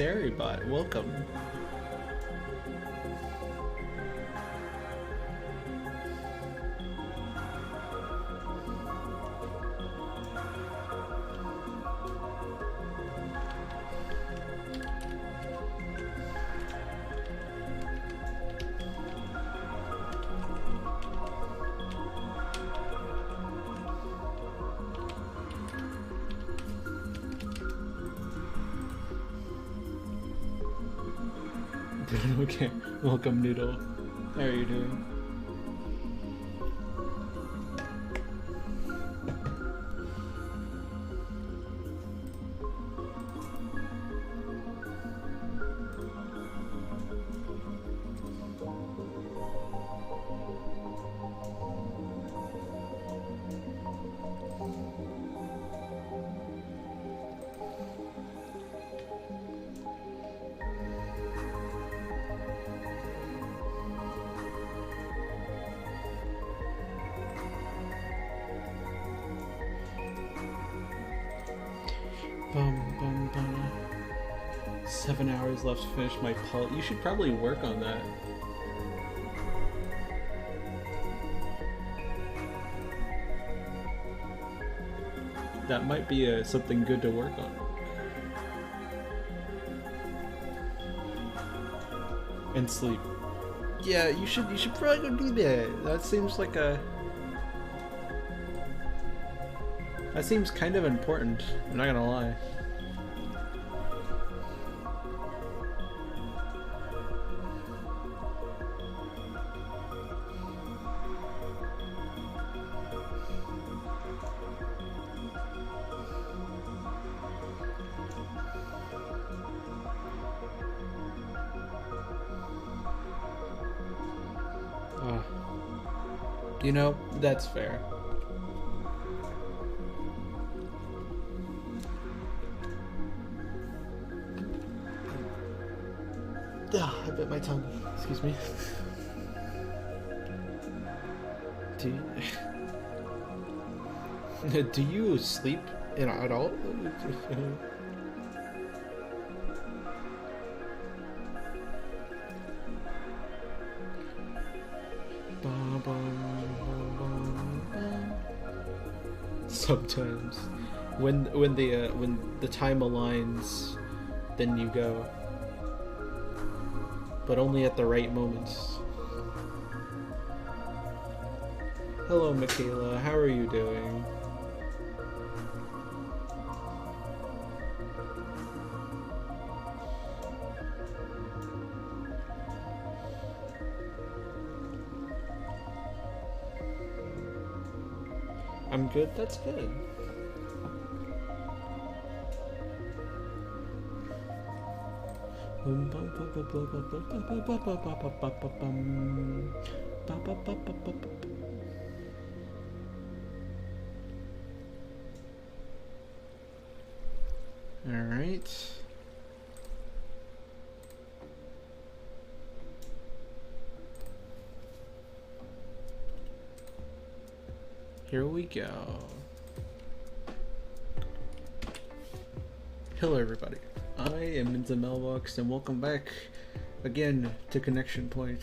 Saribot, welcome. Okay, welcome Noodle. How are you doing? Bum, bum. 7 hours left to finish my pull. You should probably work on that. That might be something good to work on. And sleep. Yeah, you should probably go do that. That seems like a... That seems kind of important, I'm not gonna lie. You know, that's fair. I bit my tongue. Excuse me. Do you sleep at all? Sometimes, when the time aligns, then you go. But only at the right moments. Hello, Michaela. How are you doing? I'm good. That's good. All right. Here we go. Hello everybody, I am in the mailbox and welcome back again to Connection Point.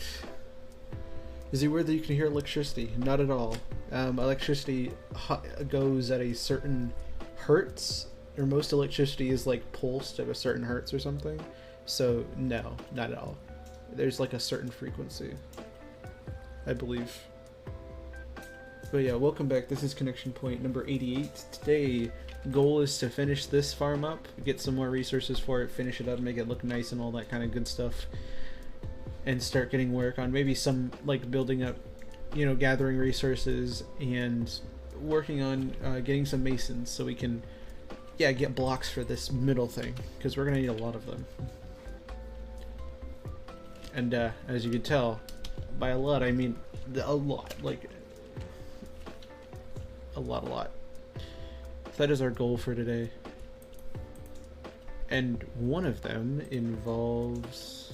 Is it weird that you can hear electricity? Not at all. Electricity goes at a certain hertz, or most electricity is like pulsed at a certain hertz or something. So no, not at all. There's like a certain frequency, I believe. But yeah, welcome back. This is Connection Point number 88. Today, goal is to finish this farm up, get some more resources for it, finish it up, make it look nice and all that kind of good stuff, and start getting work on maybe some, like, building up, you know, gathering resources and working on getting some masons so we can, yeah, get blocks for this middle thing, because we're going to need a lot of them. And as you can tell, by a lot, I mean a lot, like... a lot. That is our goal for today. And one of them involves...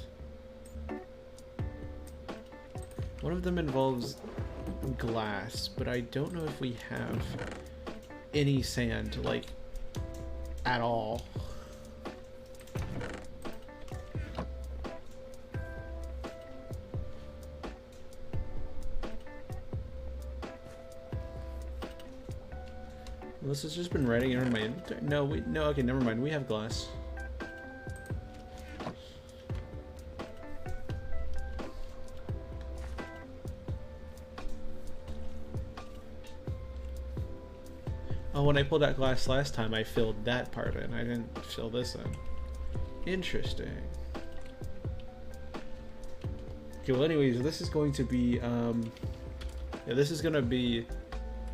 glass, but I don't know if we have any sand, like, at all. This has just been writing on my inventory. No, no, okay, never mind. We have glass. Oh, when I pulled out glass last time, I filled that part in. I didn't fill this in. Interesting. Okay, well anyways, this is going to be, yeah, this is going to be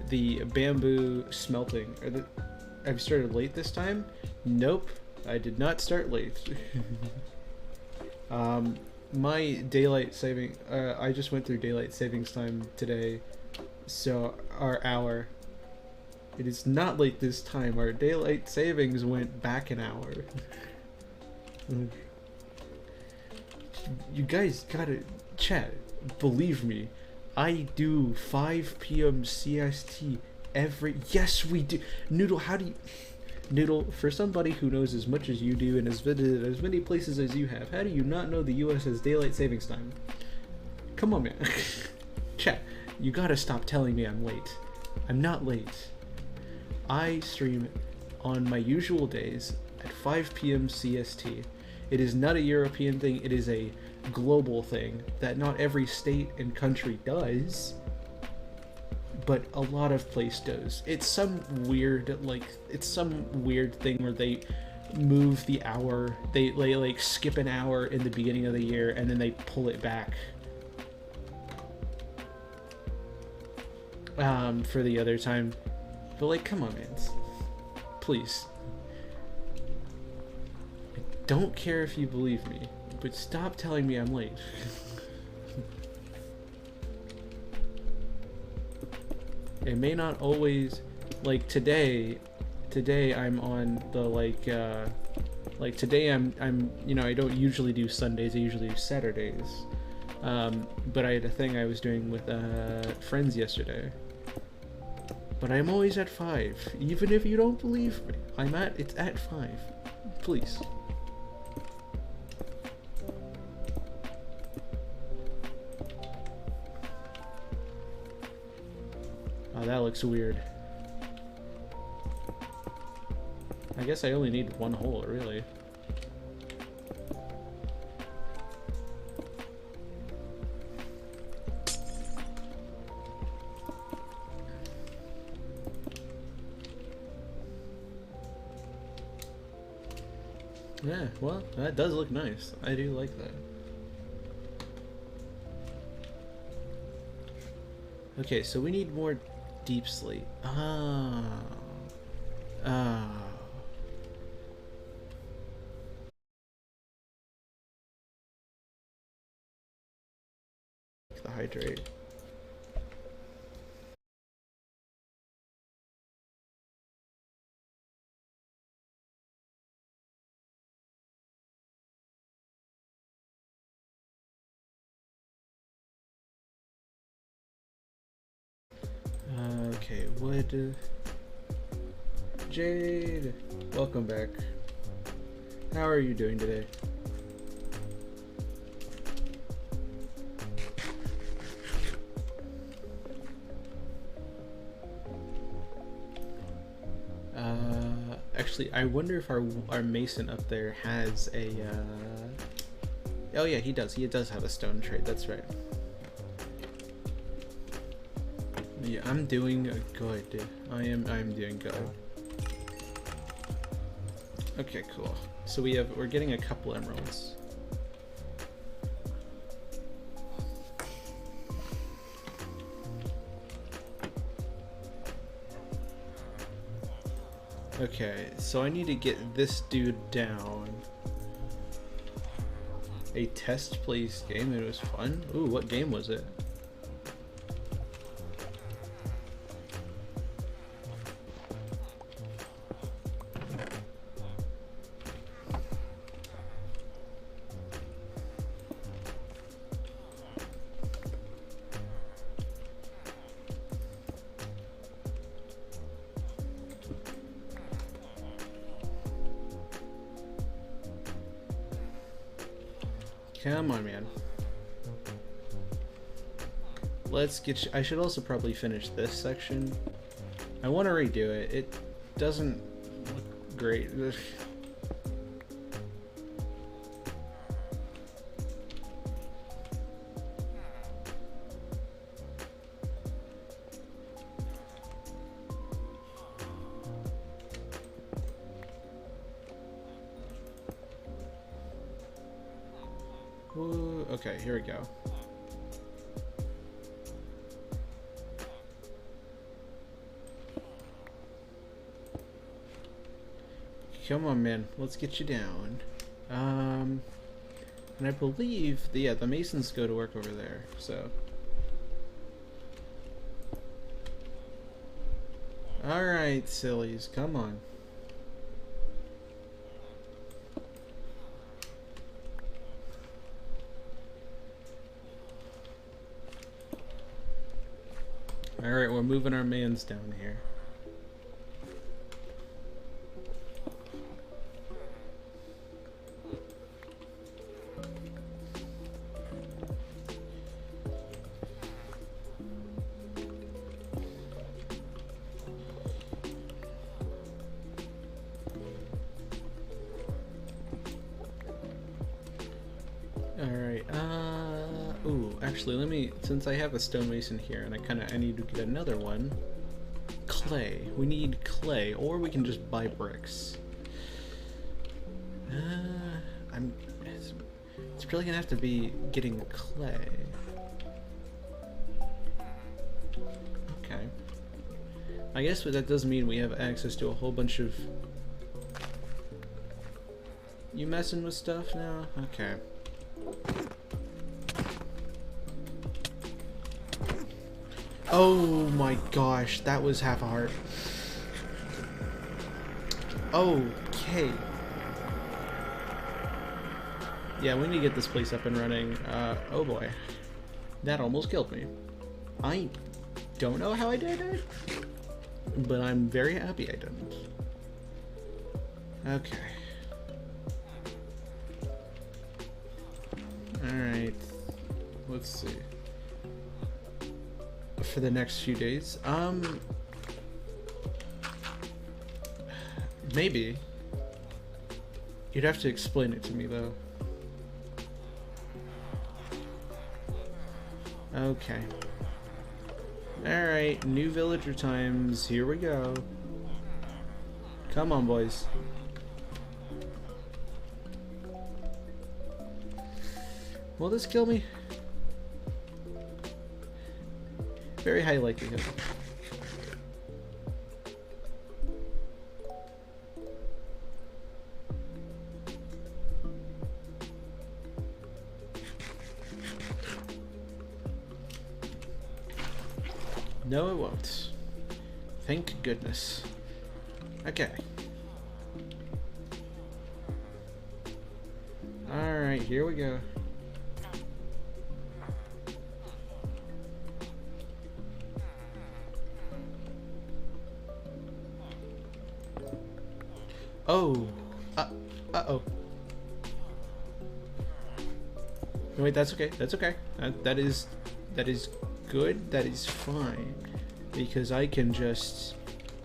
the bamboo smelting. I've started late this time? Nope, I did not start late. My daylight saving, I just went through daylight savings time today, so our hour. It is not late this time. Our daylight savings went back an hour. You guys gotta chat. Believe me, I do 5 p.m. CST every. Yes, we do. Noodle, how do you? Noodle, for somebody who knows as much as you do and has visited as many places as you have, how do you not know the U.S. has daylight savings time? Come on, man. Chat, you gotta stop telling me I'm late. I'm not late. I stream on my usual days at 5 p.m. CST. It is not a European thing, it is a global thing that not every state and country does, but a lot of places does. It's some weird, thing where they move the hour, they like skip an hour in the beginning of the year and then they pull it back for the other time. But like, come on, man. Please. I don't care if you believe me, but stop telling me I'm late. It may not always, like today I'm on the like today I'm you know, I don't usually do Sundays, I usually do Saturdays. But I had a thing I was doing with friends yesterday. But I'm always at 5, even if you don't believe me. It's at 5. Please. Oh, that looks weird. I guess I only need one hole, really. Yeah, well, that does look nice. I do like that. Okay, so we need more deep slate. Ah. Ah. The hydrate. Okay, wood. Jade, welcome back. How are you doing today? Actually, I wonder if our mason up there has a. Oh yeah, he does. He does have a stone trade. That's right. Yeah, I'm doing good. I'm doing good. Okay, cool. So we're getting a couple emeralds. Okay, so I need to get this dude down. A test plays game, it was fun. Ooh, what game was it? Come on, man. Let's get. I should also probably finish this section I want to redo it. It doesn't look great. Ooh, okay, here we go. Come on, man. Let's get you down. And I believe the masons go to work over there. So. All right, sillies, come on. All right, we're moving our mans down here. Alright, ooh, actually let me, since I have a stonemason here and I need to get another one. Clay. We need clay, or we can just buy bricks. It's really gonna have to be getting clay. Okay. I guess what that does mean we have access to a whole bunch of... You messing with stuff now? Okay. Oh my gosh, that was half a heart. Okay. Yeah, we need to get this place up and running. Oh boy. That almost killed me. I don't know how I did it, but I'm very happy I didn't. Okay. Alright. Let's see. For the next few days. Maybe. You'd have to explain it to me though. Okay. Alright, new villager times. Here we go. Come on, boys. Will this kill me? Very high likelihood. No, it won't. Thank goodness. Okay. Alright, here we go. Oh. Uh-oh. No, wait, that's okay. That's okay. That is good. That is fine. Because I can just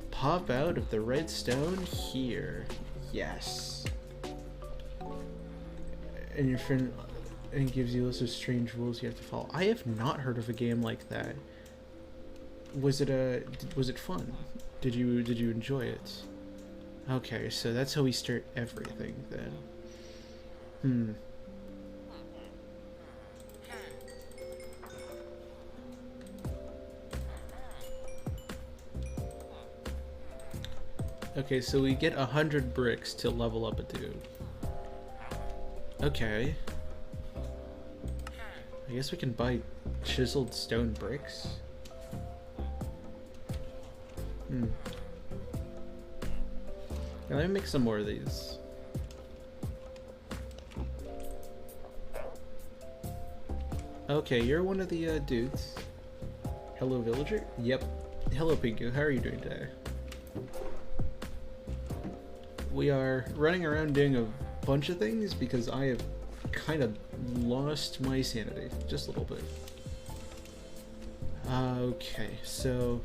pop out of the redstone here. Yes. And your friend and gives you lists of strange rules you have to follow. I have not heard of a game like that. Was it fun? Did you enjoy it? Okay, so that's how we start everything then. Okay, so we get 100 bricks to level up a dude. Okay. I guess we can buy chiseled stone bricks. Now, let me make some more of these. Okay, you're one of the dudes. Hello, villager? Yep. Hello, Pingu. How are you doing today? We are running around doing a bunch of things because I have kind of lost my sanity. Just a little bit. Okay, so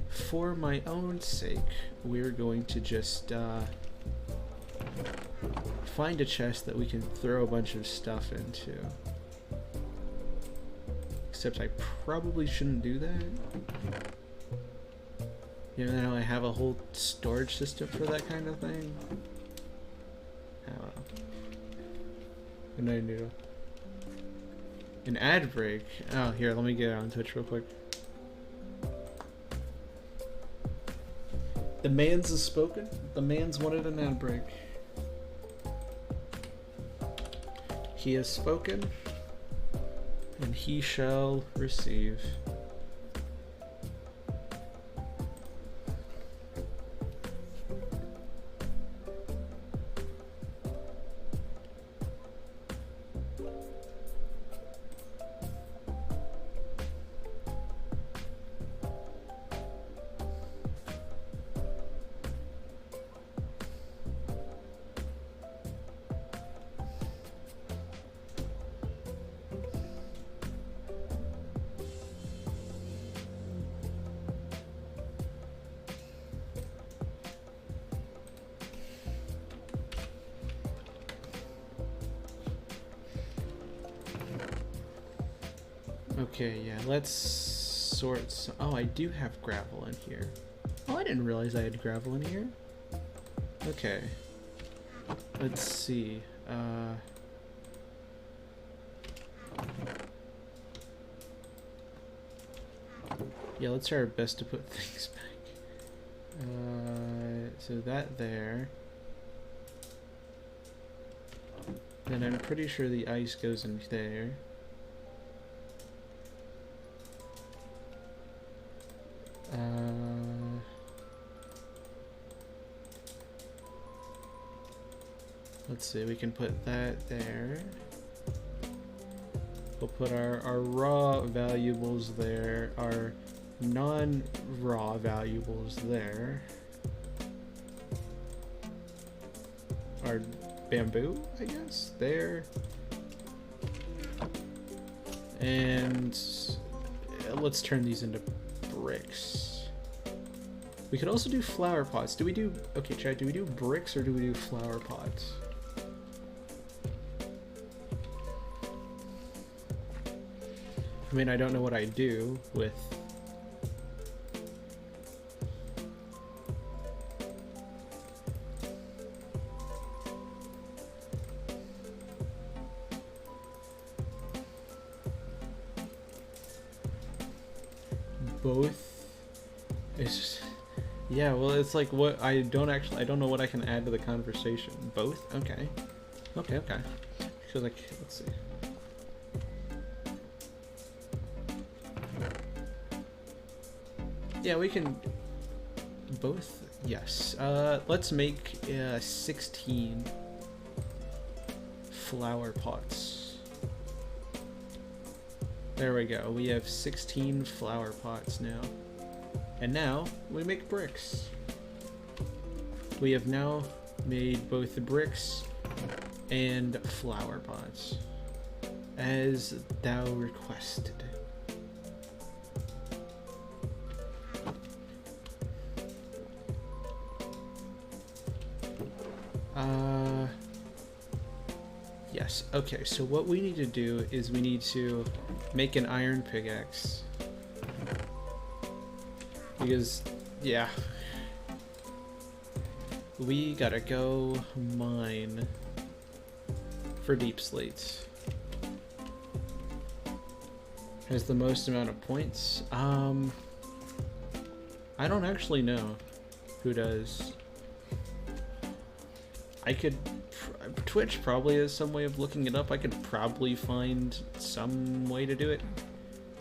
for my own sake, we're going to just find a chest that we can throw a bunch of stuff into. Except I probably shouldn't do that. Even though I have a whole storage system for that kind of thing. I don't know. Good night, Noodle. An ad break? Oh, here, let me get on Twitch real quick. The man's has spoken. The man's wanted an ad break. He has spoken, and he shall receive. Okay, yeah, let's sort some. Oh, I do have gravel in here. Oh, I didn't realize I had gravel in here. Okay. Let's see. Yeah, let's try our best to put things back. So that there. Then I'm pretty sure the ice goes in there. Let's see, we can put that there. We'll put our raw valuables there, our non-raw valuables there. Our bamboo, I guess, there. And let's turn these into bricks. We could also do flower pots. Do we do, okay, Chad, do we do bricks or do we do flower pots? I mean, I don't know what I do with... both? It's just... yeah, well, it's like what I don't know what I can add to the conversation. Both? Okay. Okay. So, like, let's see. Yeah, we can both. Yes. Let's make 16 flower pots. There we go. We have 16 flower pots now. And now we make bricks. We have now made both the bricks and flower pots as thou requested. Yes, okay, so what we need to do is we need to make an iron pickaxe. Because, yeah. We gotta go mine for deep slates. Has the most amount of points? I don't actually know who does. I could... Twitch probably has some way of looking it up. I could probably find some way to do it,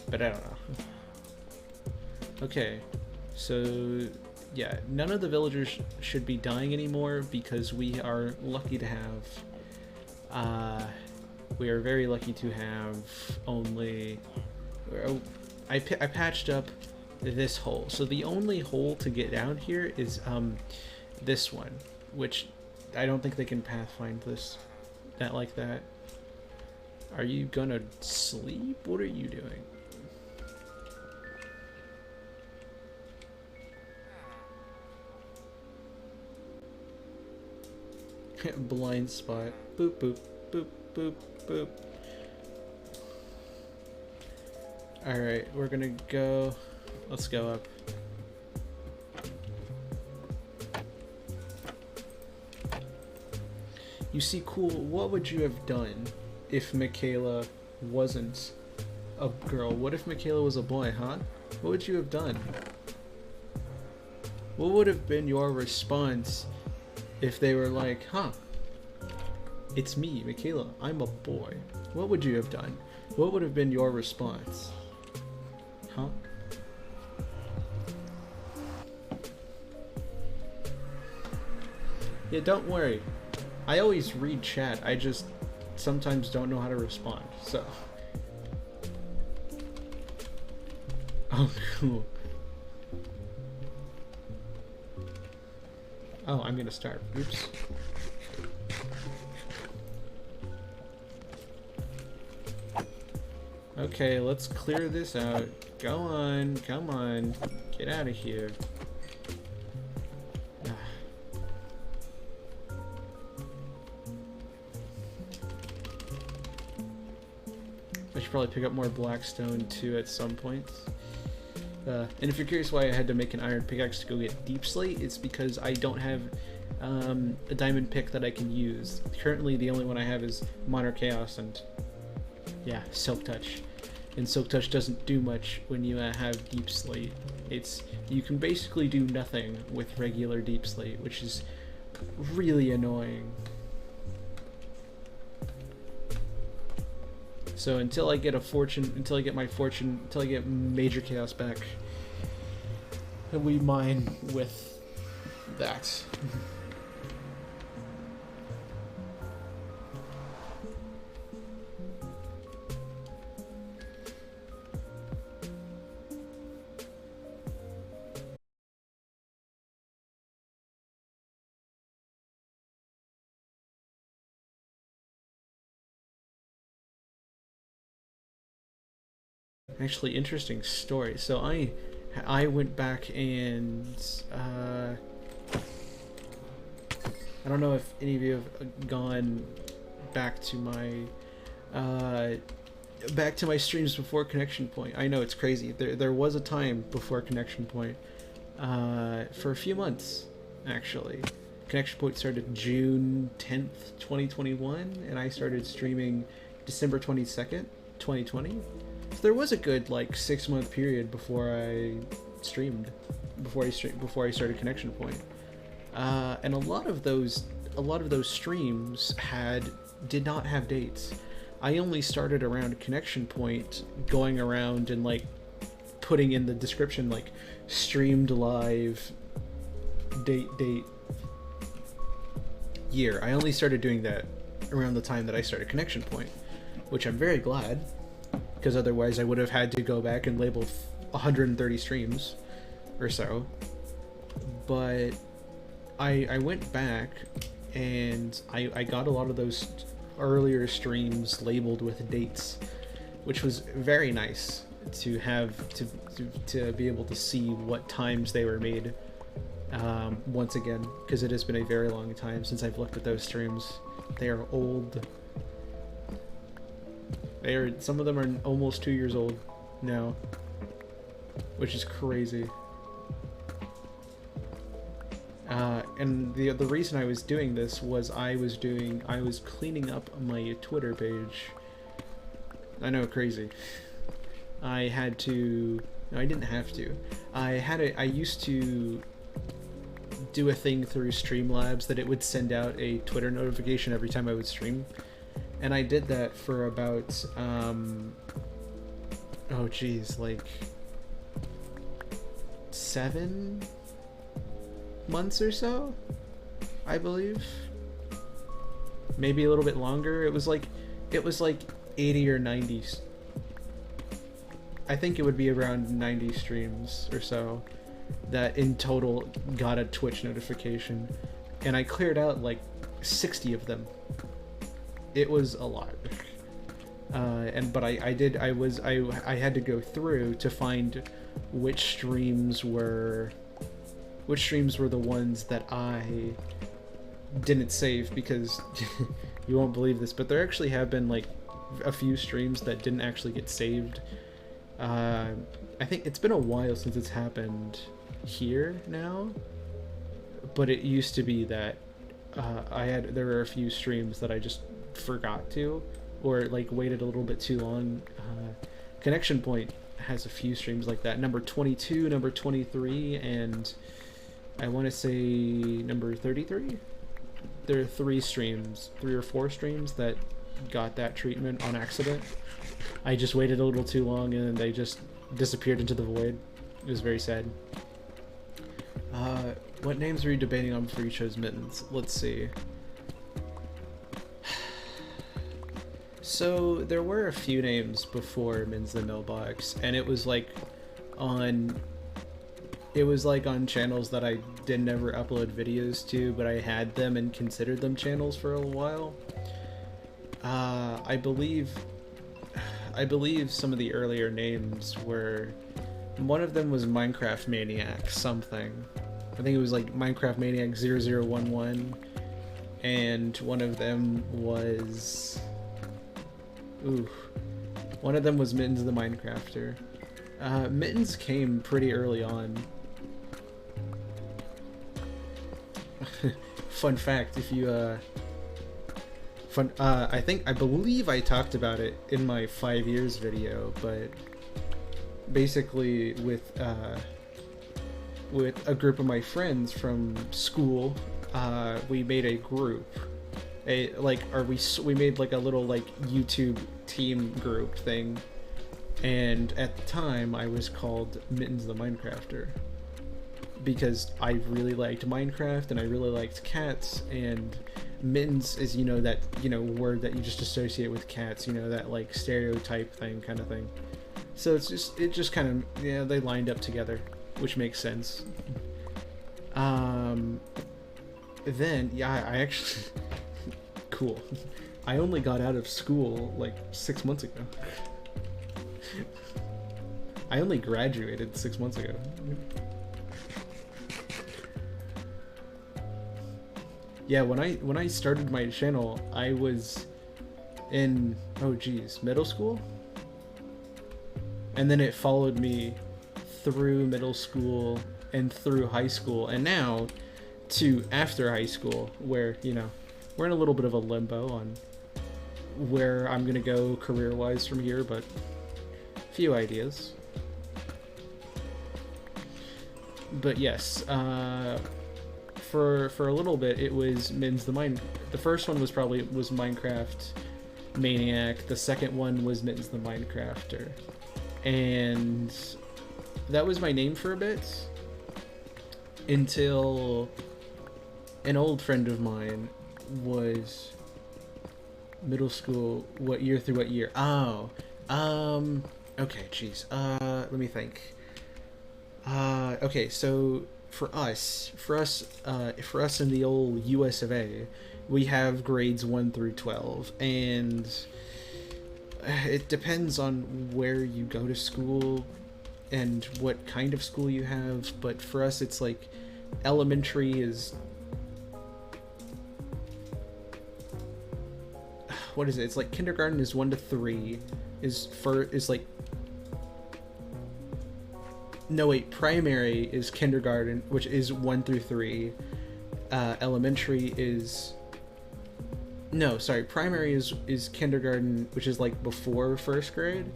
but I don't know. Okay, so yeah, none of the villagers should be dying anymore because we are lucky to have, we are very lucky to have only, I patched up this hole. So the only hole to get down here is this one, which I don't think they can pathfind this that like that. Are you gonna sleep? What are you doing? Blind spot. Boop, boop, boop, boop, boop. Alright, we're gonna go... Let's go up. You see, cool, what would you have done if Michaela wasn't a girl? What if Michaela was a boy, huh? What would you have done? What would have been your response if they were like, huh, it's me, Michaela, I'm a boy? What would you have done? What would have been your response? Huh? Yeah, don't worry. I always read chat, I just sometimes don't know how to respond, so. Oh, cool. Oh, I'm gonna start. Oops. Okay, let's clear this out. Go on, come on. Get out of here. I should probably pick up more blackstone too at some point. And if you're curious why I had to make an iron pickaxe to go get deep slate, it's because I don't have a diamond pick that I can use. Currently, the only one I have is Monarch Chaos and, yeah, Silk Touch. And Silk Touch doesn't do much when you have deep slate. You can basically do nothing with regular deep slate, which is really annoying. So until I get until I get Major Chaos back, we mine with that. Actually, interesting story. So I went back and I don't know if any of you have gone back to my streams before Connection Point. I know it's crazy. There was a time before Connection Point for a few months actually. Connection Point started June 10th, 2021, and I started streaming December 22nd, 2020. So there was a good like 6-month period before I streamed, before I started Connection Point, and a lot of those streams did not have dates. I only started around Connection Point, going around and like putting in the description like streamed live, date, year. I only started doing that around the time that I started Connection Point, which I'm very glad, because otherwise I would have had to go back and label 130 streams or so. But I went back and I got a lot of those earlier streams labeled with dates, which was very nice to have to be able to see what times they were made once again, because it has been a very long time since I've looked at those streams. They are old. Some of them are almost 2 years old now, which is crazy. And the reason I was doing this was I was cleaning up my Twitter page. I know, crazy. I had to. No, I didn't have to. I used to do a thing through Streamlabs that it would send out a Twitter notification every time I would stream. And I did that for about, oh geez, like 7 months or so, I believe. Maybe a little bit longer. It was like 80 or 90. I think it would be around 90 streams or so that in total got a Twitch notification. And I cleared out like 60 of them. It was a lot, but I had to go through to find which streams were the ones that I didn't save because you won't believe this, but there actually have been like a few streams that didn't actually get saved. I think it's been a while since it's happened here now, but it used to be that there were a few streams that I just forgot to, or like waited a little bit too long. Connection Point has a few streams like that. Number 22, number 23, and I want to say number 33. There are 3 or 4 streams that got that treatment on accident. I just waited a little too long and they just disappeared into the void. It was very sad. What names were you debating on before you chose Mittens? Let's see. So there were a few names before Mittens the Mailbox, and it was like on channels that I didn't ever upload videos to, but I had them and considered them channels for a while. I believe some of the earlier names were, one of them was Minecraft Maniac something. I think it was like Minecraft Maniac 0011, and one of them was Mittens the Minecrafter. Mittens came pretty early on. Fun fact, if you I believe I talked about it in my 5 years video, but basically with a group of my friends from school, we made a group. We made like a little like YouTube team group thing, and at the time I was called Mittens the Minecrafter because I really liked Minecraft and I really liked cats, and Mittens is, that, word that you just associate with cats, that like stereotype kind of thing. So it just kind of, they lined up together, which makes sense. Then, I actually, cool. I only got out of school like 6 months ago. I only graduated 6 months ago. Yeah, when I started my channel, I was in, middle school? And then it followed me through middle school and through high school, and now to after high school, where, we're in a little bit of a limbo on where I'm gonna go career-wise from here, but a few ideas. But yes, for a little bit it was the first one was Minecraft Maniac, the second one was Mittens the Minecrafter, and that was my name for a bit until an old friend of mine was middle school. What year through what year? Okay, jeez, let me think. Okay, so for us in the old US of A, we have grades 1 through 12, and it depends on where you go to school and what kind of school you have, but for us it's like elementary is, what is it? It's like kindergarten is 1 to 3, primary is kindergarten, which is 1 through 3. Elementary is, primary is kindergarten, which is like before first grade.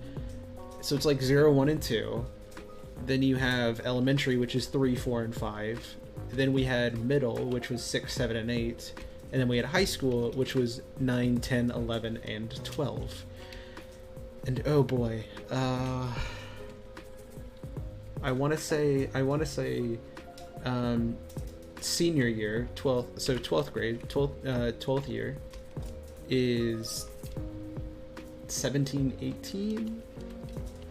So it's like 0, 1, and 2. Then you have elementary, which is 3, 4, and 5. Then we had middle, which was 6, 7, and 8. And then we had high school, which was 9, 10, 11, and 12. And oh boy, I want to say senior year, 12th grade, 12th year is 17, 18.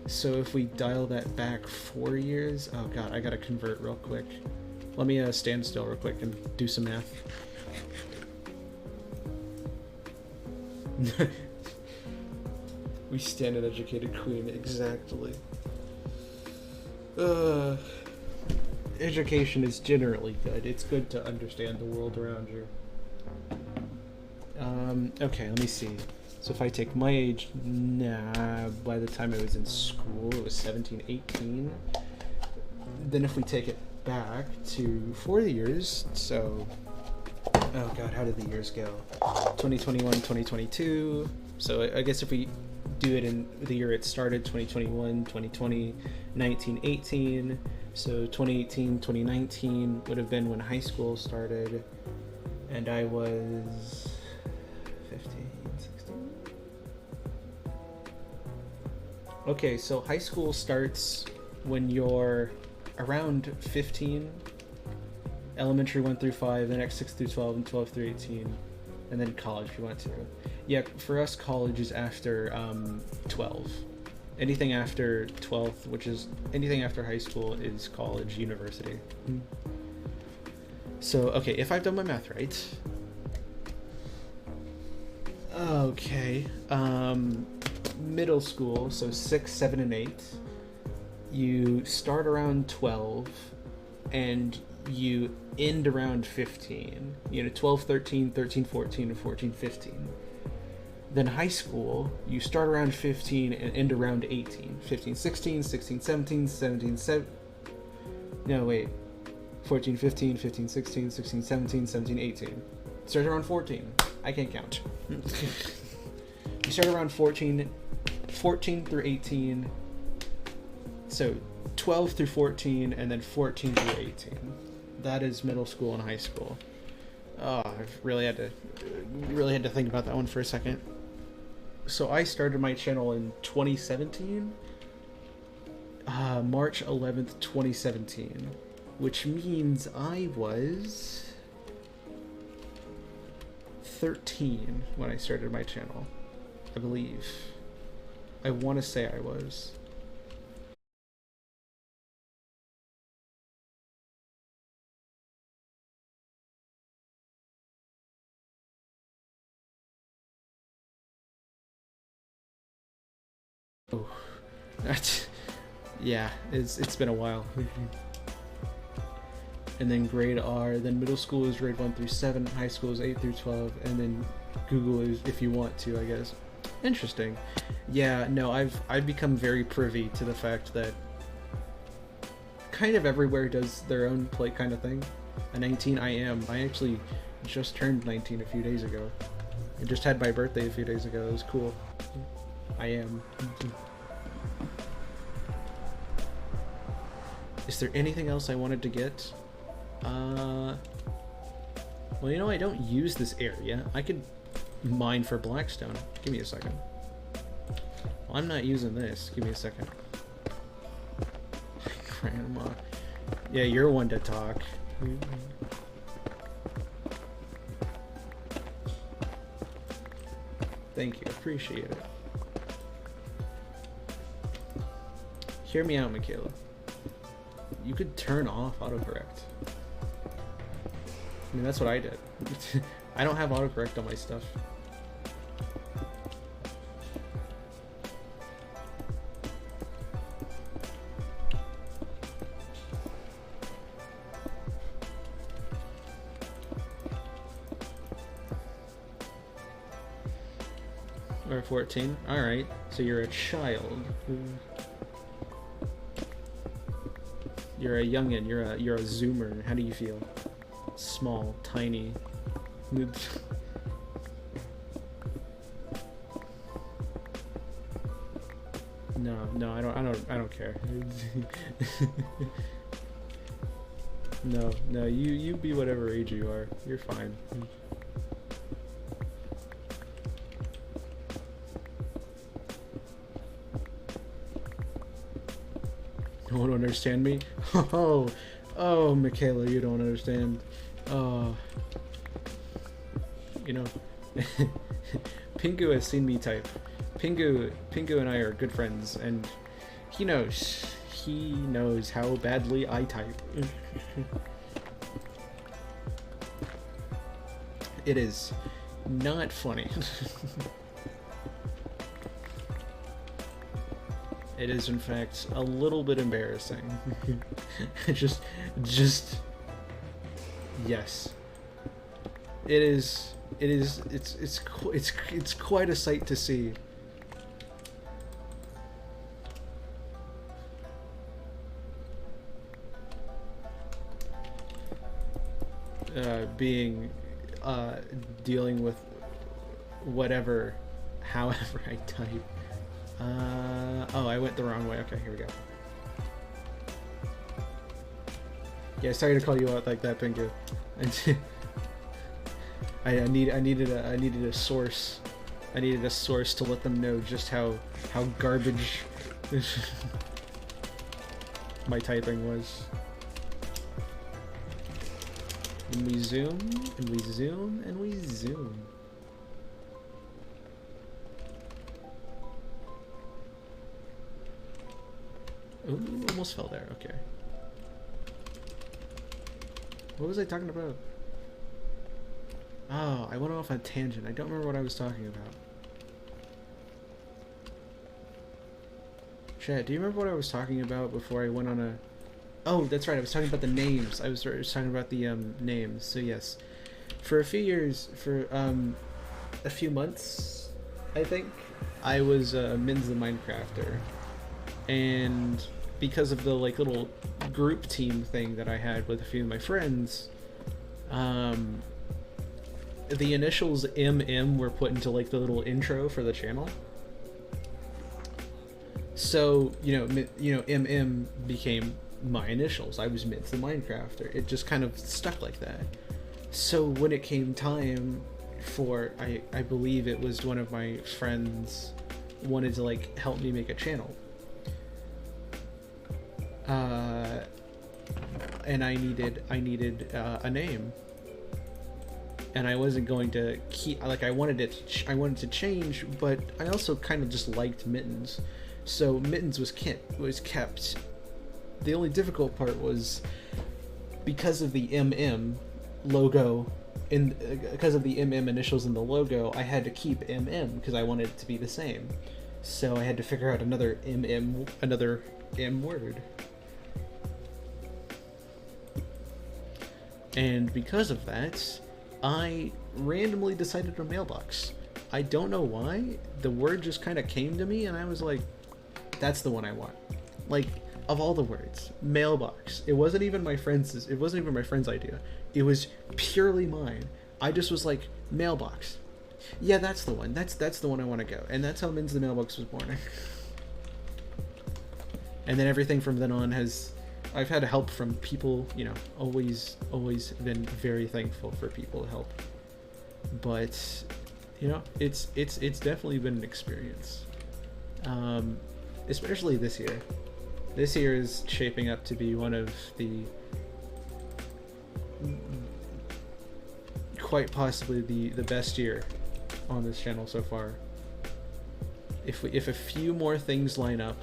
So if we dial that back 4 years, oh god, I gotta convert real quick. Let me stand still real quick and do some math. We stand an educated queen, exactly. Education is generally good. It's good to understand the world around you. Okay, let me see. So if I take my age, nah, by the time I was in school, it was 17, 18. Then if we take it back to 4 years, so, oh god, how did the years go? 2021, 2022. So I guess if we do it in the year it started, 2021, 2020, 19, 18. So 2018, 2019 would have been when high school started, and I was 15, 16. Okay, so high school starts when you're around 15, elementary 1 through 5, the next 6 through 12, and 12 through 18, and then college if you want to. Yeah, for us, college is after 12. Anything after 12th, which is anything after high school, is college, university. So, okay, if I've done my math right. Okay, middle school, so 6, 7, and 8. You start around 12, and you end around 15. 12, 13, 13, 14, and 14, 15. Then high school, you start around 15 and end around 18. 15, 16, 16, 17, 17, 7... No, wait. 14, 15, 15, 16, 16, 17, 17, 18. Start around 14. I can't count. You start around 14 through 18. So 12 through 14, and then 14 through 18. That is middle school and high school. Oh, I've really had to think about that one for a second. So I started my channel in 2017, March 11th, 2017, which means I was 13 when I started my channel, I believe. I want to say I was. Oh, that's, yeah, it's been a while. And then grade R, then middle school is grade 1 through 7, high school is 8 through 12, and then Google is if you want to, I guess. Interesting. Yeah, no, I've become very privy to the fact that kind of everywhere does their own play kind of thing. At 19, I actually just turned 19 a few days ago. I just had my birthday a few days ago. It was cool. I am. Is there anything else I wanted to get? Well, I don't use this area. I could mine for Blackstone. Give me a second. Well, I'm not using this. Give me a second. Grandma. Yeah, you're one to talk. Thank you. Appreciate it. Hear me out, Michaela. You could turn off autocorrect. I mean, that's what I did. I don't have autocorrect on my stuff. Or 14? Alright, so you're a child. You're a youngin', you're a zoomer. How do you feel? Small, tiny. No, I don't care. No, you be whatever age you are. You're fine. You don't understand me? Oh, Michaela, you don't understand. Pingu has seen me type. Pingu and I are good friends, and he knows how badly I type. It is not funny. It is, in fact, a little bit embarrassing. just, yes. It is it is it's quite a sight to see. Being dealing with whatever, however I type. Oh, I went the wrong way. Okay, here we go. Yeah, sorry to call you out like that, Pingu. I needed a source. I needed a source to let them know just how garbage my typing was. And we zoom, and we zoom, and we zoom. Ooh, almost fell there, okay. What was I talking about? Oh, I went off on a tangent. I don't remember what I was talking about. Chad, do you remember what I was talking about before I went on a... Oh, that's right, I was talking about the names. I was talking about the names. So yes, for a few years, for a few months, I think, I was Min's the Minecrafter. And because of the like little group team thing that I had with a few of my friends, the initials MM were put into like the little intro for the channel. So, you know, MM became my initials. I was Min's the Minecrafter. It just kind of stuck like that. So when it came time for, I believe it was one of my friends wanted to like help me make a channel. And I needed a name. And I wasn't going to keep, like, I wanted to change, but I also kind of just liked Mittens. So Mittens was kept. The only difficult part was because of the MM logo, because of the MM initials in the logo, I had to keep MM because I wanted it to be the same. So I had to figure out another M word. And because of that, I randomly decided to mailbox. I don't know why. The word just kind of came to me and I was like, that's the one I want. Like, of all the words, mailbox. It wasn't even my friend's idea. It was purely mine. I just was like, mailbox. Yeah, that's the one. That's the one I want to go. And that's how Min's the Mailbox was born. And then everything from then on I've had help from people, you know, always been very thankful for people to help. But, you know, it's definitely been an experience. Especially this year. This year is shaping up to be one of the, quite possibly the best year on this channel so far. If a few more things line up,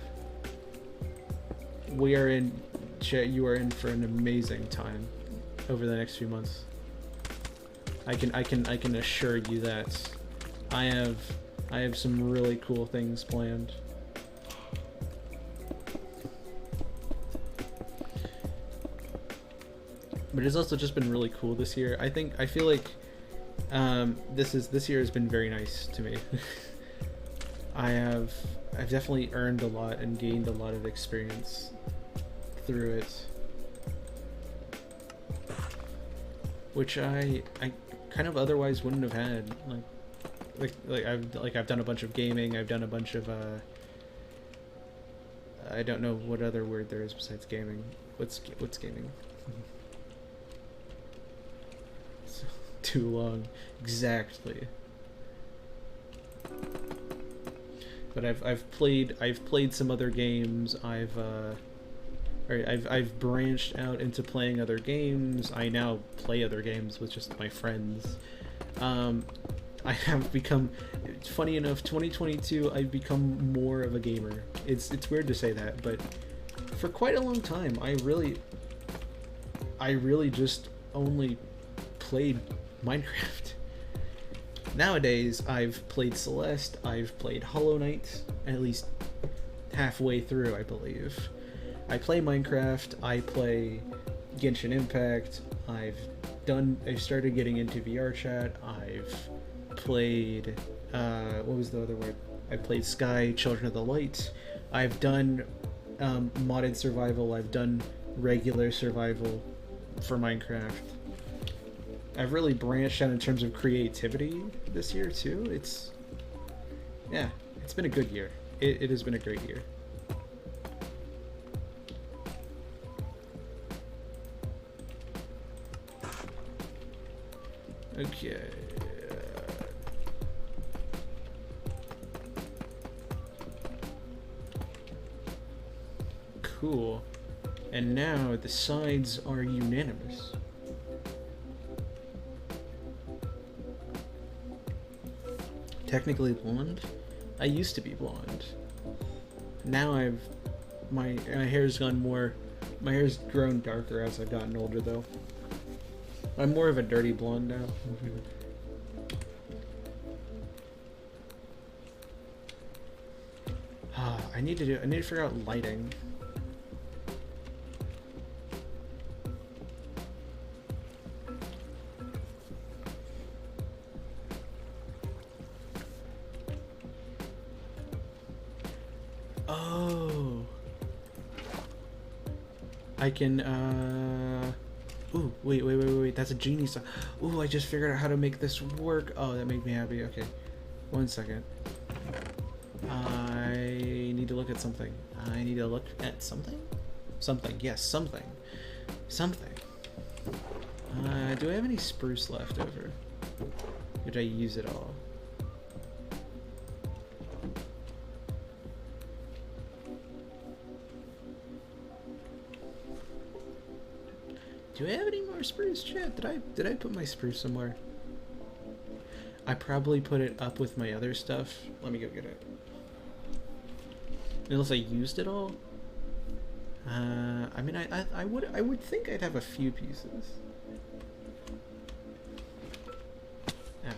you are in for an amazing time over the next few months. I can assure you that I have some really cool things planned. But it's also just been really cool this year. I feel like this year has been very nice to me. I've definitely earned a lot and gained a lot of experience through it, which I kind of otherwise wouldn't have had. I've done a bunch of gaming. I've done a bunch of I don't know what other word there is besides gaming. What's gaming? Too long, exactly. But I've played some other games. I've branched out into playing other games. I now play other games with just my friends. I have become, funny enough, 2022, I've become more of a gamer. It's weird to say that, but for quite a long time, I really just only played Minecraft. Nowadays, I've played Celeste, I've played Hollow Knight, at least halfway through, I believe. I play Minecraft, I play Genshin Impact, I've I started getting into VR chat. I've played, what was the other word? I played Sky, Children of the Light. I've done modded survival. I've done regular survival for Minecraft. I've really branched out in terms of creativity this year too. It's been a good year. It has been a great year. Okay. Cool. And now the sides are unanimous. Technically blonde? I used to be blonde. Now my hair's gone more, my hair's grown darker as I've gotten older though. I'm more of a dirty blonde now. I need to figure out lighting. Oh. I can ooh, wait, that's a genie song. Ooh, I just figured out how to make this work. Oh, that made me happy. Okay. 1 second. I need to look at something. I need to look at something? Something, yes, something. Something. Do I have any spruce left over? Did I use it all? Do I have any more spruce, chat? Did I put my spruce somewhere? I probably put it up with my other stuff. Let me go get it. Unless I used it all. I mean, I would think I'd have a few pieces. Ow.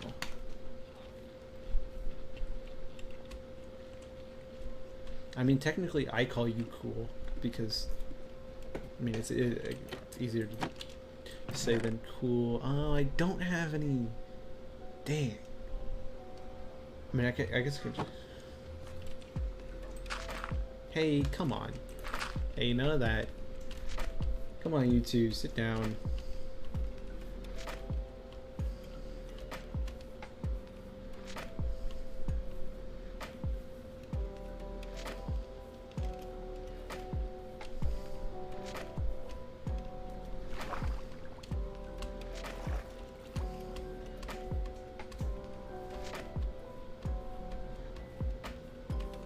I mean, technically, I call you cool because, I mean, it's easier to say than cool. Oh, I don't have any. Dang. I mean, I guess I could just. Hey, come on. Hey, none of that. Come on, you two, sit down.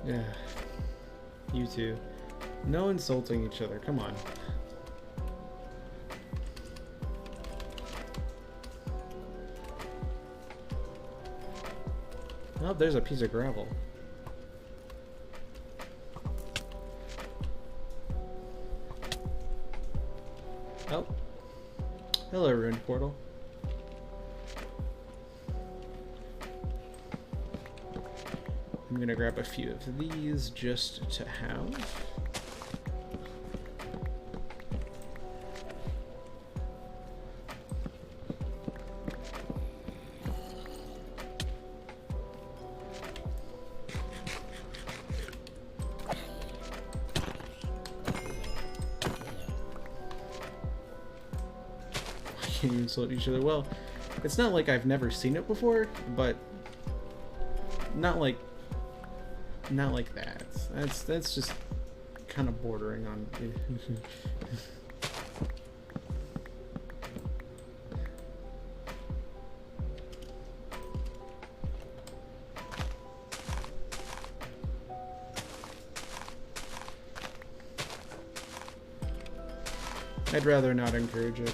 Yeah. You two. No insulting each other, come on. Oh, there's a piece of gravel. Oh. Hello, ruined portal. I'm gonna grab a few of these just to have. You insult each other. Well, it's not like I've never seen it before, but not like that. That's just kind of bordering on. I'd rather not encourage it.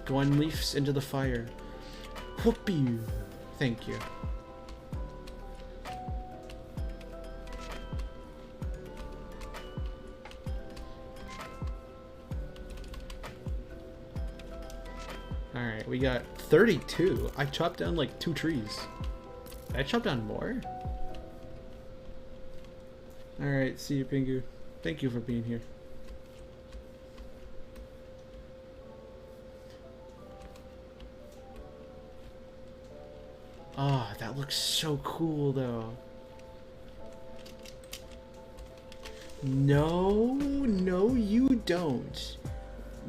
Going leaves into the fire. Whoopee! Thank you. Alright, we got 32. I chopped down like 2 trees. Did I chop down more? Alright, see you, Pingu. Thank you for being here. Oh, that looks so cool though. No, no you don't.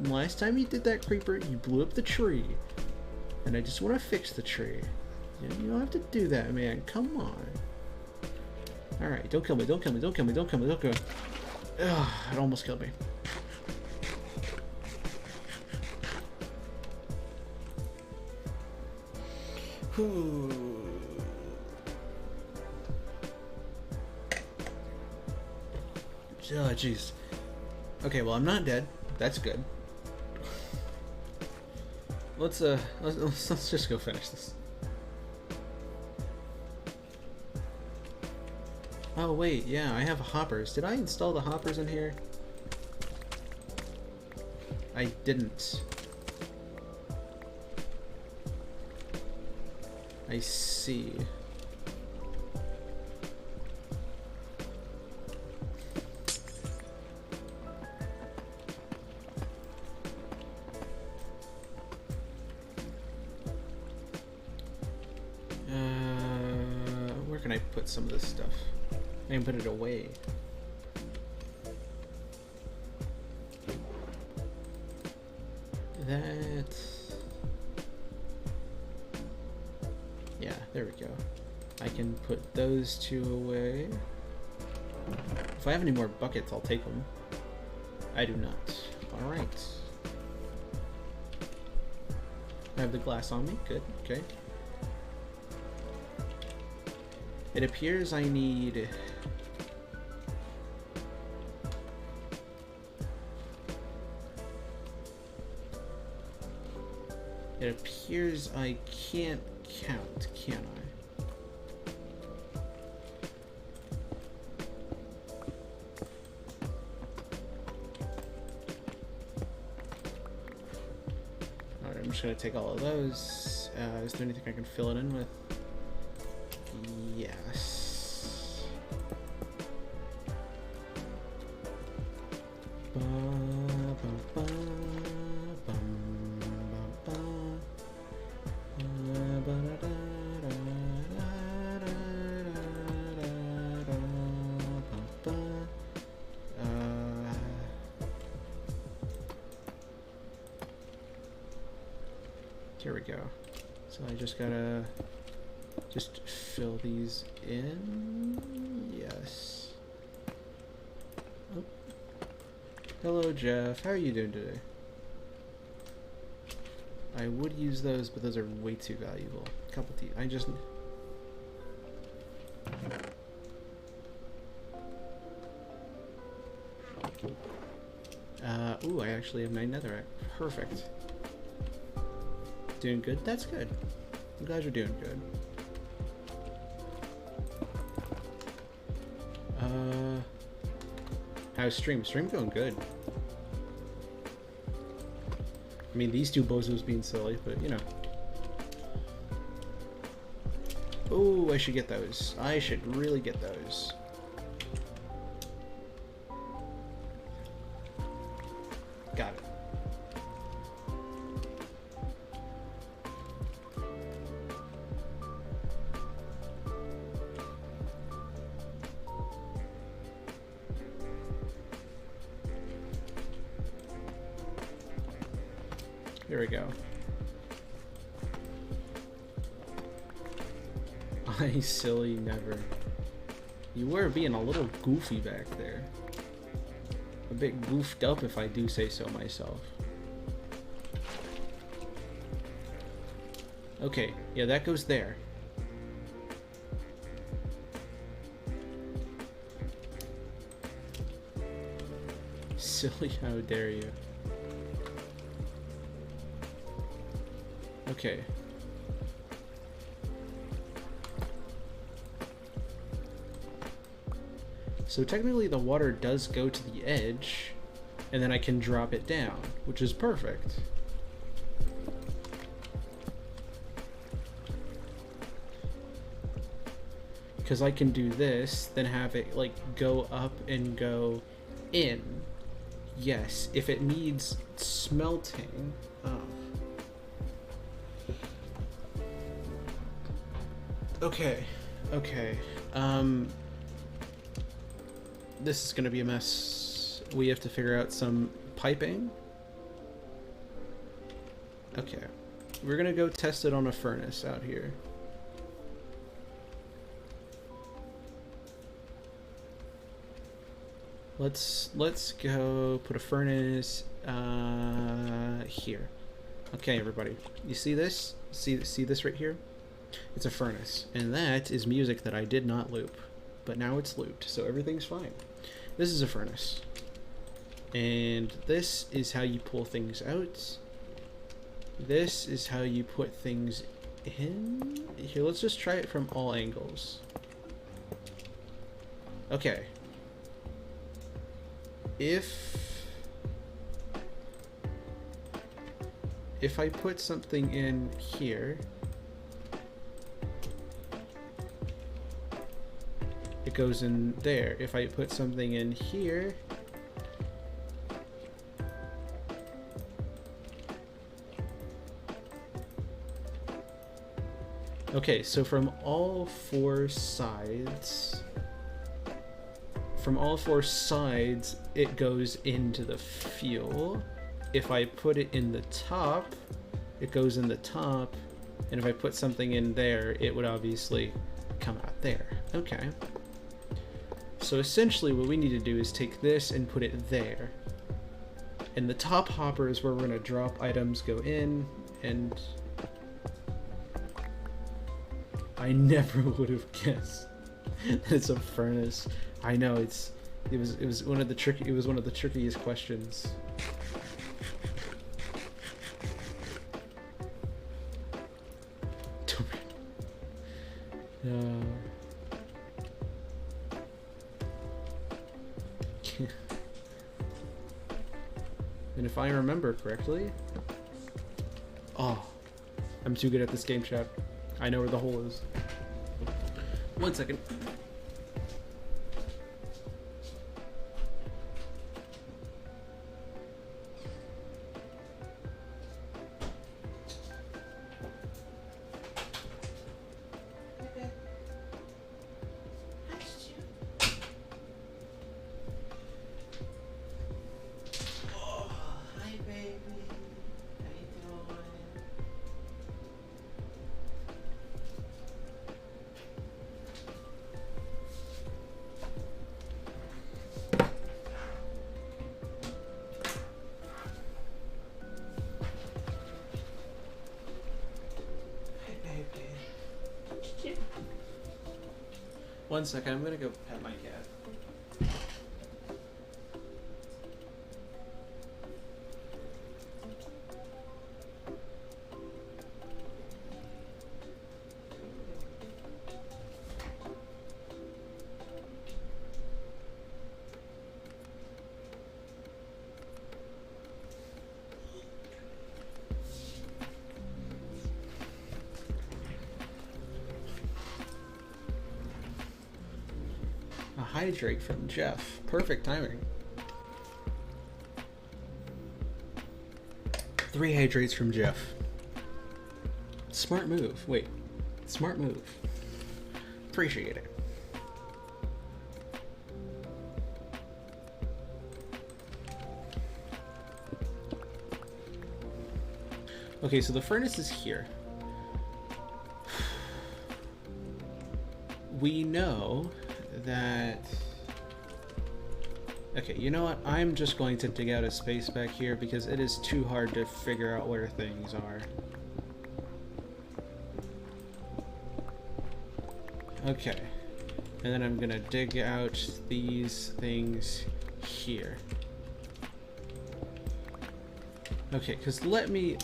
Last time you did that, creeper, you blew up the tree. And I just want to fix the tree. You don't have to do that, man. Come on. Alright, don't kill me, don't kill me, don't kill me, don't kill me, don't kill me. Ugh, it almost killed me. Whew. Oh, jeez. Okay, well, I'm not dead. That's good. Let's just go finish this. Oh wait, yeah, I have hoppers. Did I install the hoppers in here? I didn't. I see. Where can I put some of this stuff? I can put it away. That... Yeah, there we go. I can put those two away. If I have any more buckets, I'll take them. I do not. Alright. I have the glass on me. Good. Okay. It appears I need... It appears I can't count, can I? Alright, I'm just gonna take all of those. Is there anything I can fill it in with? Yes. Ba, ba, ba. Here we go. So I just gotta fill these in. Yes. Oh. Hello, Jeff. How are you doing today? I would use those, but those are way too valuable. Cup of tea. I just... ooh, I actually have my netherrack. Perfect. Doing good? That's good. I'm glad you're doing good. How's stream? Stream going good. I mean, these two bozos being silly, but you know. Oh, I should get those. I should really get those. Got it. There we go. I silly never. You were being a little goofy back there. A bit goofed up, if I do say so myself. Okay, yeah, that goes there. Silly, how dare you. Okay. So technically the water does go to the edge, and then I can drop it down, which is perfect. Because I can do this, then have it like go up and go in. Yes, if it needs smelting. Oh. Okay. Okay. This is gonna be a mess. We have to figure out some piping. Okay. We're gonna go test it on a furnace out here. Let's go put a furnace here. Okay, everybody. You see this? See this right here? It's a furnace, and that is music that I did not loop, but now it's looped, so everything's fine. This is a furnace, and this is how you pull things out. This is how you put things in. Here, let's just try it from all angles. Okay. If I put something in here, it goes in there. If I put something in here, okay, so from all four sides, it goes into the fuel. If I put it in the top, it goes in the top, and if I put something in there, it would obviously come out there. Okay. So essentially what we need to do is take this and put it there. And the top hopper is where we're gonna drop items, go in, and I never would have guessed that it's a furnace. I know it was one of the trickiest questions. And if I remember correctly, oh, I'm too good at this game, chat. I know where the hole is. 1 second. One second, I'm gonna go pet my cat. Hydrate from Jeff. Perfect timing. 3 hydrates from Jeff. Smart move. Wait. Smart move. Appreciate it. Okay, so the furnace is here. We know that... Okay, you know what? I'm just going to dig out a space back here because it is too hard to figure out where things are. Okay. And then I'm gonna dig out these things here. Okay, because let me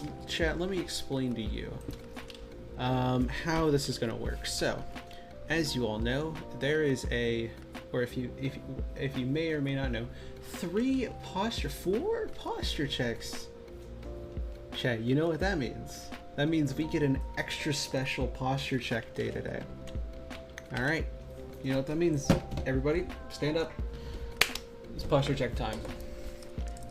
explain to you how this is gonna work. So, as you all know, there is or if you may or may not know, 4 posture checks. Chat, you know what that means? That means we get an extra special posture check day today. All right, you know what that means? Everybody, stand up. It's posture check time.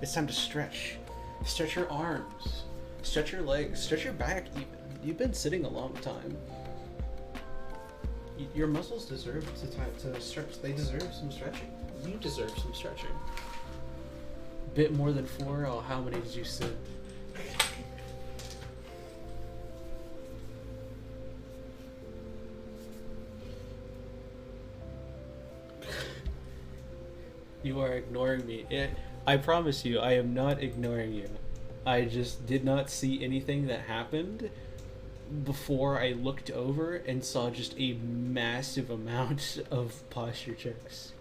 It's time to stretch. Stretch your arms. Stretch your legs. Stretch your back. You've been sitting a long time. Your muscles deserve to stretch. They deserve some stretching. You deserve some stretching. Bit more than 4. Oh, how many did you sit? You are ignoring me. I promise you, I am not ignoring you. I just did not see anything that happened before I looked over and saw just a massive amount of posture checks.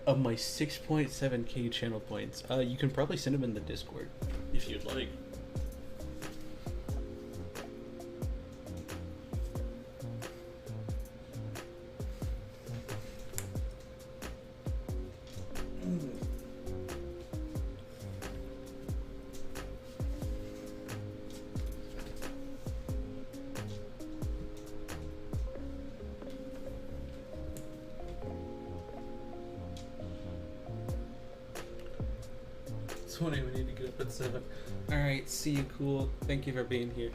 Of my 6.7k channel points, you can probably send them in the Discord if you'd like. We need to get up at 7. Alright, see you, cool. Thank you for being here.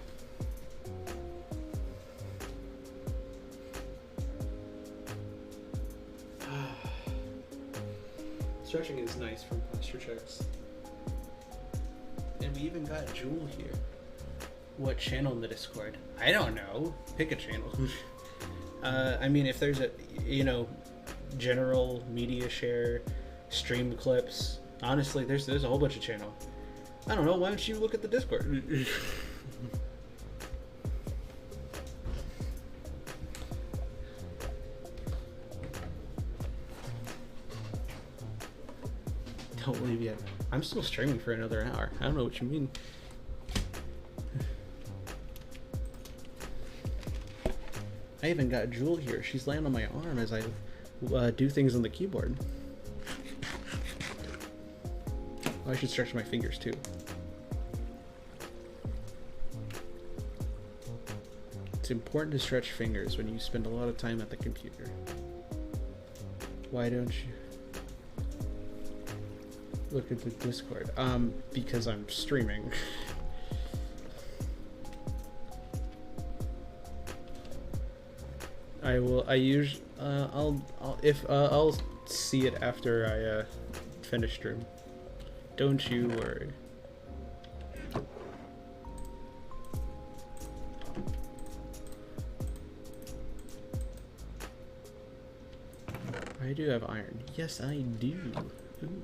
Stretching is nice from posture checks. And we even got Jewel here. What channel in the Discord? I don't know. Pick a channel. I mean, if there's a, general media share, stream clips, honestly, there's a whole bunch of channel. I don't know, why don't you look at the Discord? Don't leave yet. I'm still streaming for another hour. I don't know what you mean. I even got Jewel here. She's laying on my arm as I do things on the keyboard. Oh, I should stretch my fingers too. It's important to stretch fingers when you spend a lot of time at the computer. Why don't you look at the Discord? Because I'm streaming. I'll see it after I finish stream. Don't you worry. I do have iron. Yes, I do. Ooh.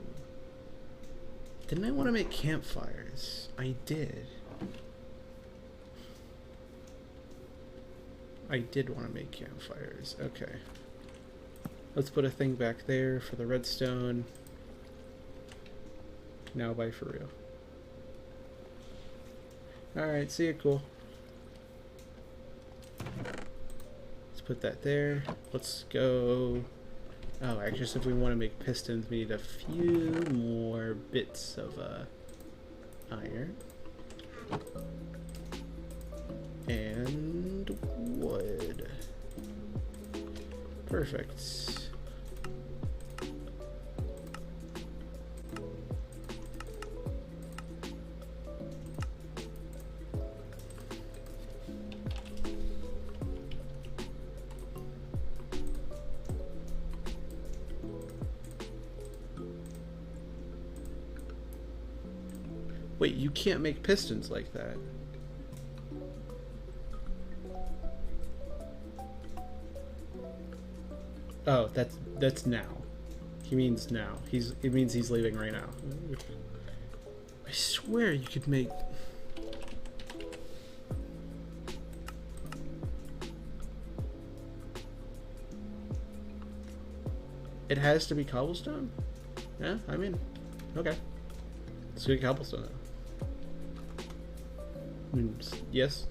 Didn't I want to make campfires? I did. I did want to make campfires. Okay. Let's put a thing back there for the redstone. Now bye for real. Alright, see ya, cool. Let's put that there. Let's go. Oh, I guess if we want to make pistons, we need a few more bits of iron. And wood. Perfect. Wait, you can't make pistons like that. Oh, that's now. He means now. It means he's leaving right now. I swear you could make. It has to be cobblestone? Yeah, I mean, okay. Let's get cobblestone then. Yes.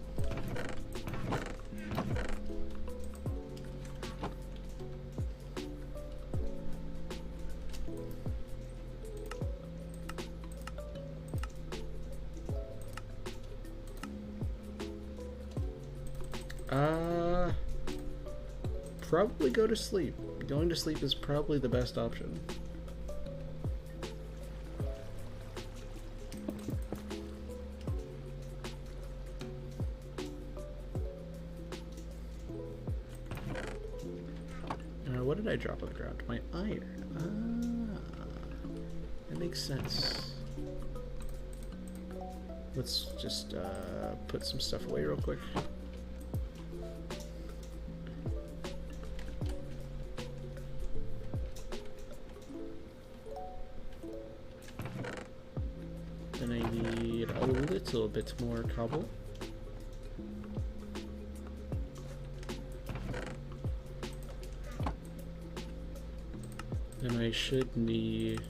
Probably go to sleep. Going to sleep is probably the best option. what did I drop on the ground? My iron. Ah, that makes sense. Let's just put some stuff away real quick. Then I need a little bit more cobble. And I should need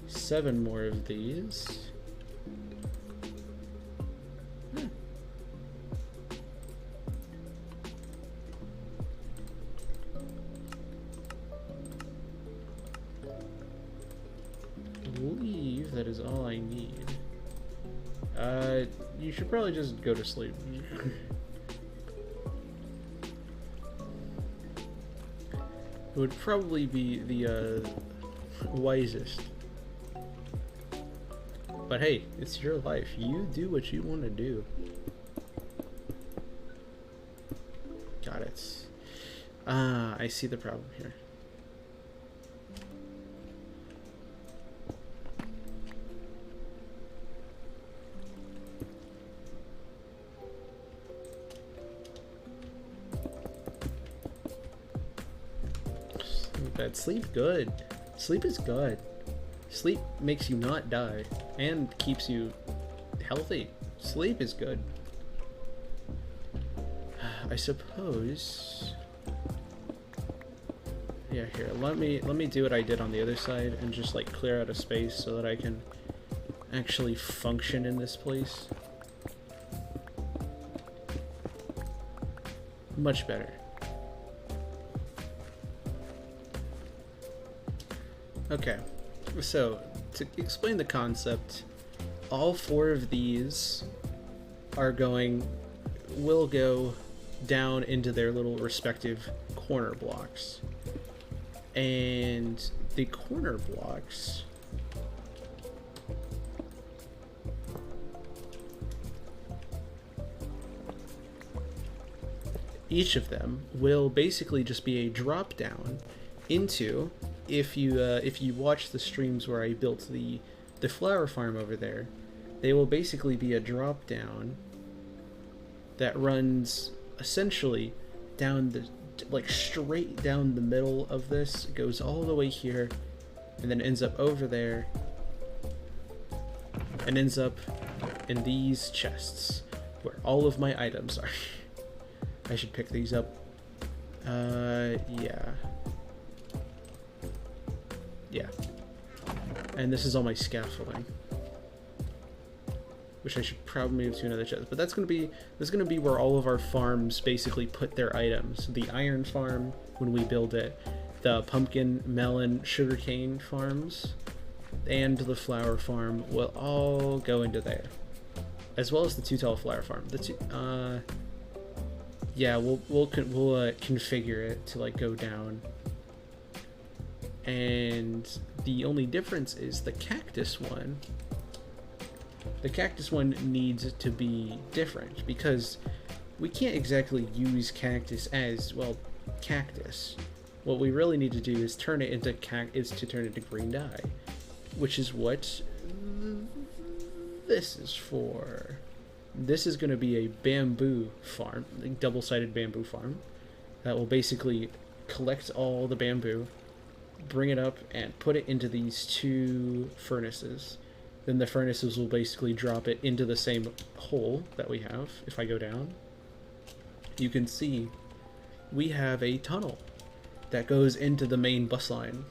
7 more of these. I believe that is all I need. You should probably just go to sleep. It would probably be the wisest. But hey, it's your life. You do what you want to do. Got it. Ah, I see the problem here. Sleep good. Sleep is good. Sleep makes you not die and keeps you healthy. Sleep is good. I suppose. Yeah, here. Let me do what I did on the other side and just like clear out a space so that I can actually function in this place. Much better. Okay, so to explain the concept, all 4 of these will go down into their little respective corner blocks. And the corner blocks each of them will basically just be a drop down into, if you watch the streams where I built the flower farm over there, they will basically be a drop down that runs essentially down the, like straight down the middle of this, goes all the way here, and then ends up over there, and ends up in these chests where all of my items are. I should pick these up. Yeah. Yeah. And this is all my scaffolding, which I should probably move to another chest. But that's gonna be where all of our farms basically put their items. The iron farm when we build it, the pumpkin, melon, sugarcane farms, and the flower farm will all go into there, as well as the 2 tall flower farm. The two, yeah, we'll configure it to like go down. And the only difference is the cactus one. The cactus one needs to be different because we can't exactly use cactus as, well, cactus. What we really need to do is turn it into green dye, which is what this is for. This is going to be a bamboo farm, a double-sided bamboo farm that will basically collect all the bamboo, bring it up and put it into these 2 furnaces. Then the furnaces will basically drop it into the same hole that we have. If I go down, you can see we have a tunnel that goes into the main bus line.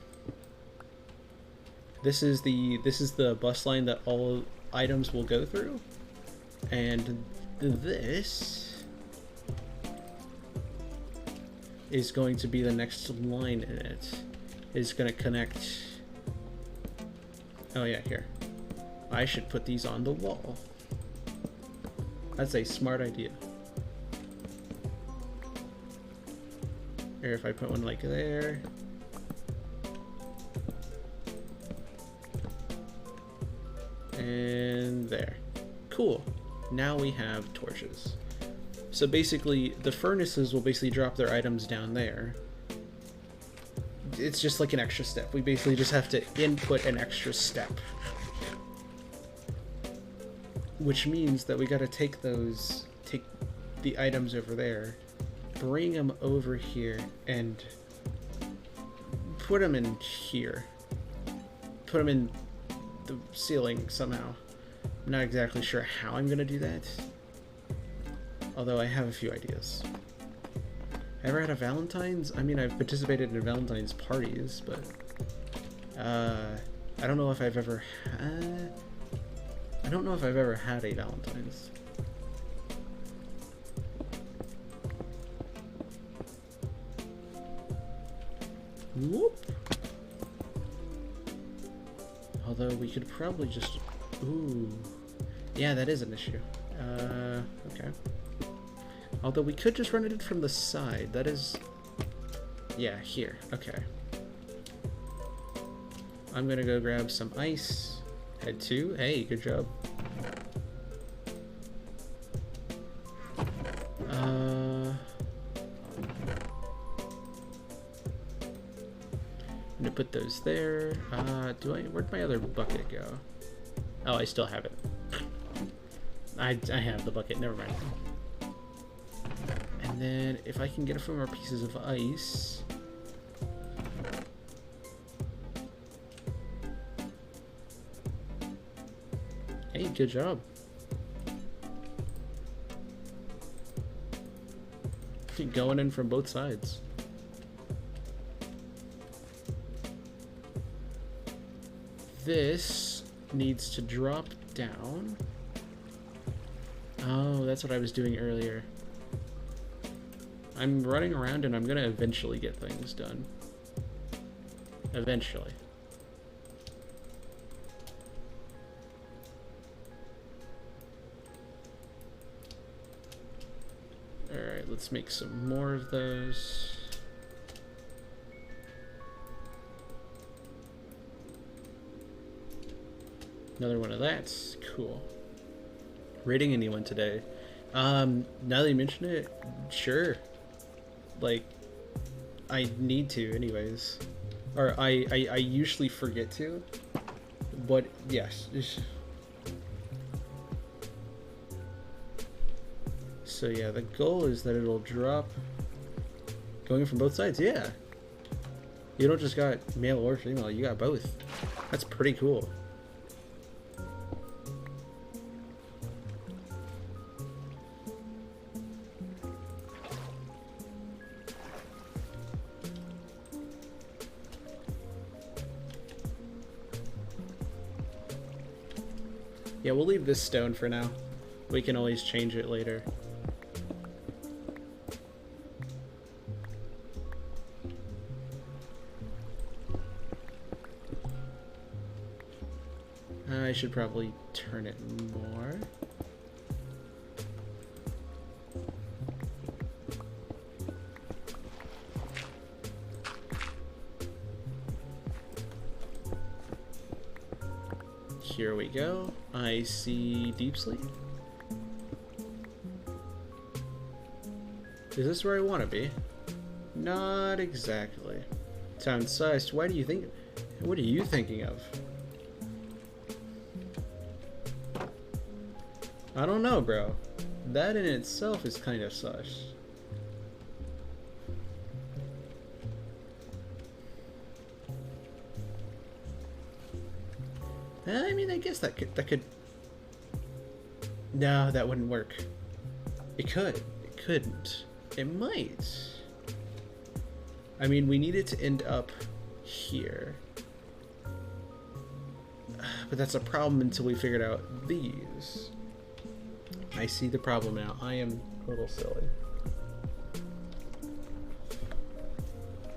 This is the bus line that all items will go through, and this is going to be the next line in it. Is going to connect. Oh yeah, here. I should put these on the wall. That's a smart idea. Or if I put one like there. And there. Cool. Now we have torches. So basically, the furnaces will basically drop their items down there. it's just like an extra step. We basically just have to input an extra step. Which means that we gotta take the items over there, bring them over here, and put them in here. Put them in the ceiling somehow. I'm not exactly sure how I'm gonna do that. Although I have a few ideas. Ever had a Valentine's? I mean, I've participated in Valentine's parties, but I don't know if I've ever had. I don't know if I've ever had a Valentine's. Whoop. Although we could probably just. Ooh. Yeah, that is an issue. Okay. Although we could just run it from the side. That is... Yeah, here. Okay. I'm gonna go grab some ice. Head 2. Hey, good job. I'm gonna put those there. Where'd my other bucket go? Oh, I still have it. I have the bucket, never mind. And then if I can get a few more pieces of ice. Hey, good job. Going in from both sides. This needs to drop down. Oh, that's what I was doing earlier. I'm running around and I'm gonna eventually get things done. Eventually. Alright, let's make some more of those. Another one of that. Cool. Rating anyone today? Now that you mention it, sure. Like, I need to anyways. Or I usually forget to. But yes. So yeah, the goal is that it'll drop going from both sides. Yeah. You don't just got male or female, you got both. That's pretty cool. Yeah, we'll leave this stone for now. We can always change it later. I should probably turn it more. Here we go. I see deep sleep. Is this where I want to be? Not exactly. Town sized. Why do you think? What are you thinking of? I don't know, bro. That in itself is kind of sus. I mean, I guess that could. No, that wouldn't work. It could. It couldn't. It might. I mean, we need it to end up here. But that's a problem until we figured out these. I see the problem now. I am a little silly.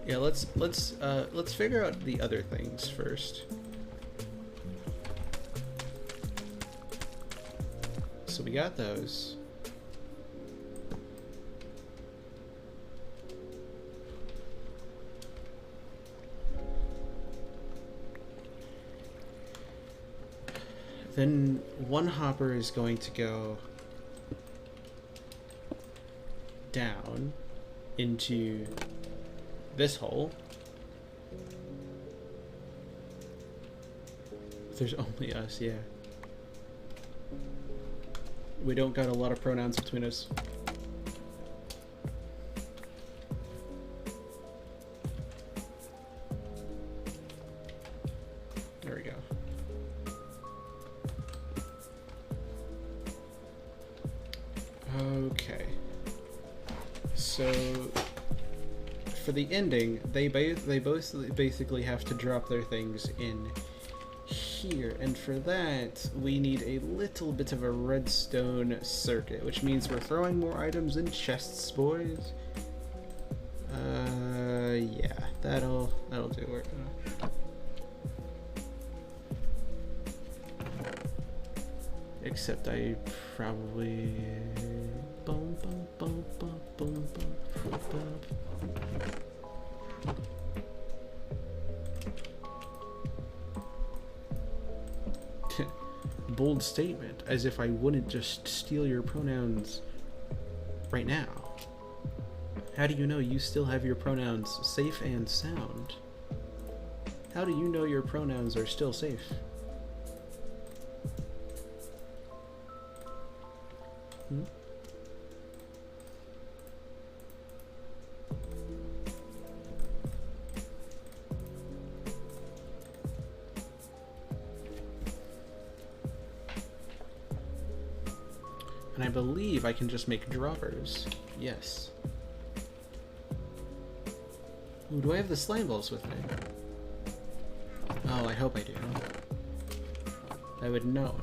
Yeah, let's figure out the other things first. So we got those. Then one hopper is going to go down into this hole. There's only us, yeah. We don't got a lot of pronouns between us. There we go. Okay. So for the ending, they both basically have to drop their things in here, and for that we need a little bit of a redstone circuit, which means we're throwing more items in chests, boys. Yeah, that'll do it. Except I probably bold statement, as if I wouldn't just steal your pronouns right now. How do you know you still have your pronouns safe and sound? How do you know your pronouns are still safe? Hmm? And I believe I can just make droppers. Yes. Ooh, do I have the slime balls with me? Oh, I hope I do. I would know.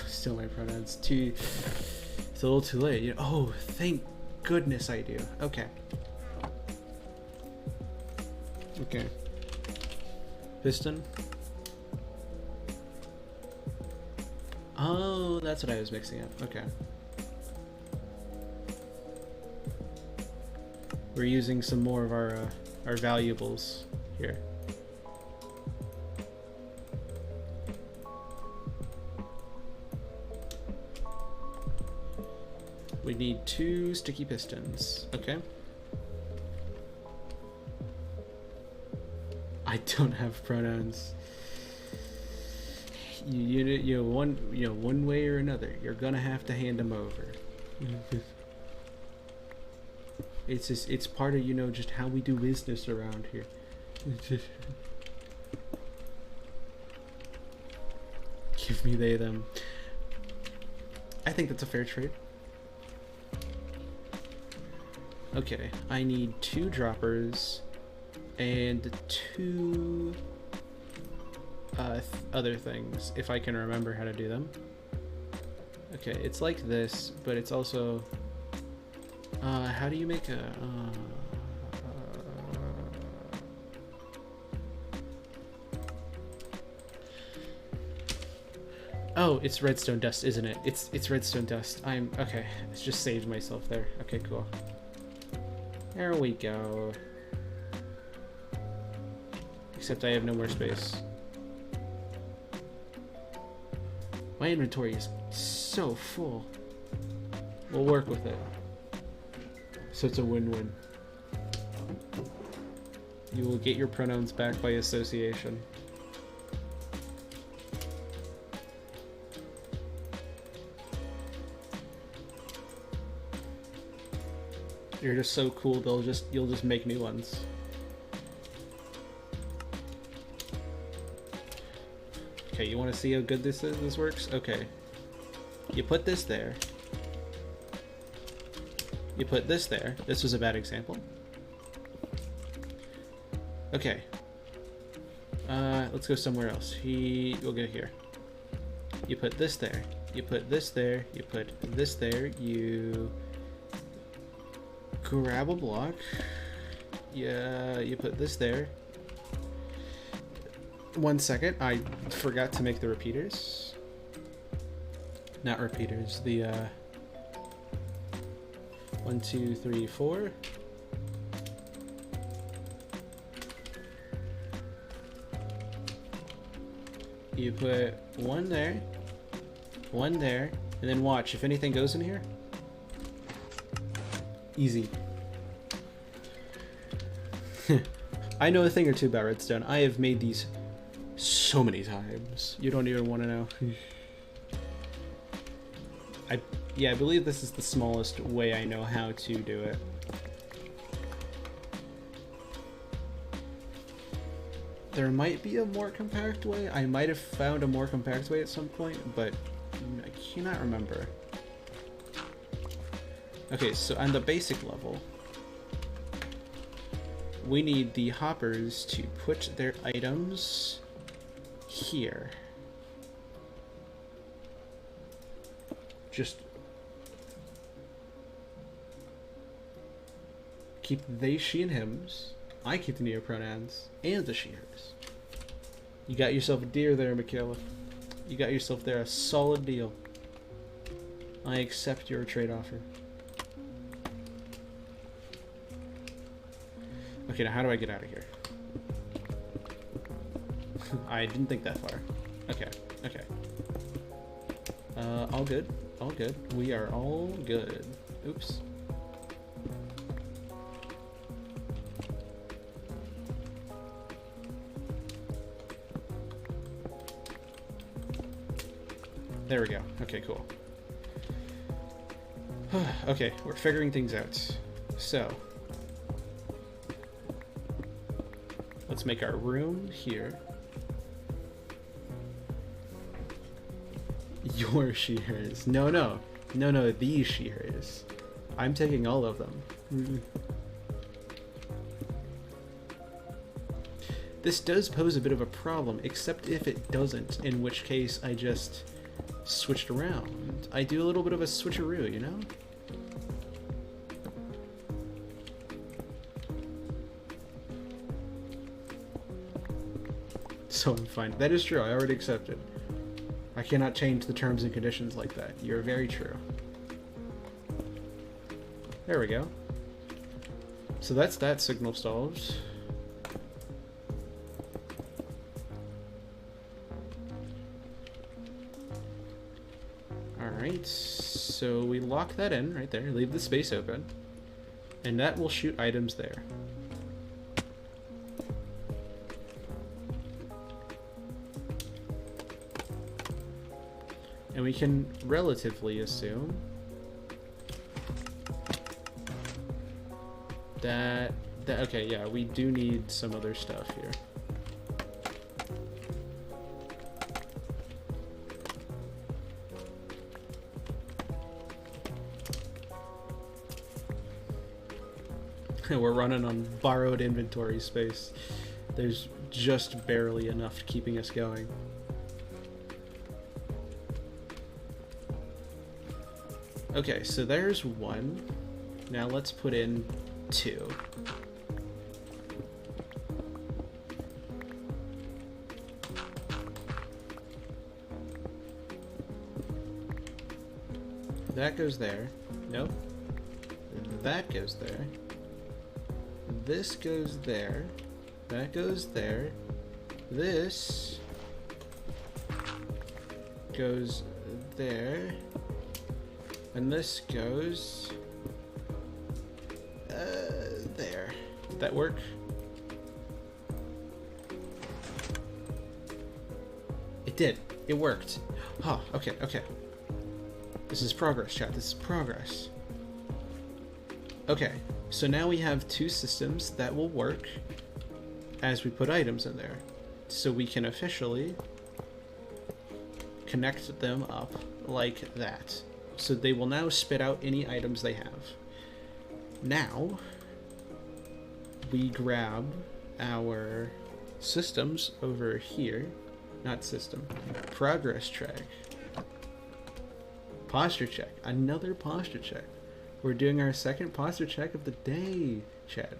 Still my pronouns. It's a little too late. You know, oh, thank goodness I do. Okay. Okay. Piston. Oh, that's what I was mixing up. Okay. We're using some more of our valuables here. We need 2 sticky pistons. Okay. I don't have pronouns. One way or another, you're gonna have to hand them over. It's part of just how we do business around here. Give me they them. I think that's a fair trade. Okay, I need 2 droppers and 2 other things, if I can remember how to do them. Okay, it's like this, but it's also how do you make a oh, it's redstone dust, isn't it? It's redstone dust. I'm okay. It's just saved myself there. Okay, cool. There we go. Except I have no more space. My inventory is so full. We'll work with it. So it's a win-win. You will get your pronouns back by association. You're just so cool, you'll just make new ones. Okay, you want to see how good this works? Okay. You put this there. You put this there. This was a bad example. Okay. Let's go somewhere else. We'll go here. You put this there. You put this there. You put this there. You grab a block. Yeah, you put this there. 1 second, I forgot to make the repeaters. Not repeaters, the 1, 2, 3, 4. You put 1 there, 1 there, and then watch if anything goes in here. Easy. I know a thing or two about redstone. I have made these so many times. You don't even want to know. I believe this is the smallest way I know how to do it. There might be a more compact way. I might have found a more compact way at some point, but I cannot remember. Okay, so on the basic level, we need the hoppers to put their items here. Just keep they, she, and hims. I keep the neopronouns and the she, hers. You got yourself a deal there, Michaela. You got yourself there a solid deal. I accept your trade offer. Okay, now how do I get out of here? I didn't think that far. Okay, okay. All good. All good. We are all good. Oops. There we go. Okay, cool. Okay, we're figuring things out. So, let's make our room here. Your shears. No, no. No, no, these shears. I'm taking all of them. This does pose a bit of a problem, except if it doesn't, in which case I just switched around. I do a little bit of a switcheroo, you know? So I'm fine. That is true, I already accepted. I cannot change the terms and conditions like that. You're very true. There we go. So that's that signal solved. Alright, so we lock that in right there, leave the space open, and that will shoot items there. And we can relatively assume that okay, yeah, we do need some other stuff here. We're running on borrowed inventory space. There's just barely enough keeping us going. Okay, so there's one. Now let's put in two. That goes there. Nope. That goes there. This goes there. That goes there. This goes there. And this goes there. Did that work? It did. It worked. Oh, okay, okay. This is progress, chat. This is progress. Okay, so now we have two systems that will work as we put items in there. So we can officially connect them up like that. So they will now spit out any items they have. Now, we grab our systems over here. Not system. Progress track. Posture check. Another posture check. We're doing our second posture check of the day, chat.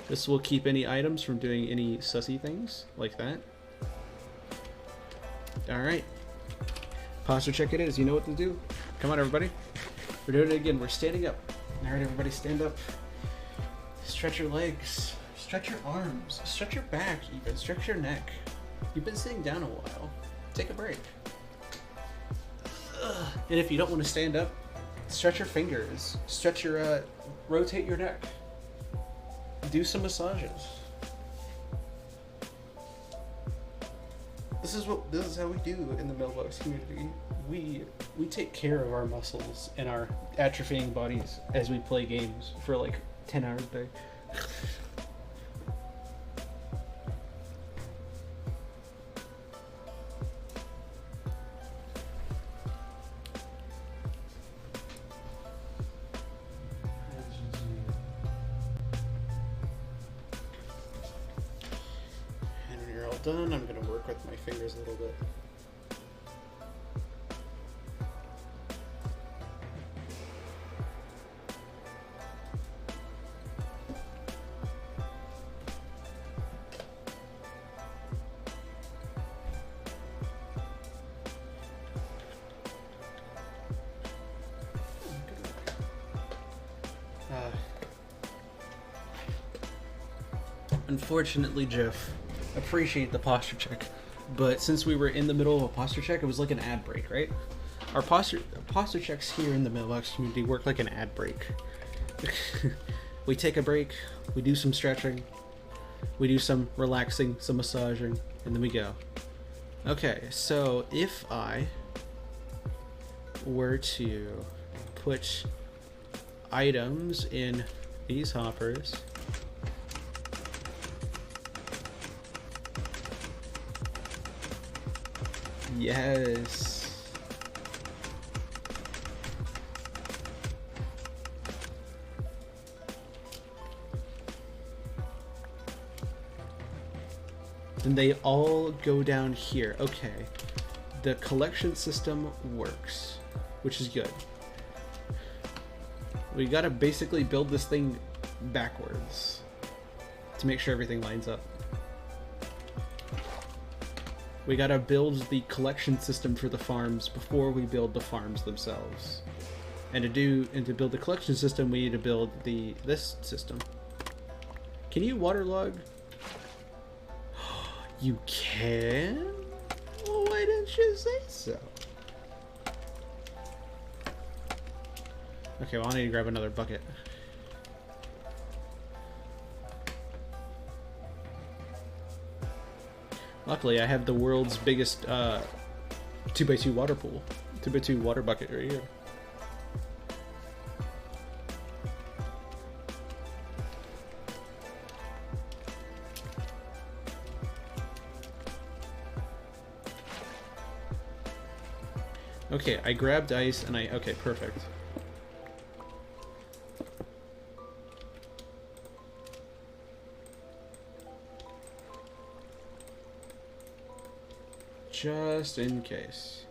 This will keep any items from doing any sussy things like that. Alright. Posture check it is. You know what to do. Come on, everybody. We're doing it again. We're standing up. Alright, everybody, stand up. Stretch your legs. Stretch your arms. Stretch your back, even. Stretch your neck. You've been sitting down a while. Take a break. Ugh. And if you don't want to stand up, stretch your fingers, stretch your, rotate your neck, do some massages. This is how we do in the mailbox community. We take care of our muscles and our atrophying bodies as we play games for like 10 hours a day. And when you're all done, I'm gonna work with my fingers a little bit. Unfortunately, Jeff, appreciate the posture check, but since we were in the middle of a posture check, it was like an ad break, right? Our posture checks here in the mailbox community work like an ad break. We take a break, we do some stretching, we do some relaxing, some massaging, and then we go. Okay, so if I were to put items in these hoppers, yes. Then they all go down here. Okay. The collection system works, which is good. We gotta basically build this thing backwards to make sure everything lines up. We gotta build the collection system for the farms before we build the farms themselves. And to build the collection system, we need to build this system. Can you waterlog? You can? Well, why didn't you say so? Okay, well, I need to grab another bucket. Luckily, I have the world's biggest 2x2 water pool. 2x2 water bucket right here. Okay, I grabbed ice and okay, perfect. Just in case.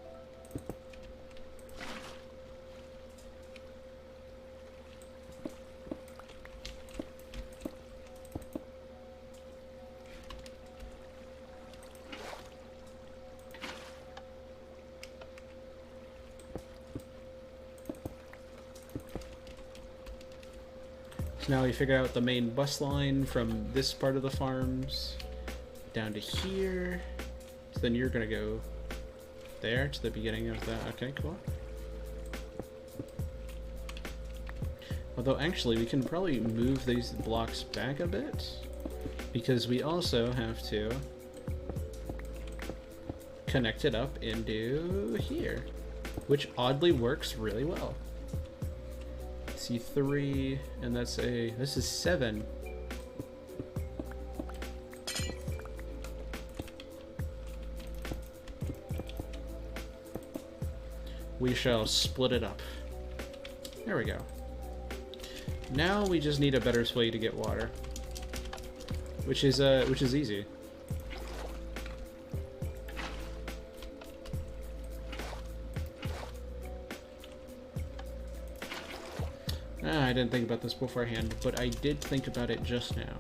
So now we figure out the main bus line from this part of the farms down to here. So then you're gonna go there to the beginning of the... Okay, cool. Although actually we can probably move these blocks back a bit because we also have to connect it up into here, which oddly works really well. C3, and this is 7. We shall split it up. There we go. Now we just need a better way to get water, which is easy. I didn't think about this beforehand, but I did think about it just now.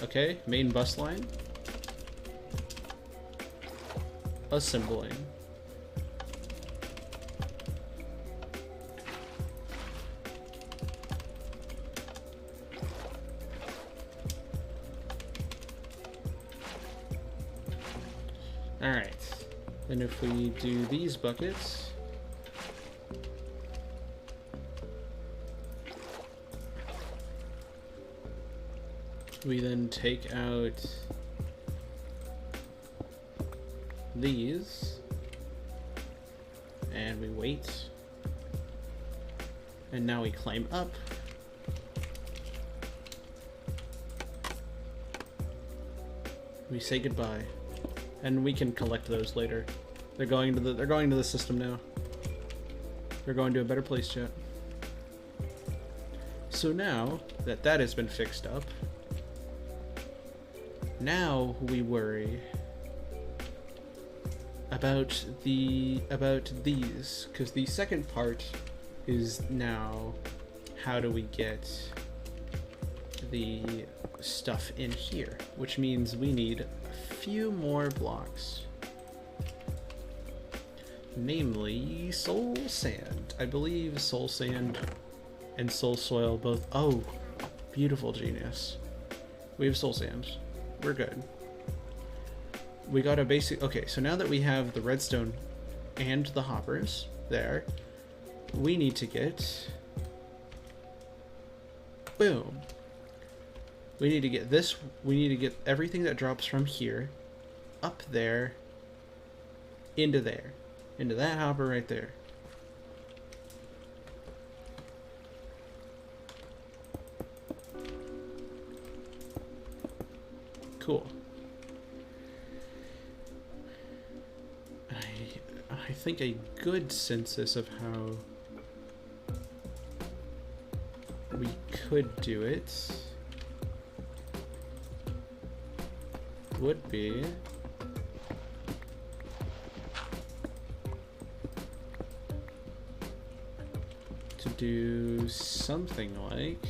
Okay, main bus line. Assembling. Alright. And if we do these buckets, we then take out these, and we wait, and now we climb up. We say goodbye, and we can collect those later. They're going to the system now. They're going to a better place, chat. So now that that has been fixed up, now we worry about these, because the second part is now how do we get the stuff in here, which means we need a few more blocks, namely soul sand. I believe soul sand and soul soil both. Oh, beautiful, genius. We have soul sand. We're good. We got a basic. Okay, so now that we have the redstone and the hoppers there, we need to get, boom, we need to get this, we need to get everything that drops from here up there into there, into that hopper right there. Cool. I think a good census of how we could do it would be to do something like,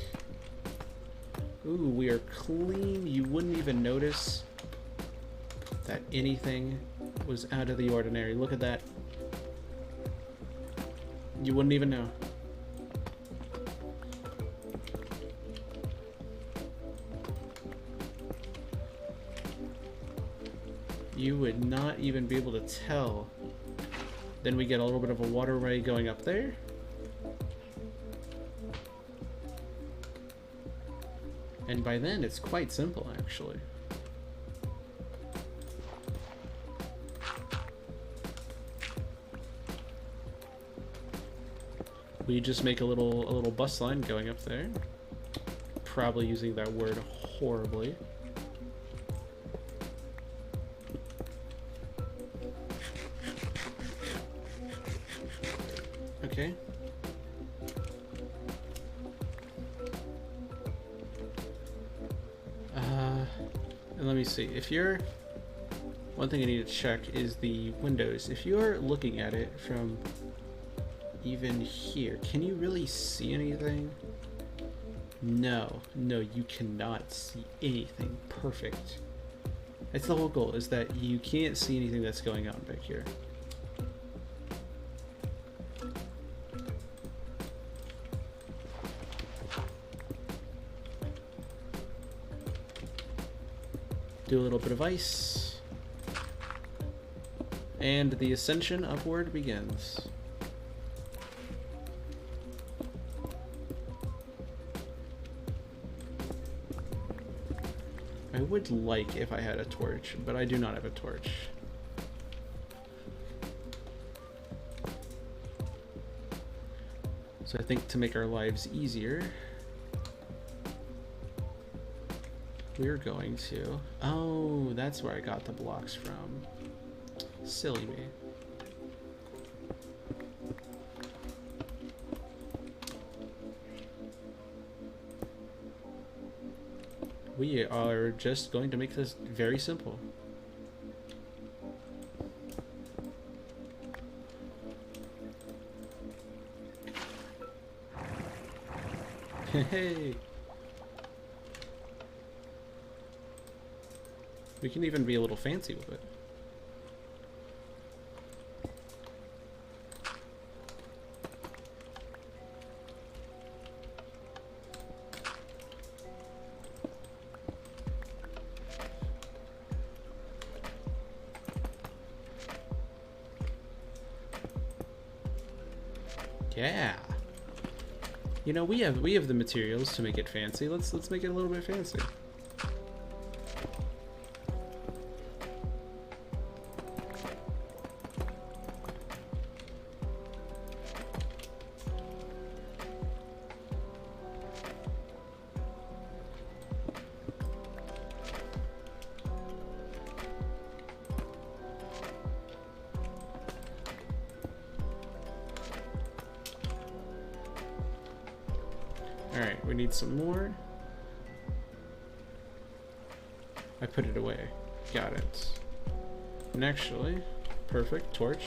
ooh, we are clean. You wouldn't even notice that anything was out of the ordinary. Look at that. You wouldn't even know. You would not even be able to tell. Then we get a little bit of a waterway going up there. And by then it's quite simple, actually. We just make a little bus line going up there. Probably using that word horribly. Okay. And let me see. If you're, one thing I need to check is the windows. If you're looking at it from even here, can you really see anything? No, you cannot see anything. Perfect. That's the whole goal, is that you can't see anything that's going on back here. Do a little bit of ice, and the ascension upward begins. I would like if I had a torch, but I do not have a torch. So I think to make our lives easier, we're going to... Oh, that's where I got the blocks from. Silly me. We are just going to make this very simple. Hey! We can even be a little fancy with it. Yeah. You know, we have the materials to make it fancy. Let's make it a little bit fancy. Alright, we need some more. I put it away. Got it. And actually, perfect. Torch.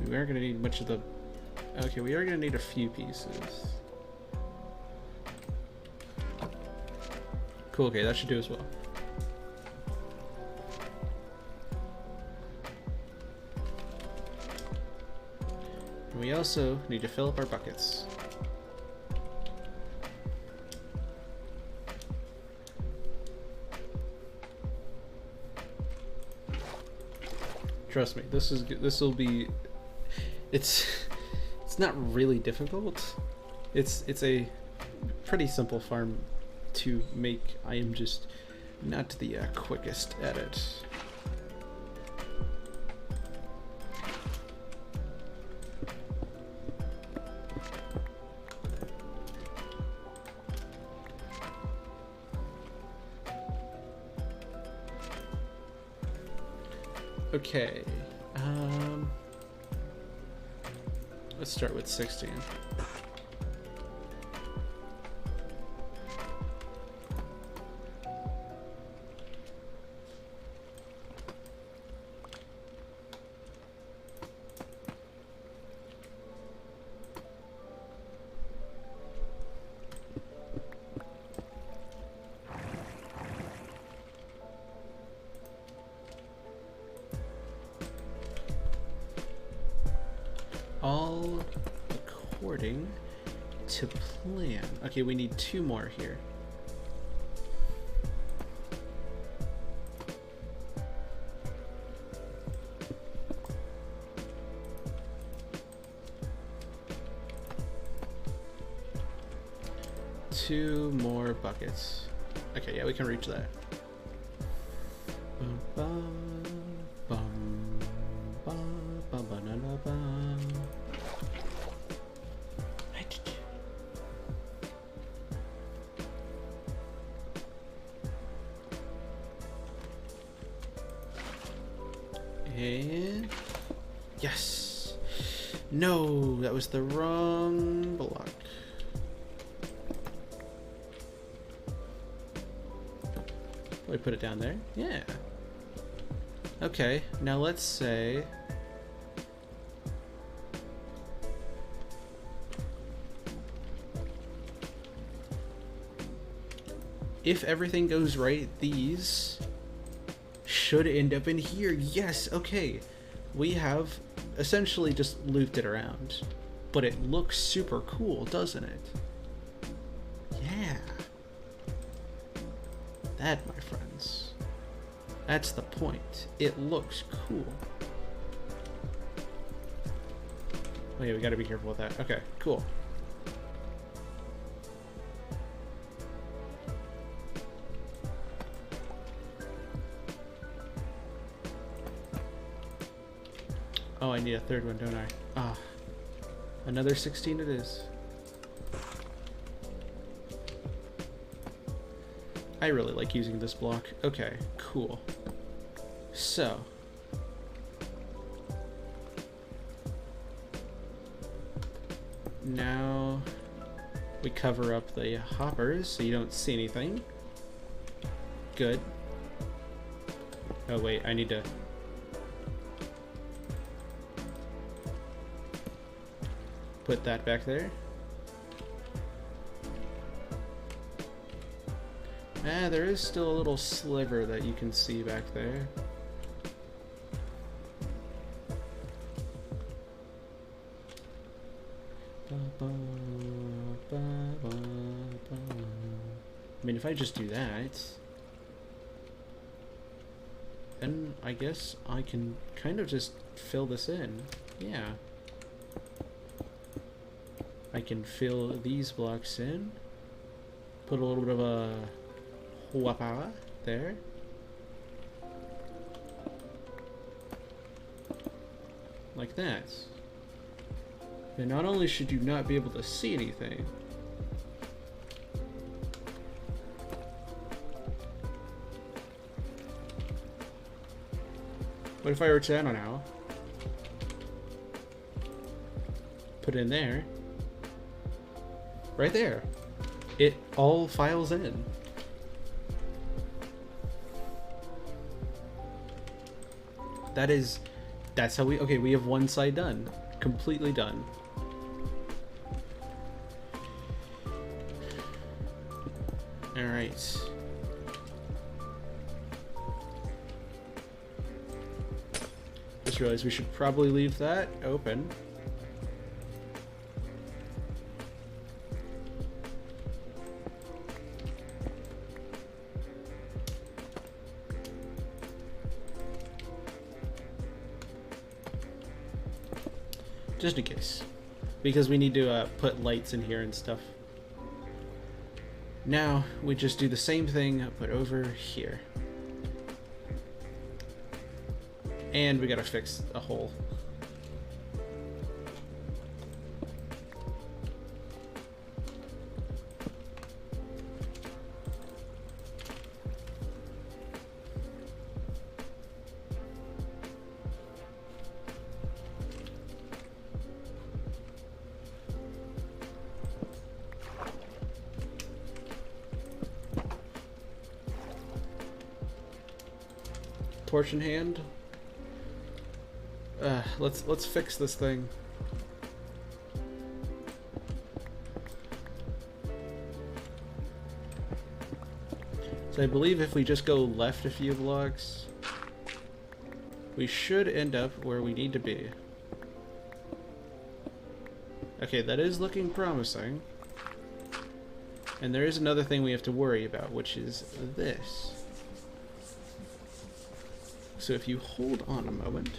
We aren't gonna need much of the... Okay, we are gonna need a few pieces. Cool, okay, that should do as well. And we also need to fill up our buckets. Trust me, this will be... It's not really difficult. It's a pretty simple farm to make. I am just not the quickest at it. Okay. Let's start with 16. All according to plan. Okay, we need 2 more here. Two more buckets. Okay, yeah, we can reach that. And yes. No, that was the wrong block. We put it down there. Yeah. Okay, now let's say if everything goes right, these should end up in here. Yes, okay. We have essentially just looped it around, but it looks super cool, doesn't it? Yeah. That, my friends, that's the point. It looks cool. Oh yeah, we gotta be careful with that. Okay, cool. Oh, I need a third one, don't I? Ah, another 16 it is. I really like using this block. Okay, cool. So, now we cover up the hoppers so you don't see anything. Good. Oh wait, I need to... put that back there. Ah, there is still a little sliver that you can see back there. mean, if I just do that, then I guess I can kind of just fill this in. Yeah. I can fill these blocks in. Put a little bit of a huapa there. Like that. And not only should you not be able to see anything, but if I were to, I don't know, put it in there, right there, it all files in. That's how we, okay, we have one side done. Completely done. Alright. Just realized we should probably leave that open. Just in case. Because we need to put lights in here and stuff. Now, we just do the same thing, but over here. And we gotta fix a hole. Torch in hand. Let's fix this thing. So I believe if we just go left a few blocks, we should end up where we need to be. Okay, that is looking promising. And there is another thing we have to worry about, which is this. So if you hold on a moment.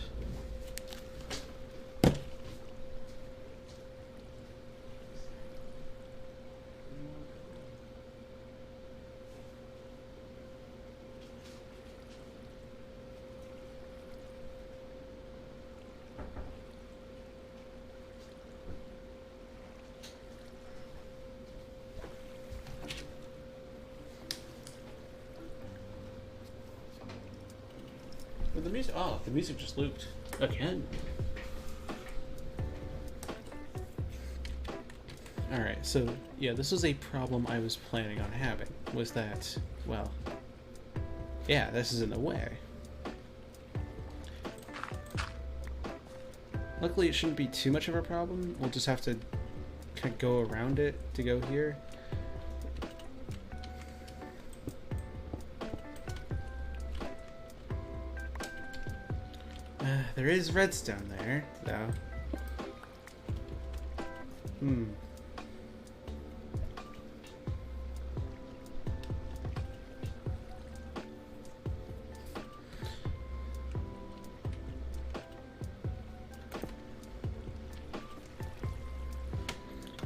The music, oh, the music just looped again. Alright, so yeah, this was a problem I was planning on having, was that, well, yeah, this is in the way. Luckily it shouldn't be too much of a problem, we'll just have to kind of go around it to go here. There is redstone there, though.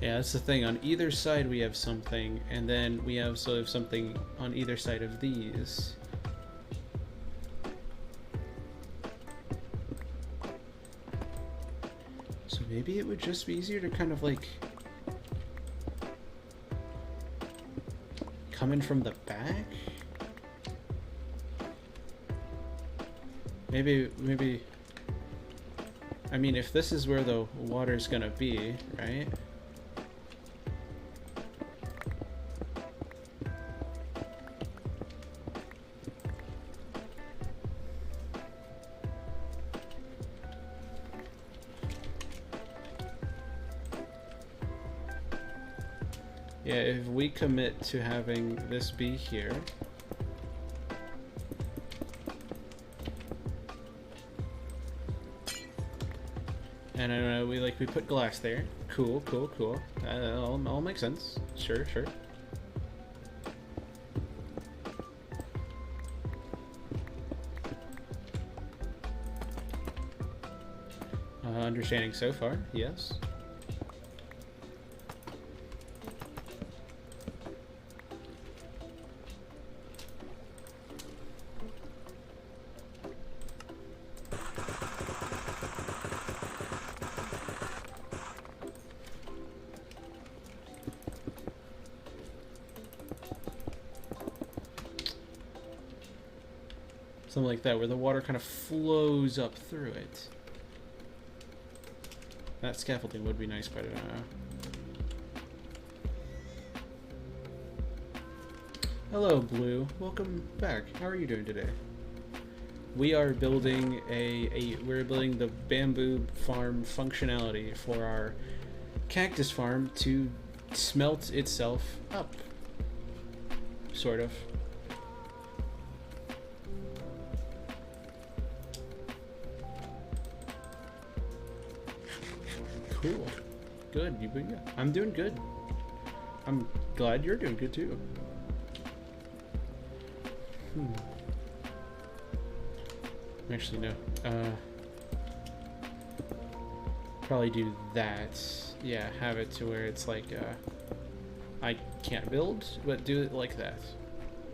Yeah, that's the thing. On either side we have something, and then we also have something on either side of these. Maybe it would just be easier to kind of like come in from the back? Maybe, I mean, if this is where the water's gonna be, right? Yeah, if we commit to having this be here, and I don't know, we put glass there. Cool. All makes sense. Sure. Understanding so far, yes. Something like that, where the water kind of flows up through it. That scaffolding would be nice, but I don't know. Hello, Blue. Welcome back. How are you doing today? We are building we're building the bamboo farm functionality for our cactus farm to smelt itself up. Sort of. Cool. Good. Yeah, I'm doing good. I'm glad you're doing good too. Actually, no. Probably do that. Yeah, have it to where it's like, I can't build, but do it like that.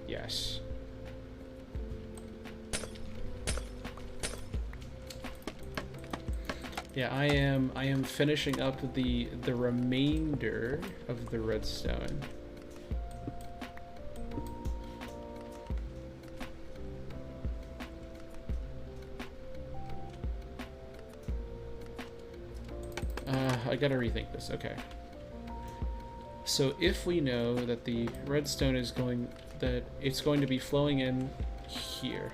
Yes. Yeah, I am finishing up the remainder of the redstone. I gotta rethink this. Okay. So if we know that the redstone is it's going to be flowing in here,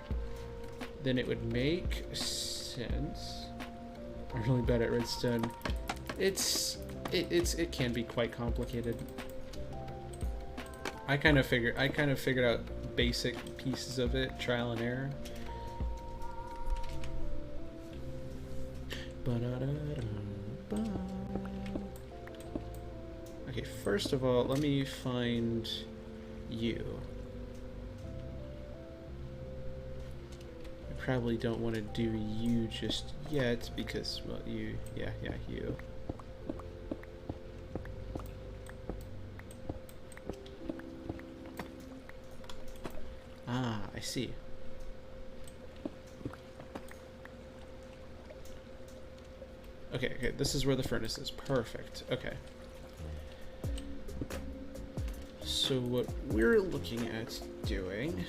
then it would make sense. I'm really bad at redstone. It can be quite complicated. I kind of figured out basic pieces of it, trial and error. Okay, first of all, let me find you. I probably don't want to do you just yet because, well, you. Ah, I see. Okay, this is where the furnace is. Perfect. Okay. So what we're looking at doing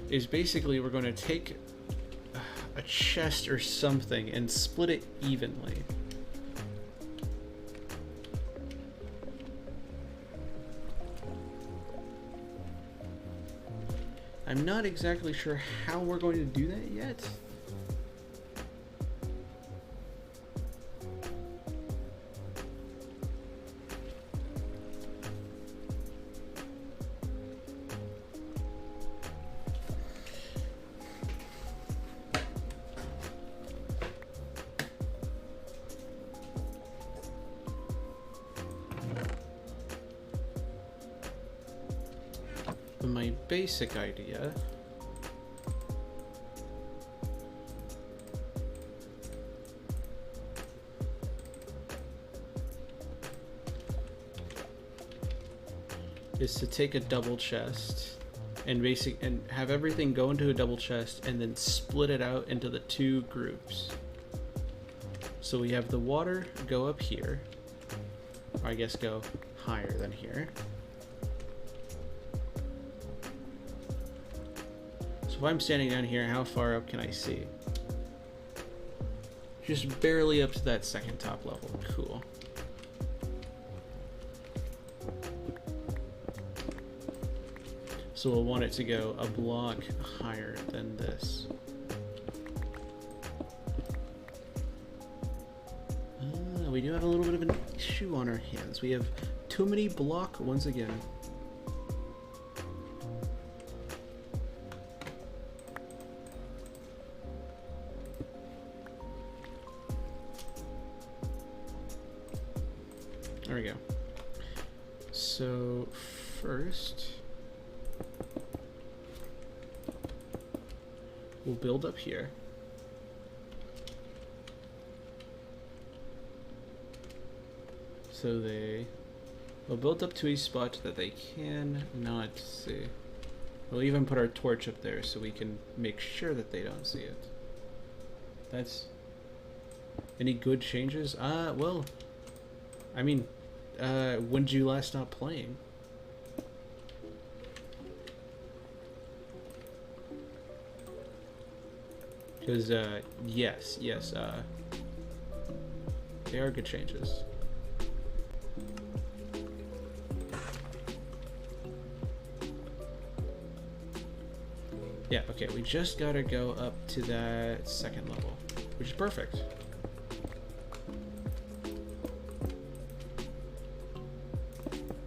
is basically we're going to take a chest or something and split it evenly. I'm not exactly sure how we're going to do that yet. My basic idea is to take a double chest and have everything go into a double chest and then split it out into the two groups. So we have the water go up here, or I guess go higher than here. So if I'm standing down here, how far up can I see? Just barely up to that second top level. Cool. So we'll want it to go a block higher than this. We do have a little bit of an issue on our hands. We have too many block once again. There we go. So first, will build up here. So they'll build up to a spot that they cannot see. We'll even put our torch up there so we can make sure that they don't see it. That's... Any good changes? Well... I mean, when did you last stop playing? Because, yes, they are good changes. Yeah, okay, we just gotta go up to that second level, which is perfect.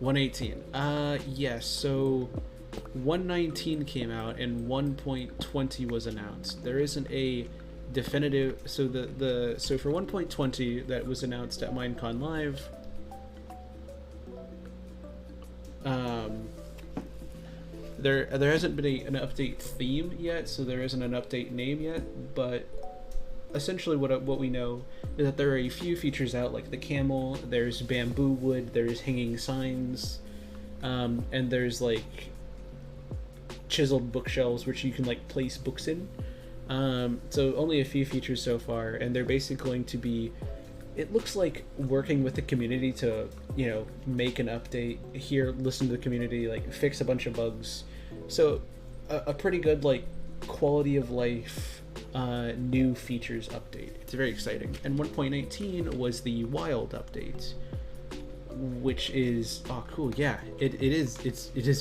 $118. Yes, so 119 came out and 1.20 was announced. There isn't a definitive, so so for 1.20 that was announced at Minecon Live, there hasn't been an update theme yet, so there isn't an update name yet, but essentially what we know is that there are a few features out, like the camel, there's bamboo wood, there's hanging signs, and there's like chiseled bookshelves which you can like place books in. So only a few features so far, and they're basically going to be, it looks like, working with the community to, you know, make an update here, listen to the community, like fix a bunch of bugs. So a pretty good like quality of life new features update. It's very exciting. And 1.19 was the wild update, which is, oh cool, yeah, it is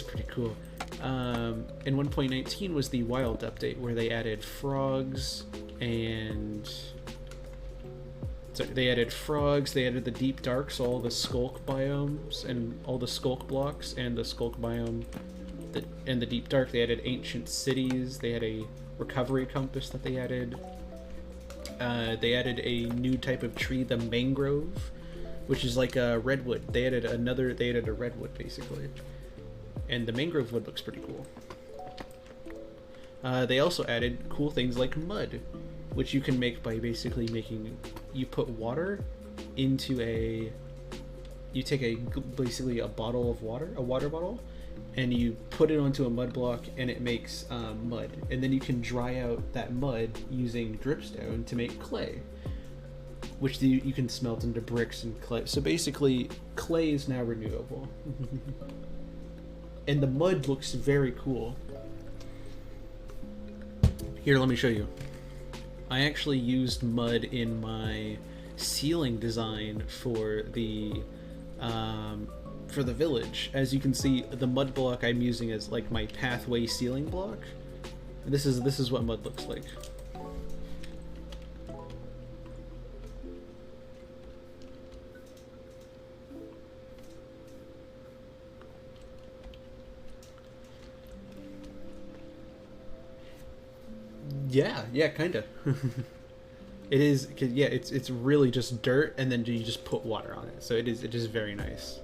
pretty cool. And 1.19 was the wild update where they added frogs and they added the deep dark, so all the skulk biomes and all the skulk blocks and the skulk biome, and the deep dark. They added ancient cities. They had a recovery compass that they added. They added a new type of tree, the mangrove, which is like a redwood. They added a redwood basically, and the mangrove wood looks pretty cool. They also added cool things like mud, which you can make by basically you put water into you take basically a bottle of water, a water bottle, and you put it onto a mud block and it makes mud, and then you can dry out that mud using dripstone to make clay, which you can smelt into bricks and clay. So basically clay is now renewable. And the mud looks very cool. Here, let me show you. I actually used mud in my ceiling design for the village. As you can see, the mud block I'm using as like my pathway ceiling block. This is what mud looks like. Yeah, kinda. It is, cause yeah, it's really just dirt, and then you just put water on it. So it is very nice.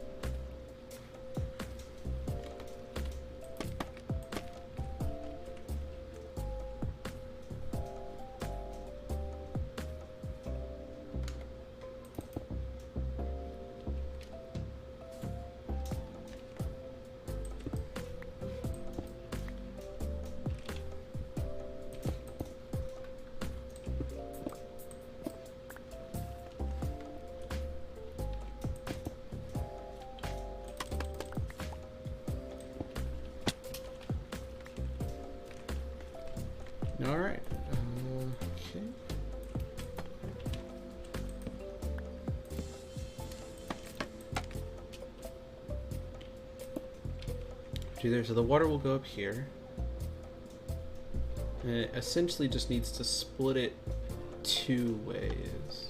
All right. Okay. So the water will go up here. And it essentially just needs to split it 2 ways.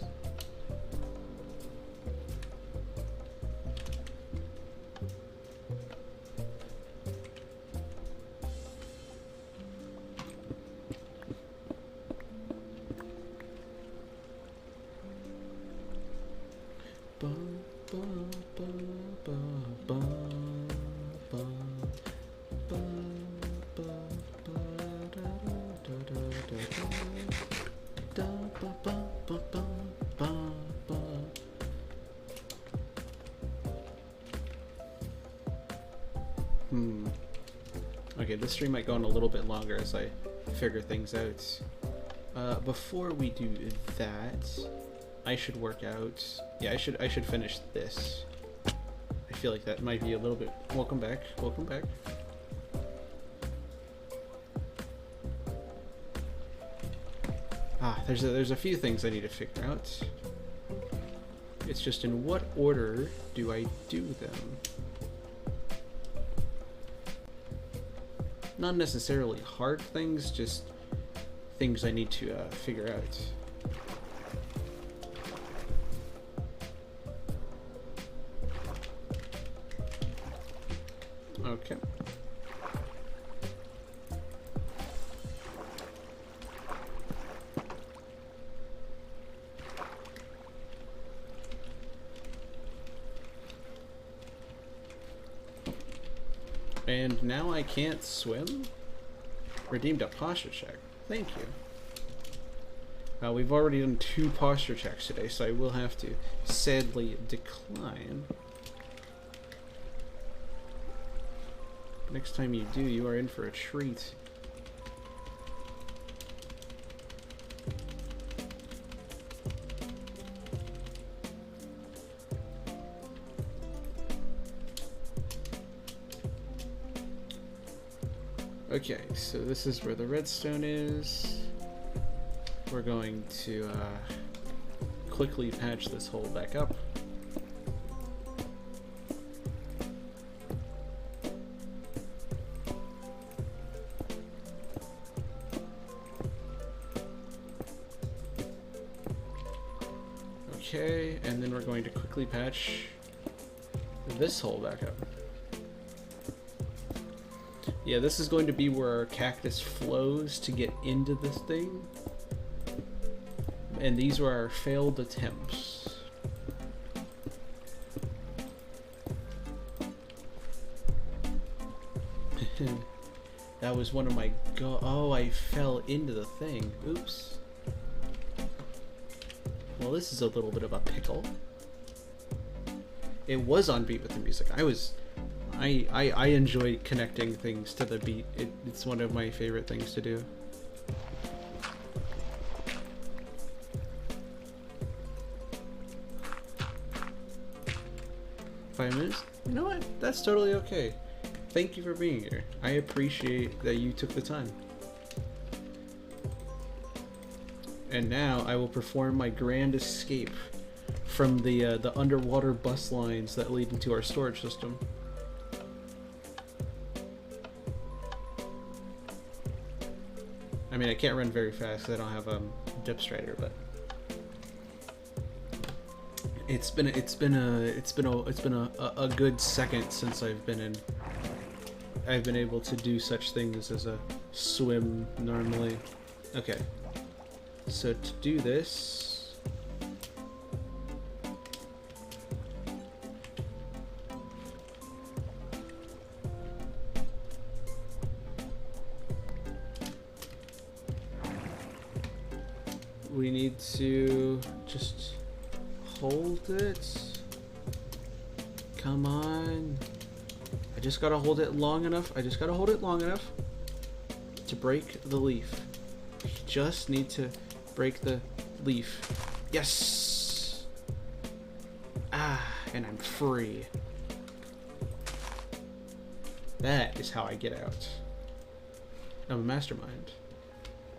Okay, this stream might go on a little bit longer as I figure things out. Before we do that, I should work out. Yeah, I should finish this. I feel like that might be a little bit. Welcome back. Welcome back. There's a few things I need to figure out. It's just in what order do I do them? Not necessarily hard things, just things I need to figure out. Okay. And now I can't swim? Redeemed a posture check. Thank you. We've already done 2 posture checks today, so I will have to sadly decline. Next time you do, you are in for a treat. Okay, so this is where the redstone is. We're going to quickly patch this hole back up. Okay, and then we're going to quickly patch this hole back up. Yeah, this is going to be where our cactus flows to get into this thing. And these were our failed attempts. That was one of my oh, I fell into the thing. Oops. Well, this is a little bit of a pickle. It was on beat with the music. I enjoy connecting things to the beat. It's one of my favorite things to do. 5 minutes? You know what? That's totally okay. Thank you for being here. I appreciate that you took the time. And now I will perform my grand escape from the underwater bus lines that lead into our storage system. I mean, I can't run very fast because I don't have a dip strider, but it's been a good second since I've been able to do such things as a swim normally. Okay, so to do this, we need to just hold it. Come on. I just gotta hold it long enough. To break the leaf. We just need to break the leaf. Yes! Ah, and I'm free. That is how I get out. I'm a mastermind.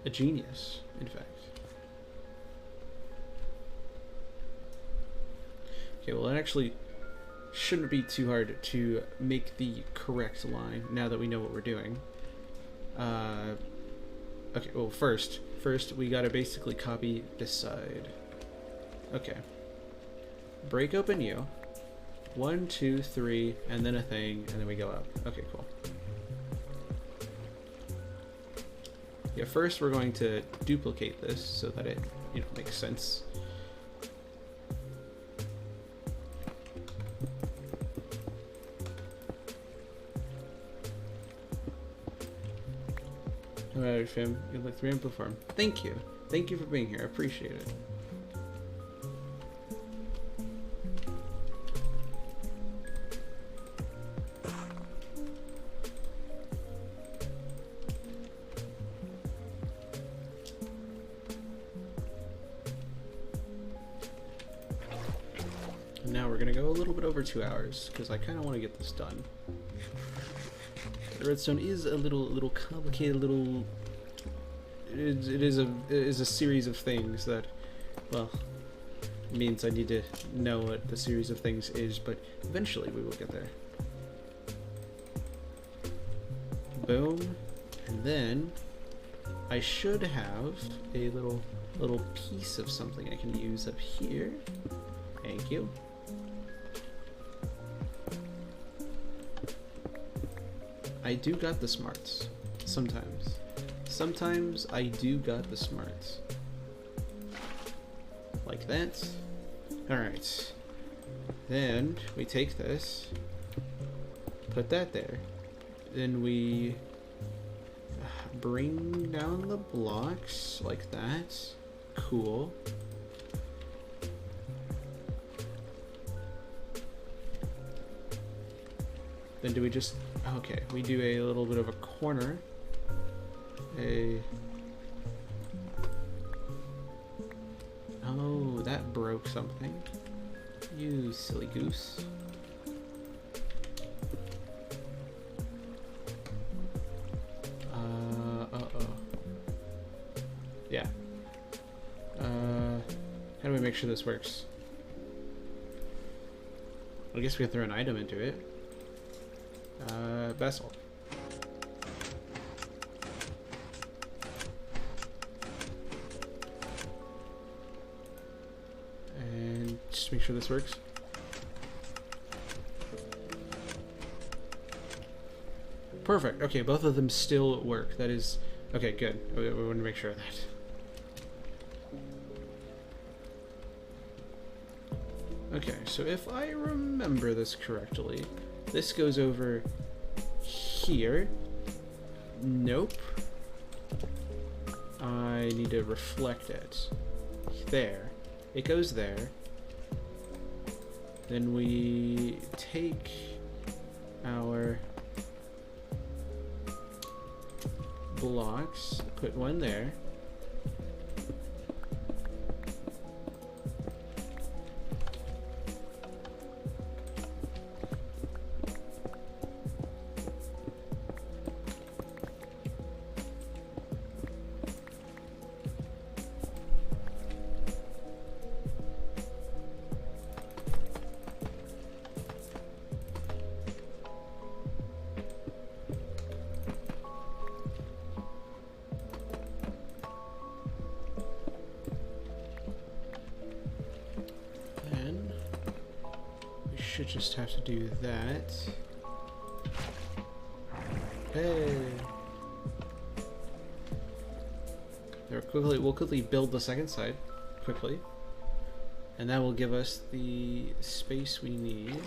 A genius, in fact. Okay, well, it actually shouldn't be too hard to make the correct line now that we know what we're doing. Okay, well, first we gotta basically copy this side. Okay. Break open you. 1, 2, 3, and then a thing, and then we go up. Okay, cool. Yeah, first we're going to duplicate this so that it, makes sense. Alright, fam. You look 3 input form. Thank you. Thank you for being here. I appreciate it. now we're gonna go a little bit over 2 hours because I kind of want to get this done. The redstone is a little complicated. It is a series of things that, well, means I need to know what the series of things is, but eventually we will get there. Boom, and then I should have a little piece of something I can use up here. Thank you. I do got the smarts. Sometimes. Sometimes I do got the smarts. Like that. Alright. Then we take this. Put that there. Then we bring down the blocks like that. Cool. Then do we just... Okay, we do a little bit of a corner. Oh, that broke something. You silly goose. Uh-oh. Yeah. How do we make sure this works? I guess we can throw an item into it. Vessel. And just make sure this works. Perfect. Okay, both of them still work. That is... Okay, good. We want to make sure of that. Okay, so if I remember this correctly, this goes over here. Nope. I need to reflect it. There. It goes there. Then we take our blocks, put one there. Should just have to do that. Hey. There, quickly, we'll quickly build the second side quickly, and that will give us the space we need.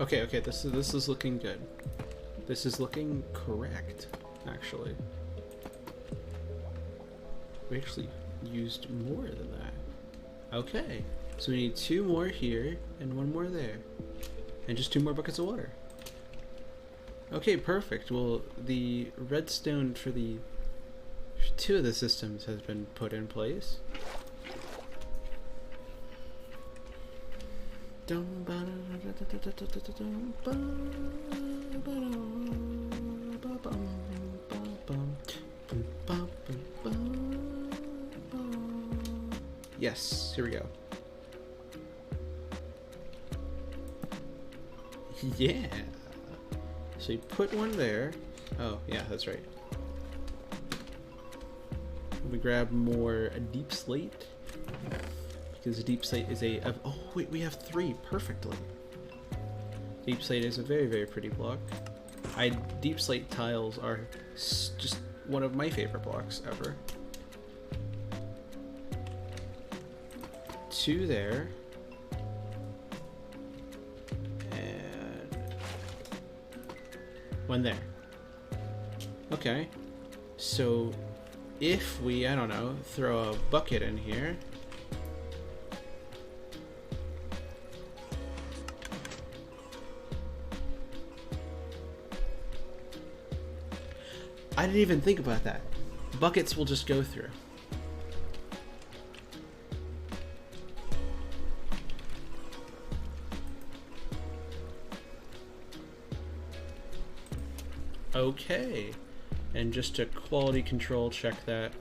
Okay, this is looking good. This is looking correct, actually. We actually used more than that. Okay, so we need 2 more here and 1 more there. And just 2 more buckets of water. Okay, perfect. Well, the redstone for 2 of the systems has been put in place. Yes, here we go. Yeah. So you put one there. Oh, yeah, that's right. We grab more deep slate. Because deep slate is oh, wait, we have 3 perfectly. Deep slate is a very, very pretty block. Deep slate tiles are just one of my favorite blocks ever. 2 there. And 1 there. Okay. So if we, I don't know, throw a bucket in here. I didn't even think about that. Buckets will just go through. Okay. And just to quality control check that.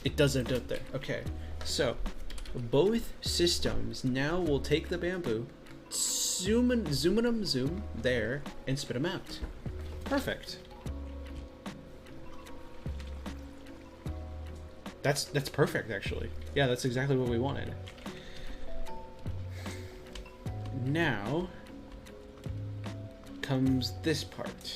It doesn't up there. Okay. So, both systems now will take the bamboo, zoom there, and spit them out. Perfect. That's perfect, actually. Yeah, that's exactly what we wanted. Now comes this part.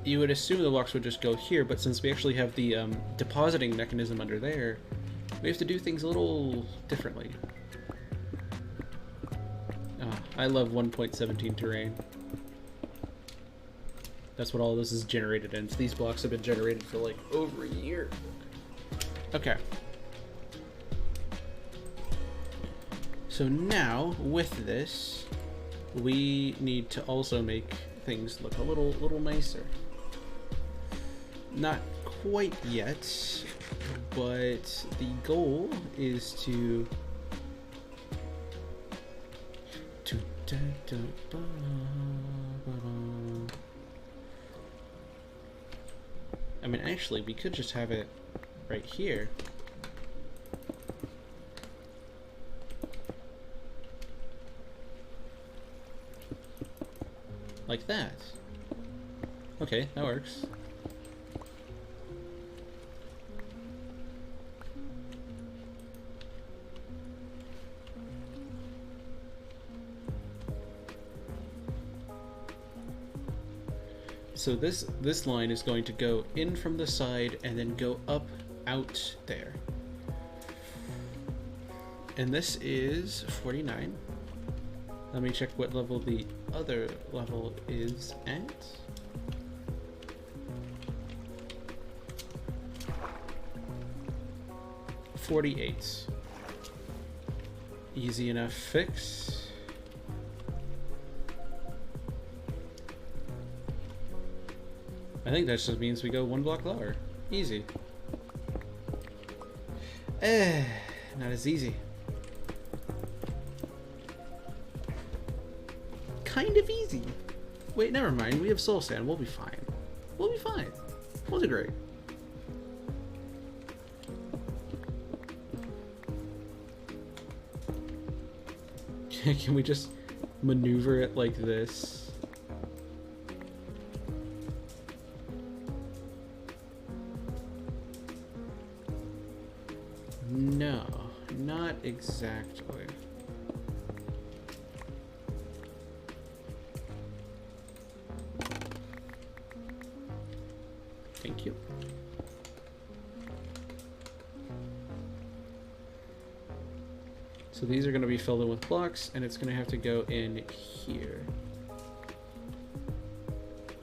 You would assume the blocks would just go here, but since we actually have the depositing mechanism under there, we have to do things a little differently. Oh, I love 1.17 terrain. That's what all this is generated in. So these blocks have been generated for like over a year. Okay. So now, with this, we need to also make things look a little nicer. Not quite yet, but the goal is to I mean, actually, we could just have it right here. Like that. Okay, that works. So this line is going to go in from the side and then go up out there. And this is 49. Let me check what level the other level is at. $48. Easy enough fix. I think that just means we go 1 block lower. Easy. Not as easy. Kind of easy. Wait, never mind. We have soul sand. We'll be fine. We'll be fine. We'll do great. Can we just maneuver it like this? No, not exactly. Thank you. So these are going to be filled in with blocks, and it's going to have to go in here.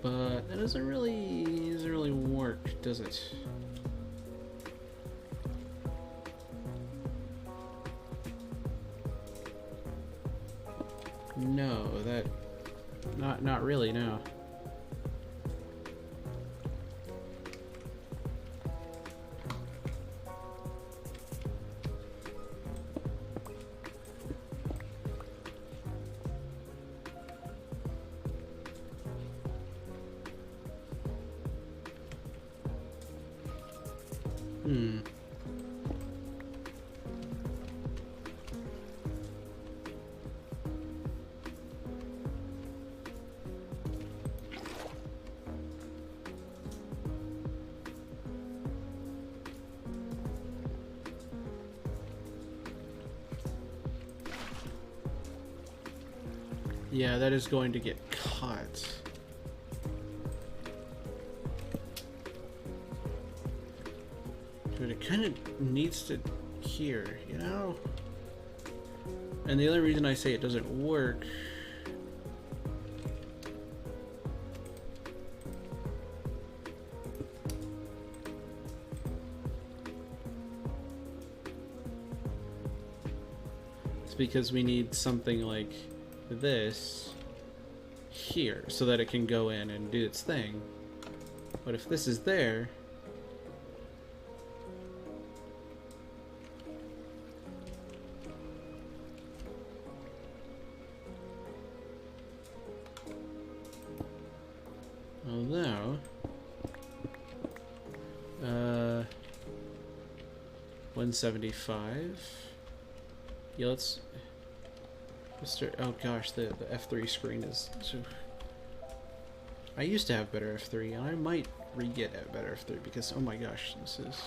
But that doesn't really work, does it? No, that not really, no. Yeah, that is going to get caught. But it kind of needs to hear, you know? And the only reason I say it doesn't work is because we need something like this here so that it can go in and do its thing. But if this is there, although 175. Yeah, let's start. Oh gosh, the F3 screen is so. I used to have better F3, and I might re-get a better F3 because, oh my gosh, this is.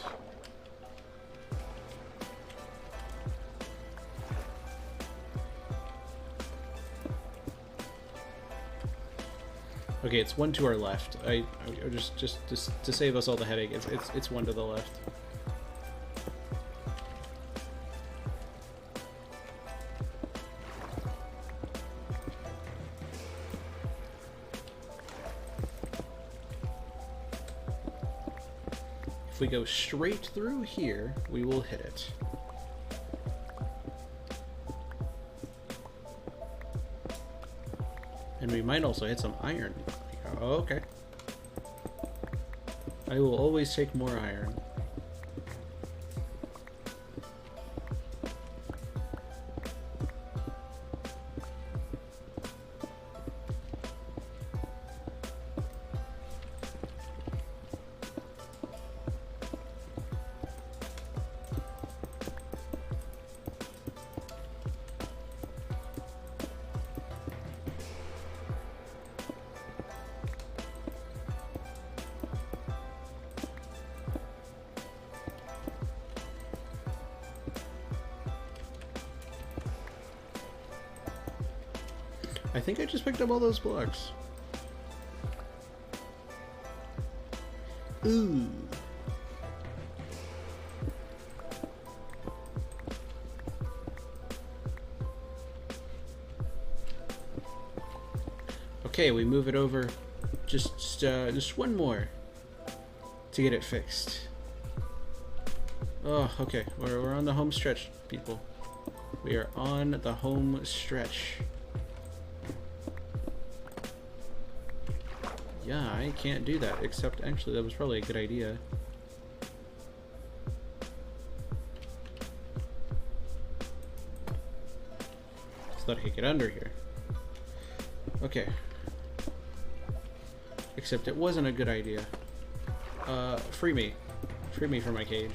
Okay, it's one to our left. I just to save us all the headache. It's one to the left. If we go straight through here, we will hit it. And we might also hit some iron. Oh, okay. I will always take more iron. I think I just picked up all those blocks. Ooh. Okay, we move it over just one more to get it fixed. Oh, okay. We're on the home stretch, people. We are on the home stretch. Yeah, I can't do that, except actually that was probably a good idea. So that I could get under here. Okay. Except it wasn't a good idea. Free me. Free me from my cage.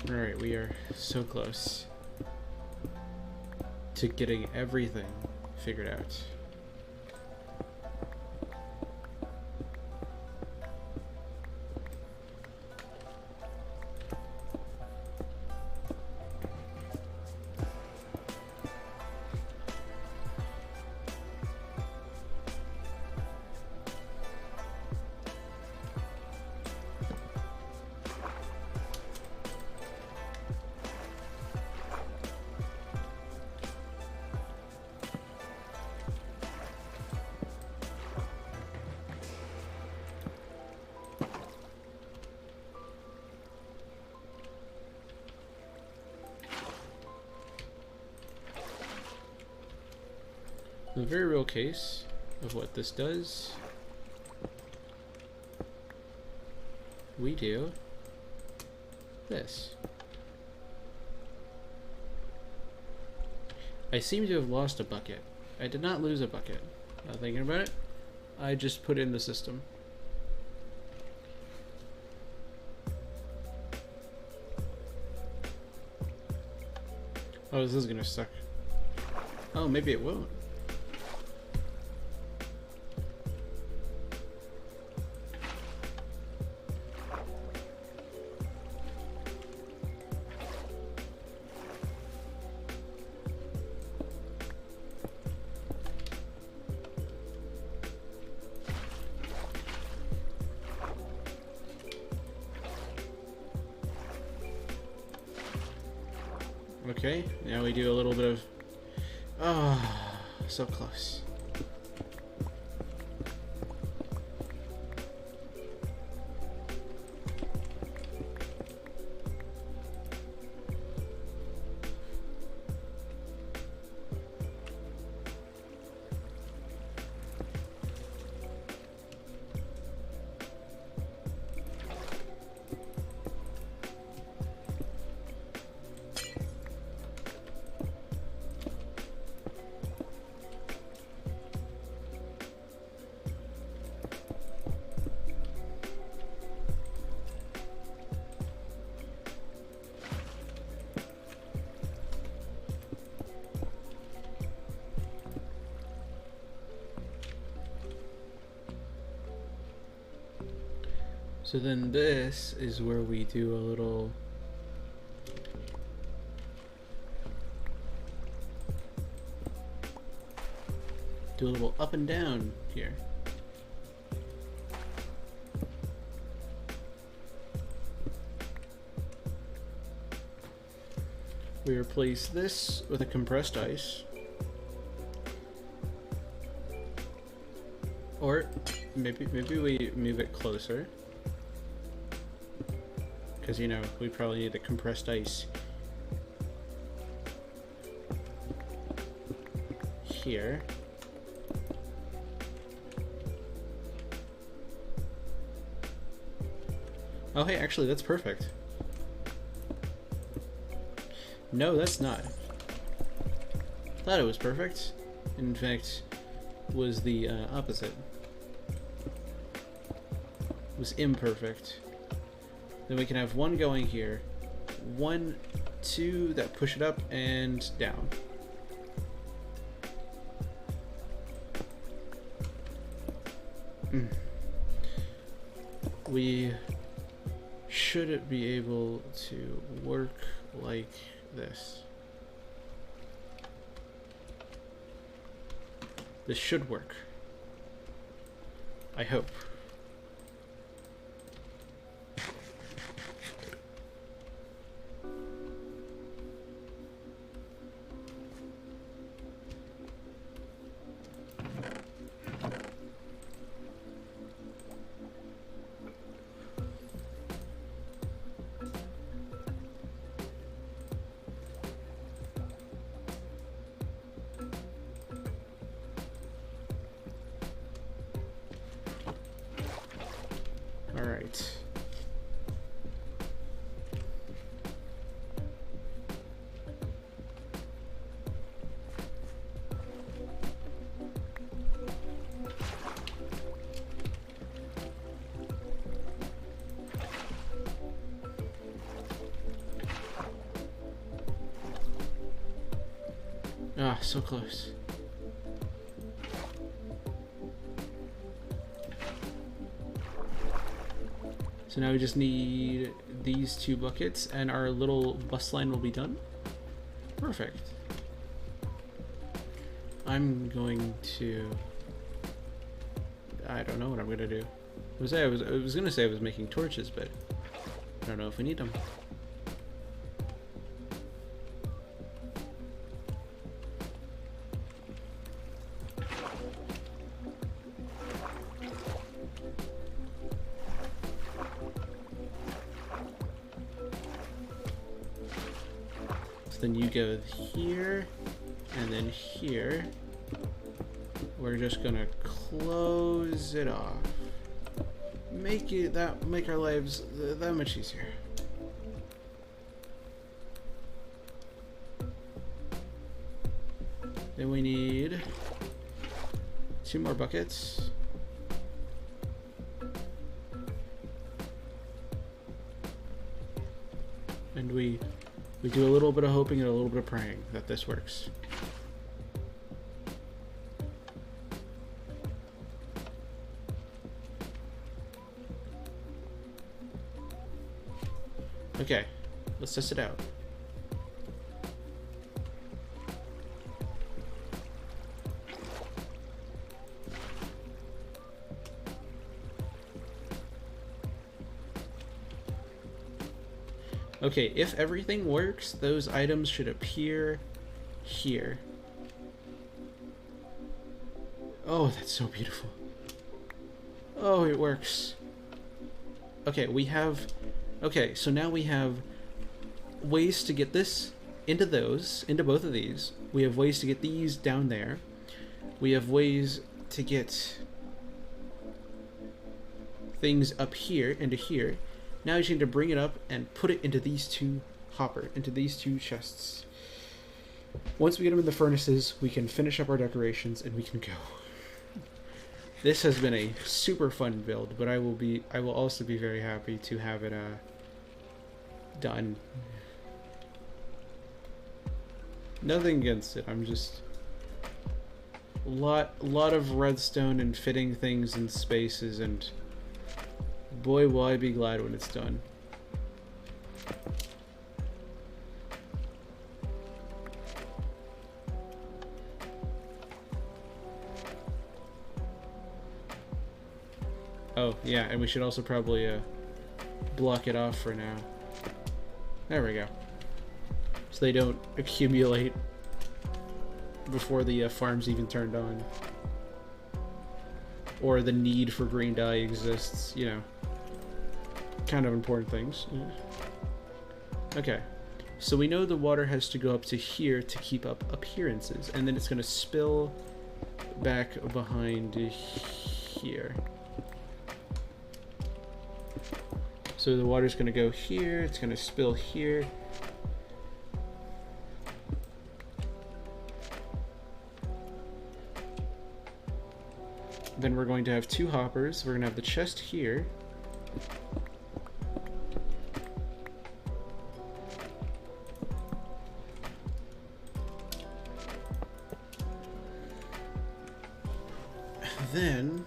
Alright, we are so close to getting everything figured out. In a very real case of what this does, we do this. I seem to have lost a bucket. I did not lose a bucket. Now thinking about it, I just put in the system. Oh, this is gonna suck. Oh, maybe it won't. Okay, now we do a little bit of... Oh, so close. So then this is where we do a little up and down here. We replace this with a compressed ice. Or maybe we move it closer. Because, you know, we probably need the compressed ice here. Oh, hey, actually, that's perfect. No, that's not. Thought it was perfect. In fact, was the opposite. Was imperfect. Then we can have one going here, 1, 2 that push it up and down. We should be able to work like this. This should work. I hope. All right. Ah, so close. So now we just need these 2 buckets and our little bus line will be done. Perfect. I'm going to... I don't know what I'm going to do. I was going to say I was making torches, but I don't know if we need them. Then you go here and then here. We're just gonna close it off. Make our lives that much easier. Then we need 2 more buckets. And we We do a little bit of hoping and a little bit of praying that this works. Okay, let's test it out. Okay, if everything works, those items should appear here. Oh, that's so beautiful. Oh, it works. Okay, we have... Okay, so now we have ways to get this into those, into both of these. We have ways to get these down there. We have ways to get things up here into here. Now you just need to bring it up and put it into these two into these two chests. Once we get them in the furnaces, we can finish up our decorations and we can go. This has been a super fun build, but I will also be very happy to have it done. Nothing against it. I'm just a lot of redstone and fitting things in spaces, and boy will I be glad when it's done. Oh yeah, and we should also probably block it off for now. There we go. So they don't accumulate before the farm's even turned on. Or the need for green dye exists, you know. Kind of important things. Okay. So we know the water has to go up to here to keep up appearances, and then it's going to spill back behind here. So the water's going to go here, it's going to spill here. Then we're going to have two hoppers. We're going to have the chest here. Then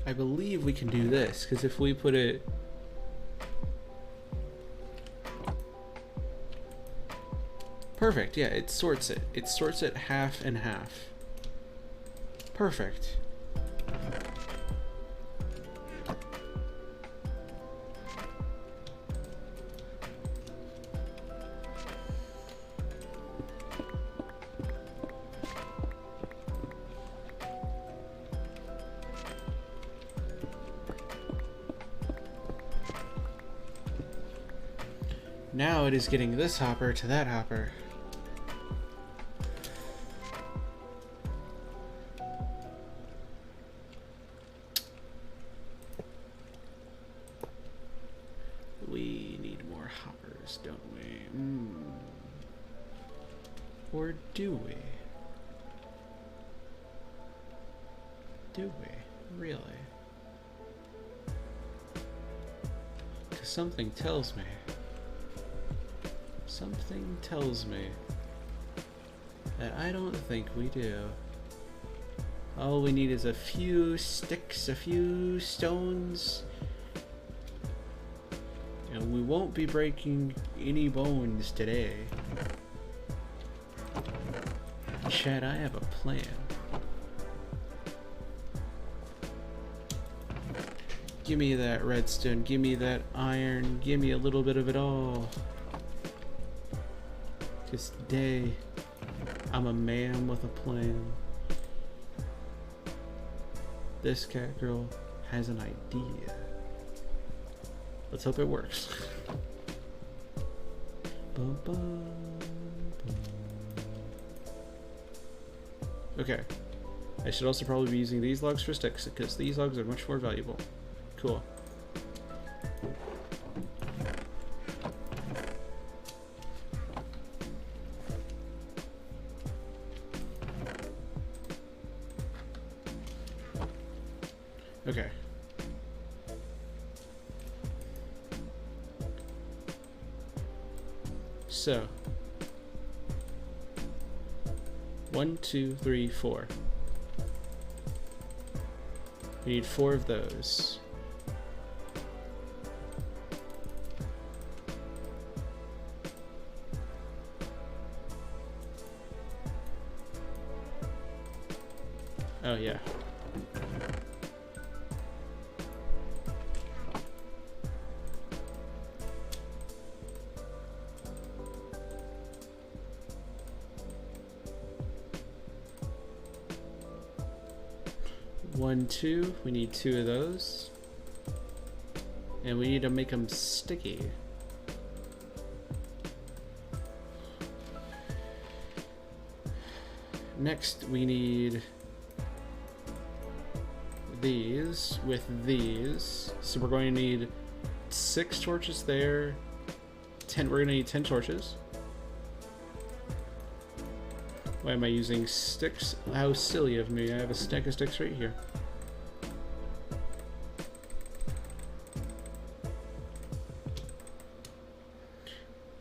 I believe we can do this, because if we put it perfect, yeah, it sorts it. It sorts it half and half. Perfect. Now it is getting this hopper to that hopper. We need more hoppers, don't we? Or do we? Do we? Really? 'Cause something tells me that I don't think we do. All we need is a few sticks, a few stones, and we won't be breaking any bones today. Chad, I have a plan. Give me that redstone, give me that iron, give me a little bit of it all. 'Cause today, I'm a man with a plan. This cat girl has an idea. Let's hope it works. Bum, bum, bum. Okay. I should also probably be using these logs for sticks, because these logs are much more valuable. Cool. Okay. So 1, 2, 3, 4. We need 4 of those. Oh yeah. One, 2. We need 2 of those. And we need to make them sticky. Next, we need these with these. So we're going to need 6 torches there. 10. We're going to need 10 torches. Why am I using sticks? How silly of me. I have a stack of sticks right here.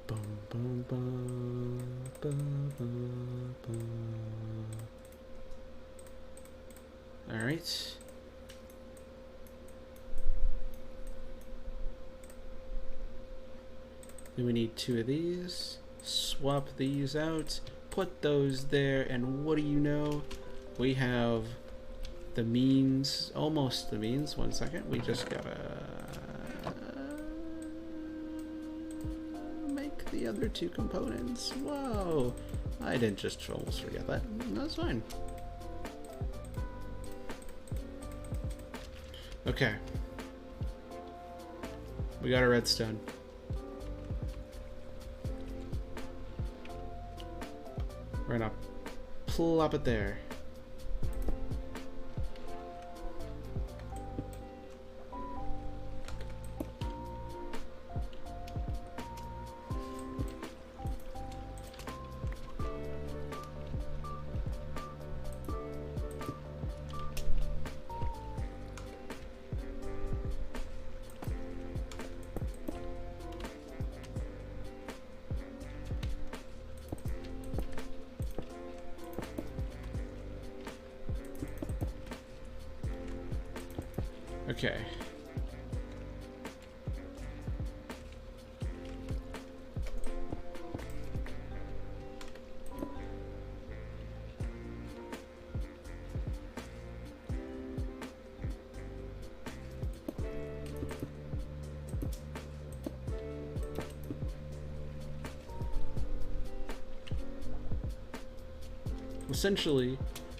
Bum, bum, bum, bum, bum, bum. All right. Then we need 2 of these. Swap these out. Put those there, and what do you know? We have the means, almost the means. 1 second, we just gotta make the other 2 components. Whoa, I didn't just almost forget that. That's fine. Okay, we got a redstone. We're gonna plop it there. Okay. Essentially,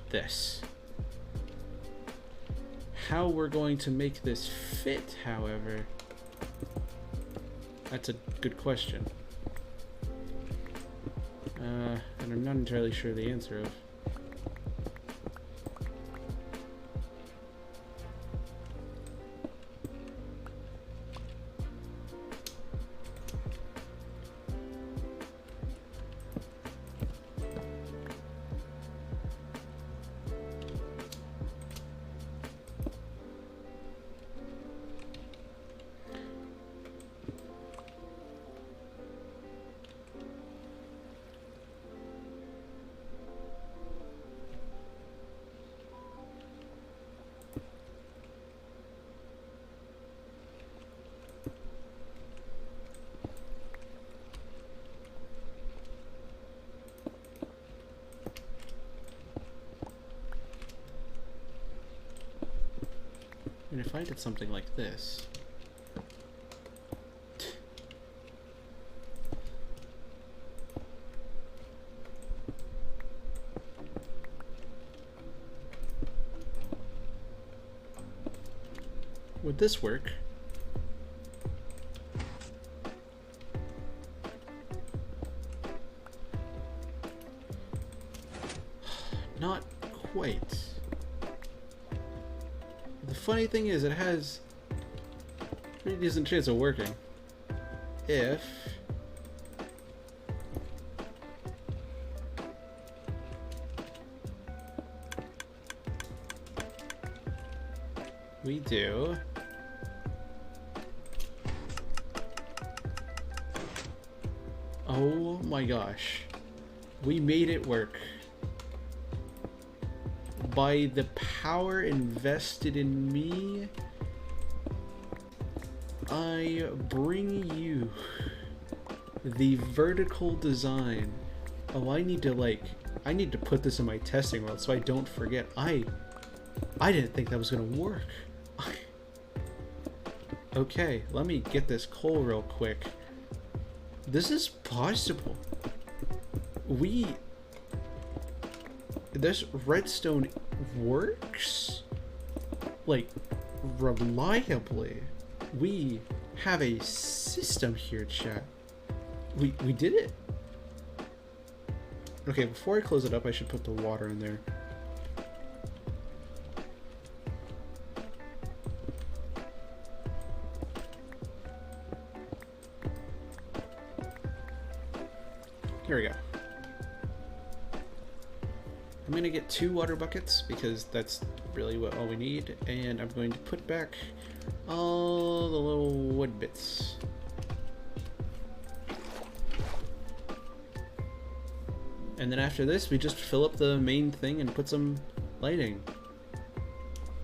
this. How we're going to make this fit, however, that's a good question. And I'm not entirely sure the answer of. And if I did something like this. Would this work? Not quite. The funny thing is, it has a pretty decent chance of working. If We do. Oh my gosh. We made it work. By the power invested in me, I bring you the vertical design. Oh, I need to put this in my testing world so I don't forget. I didn't think that was gonna work. Okay, let me get this coal real quick. This is possible. This redstone works like reliably. We have a system here, chat. We did it. Okay, before I close it up, I should put the water in there. Here we go. I'm gonna get 2 water buckets because that's really all we need, and I'm going to put back all the little wood bits. And then after this, we just fill up the main thing and put some lighting.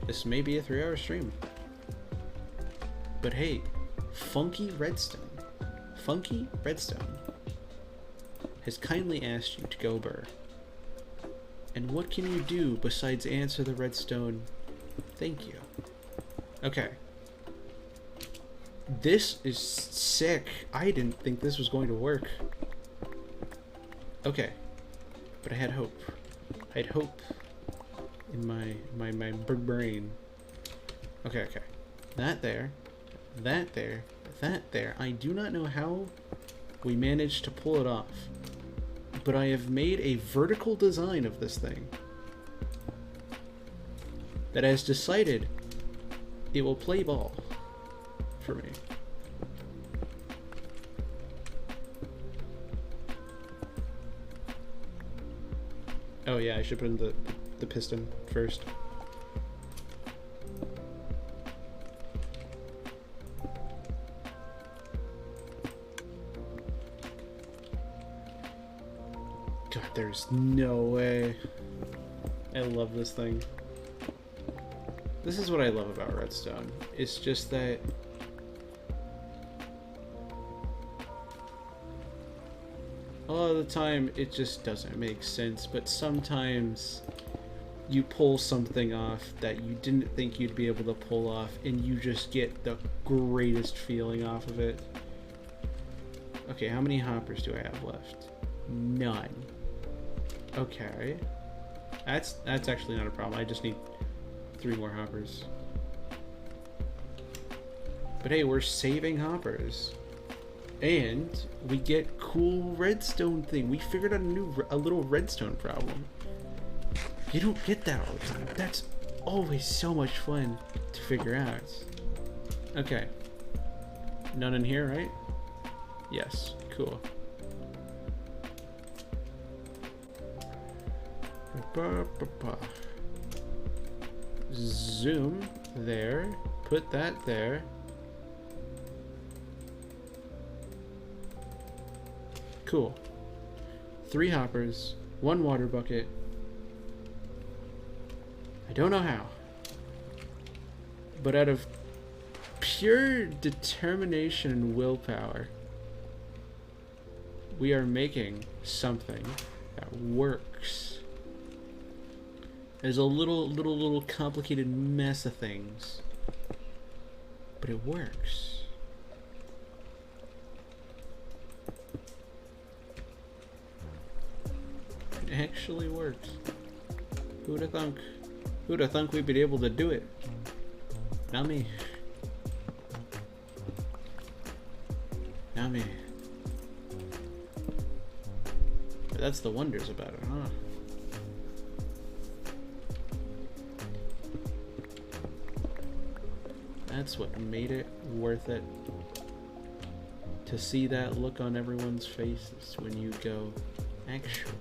This may be a 3-hour stream. But hey, Funky Redstone has kindly asked you to go burr. And what can you do besides answer the redstone thank you? Okay. This is sick. I didn't think this was going to work. Okay. But I had hope. I had hope in my brain. Okay. That there. I do not know how we managed to pull it off. But I have made a vertical design of this thing that has decided it will play ball for me. Oh yeah, I should put in the piston first. God, there's no way. I love this thing. This is what I love about redstone. It's just that a lot of the time it just doesn't make sense, but sometimes you pull something off that you didn't think you'd be able to pull off, and you just get the greatest feeling off of it. Okay, how many hoppers do I have left? None. Okay. That's actually not a problem. I just need 3 more hoppers. But hey, we're saving hoppers. And we get cool redstone thing. We figured out a little redstone problem. You don't get that all the time. That's always so much fun to figure out. Okay. None in here, right? Yes. Cool. Zoom there. Put that there. Cool. 3 hoppers, 1 water bucket. I don't know how, but out of pure determination and willpower, we are making something that works. There's a little complicated mess of things, but it works. It actually works. Who'd have thunk? Who'd have thunk we'd be able to do it? Not me. Not me. But that's the wonders about it, huh? That's what made it worth it. To see that look on everyone's faces when you go, actually,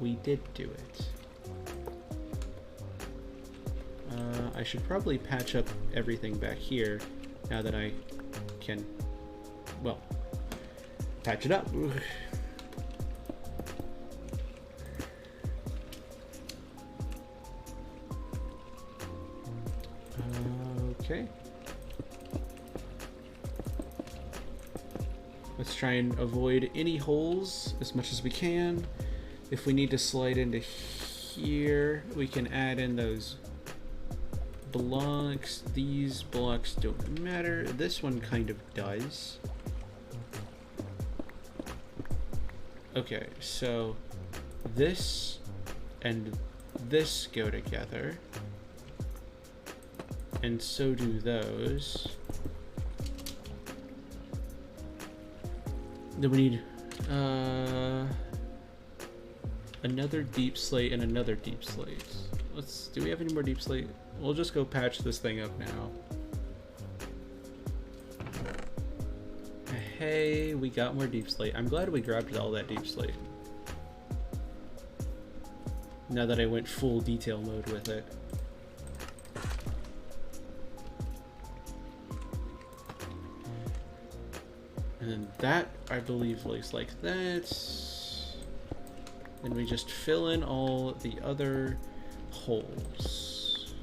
we did do it. I should probably patch up everything back here now that I can, well, patch it up. Okay. Let's try and avoid any holes as much as we can. If we need to slide into here, we can add in those blocks. These blocks don't matter. This one kind of does. Okay, so this and this go together. And so do those. Then we need another deep slate and another deep slate. Do we have any more deep slate? We'll just go patch this thing up now. Hey, we got more deep slate. I'm glad we grabbed all that deep slate. Now that I went full detail mode with it. And then that, I believe, looks like that. Then we just fill in all the other holes.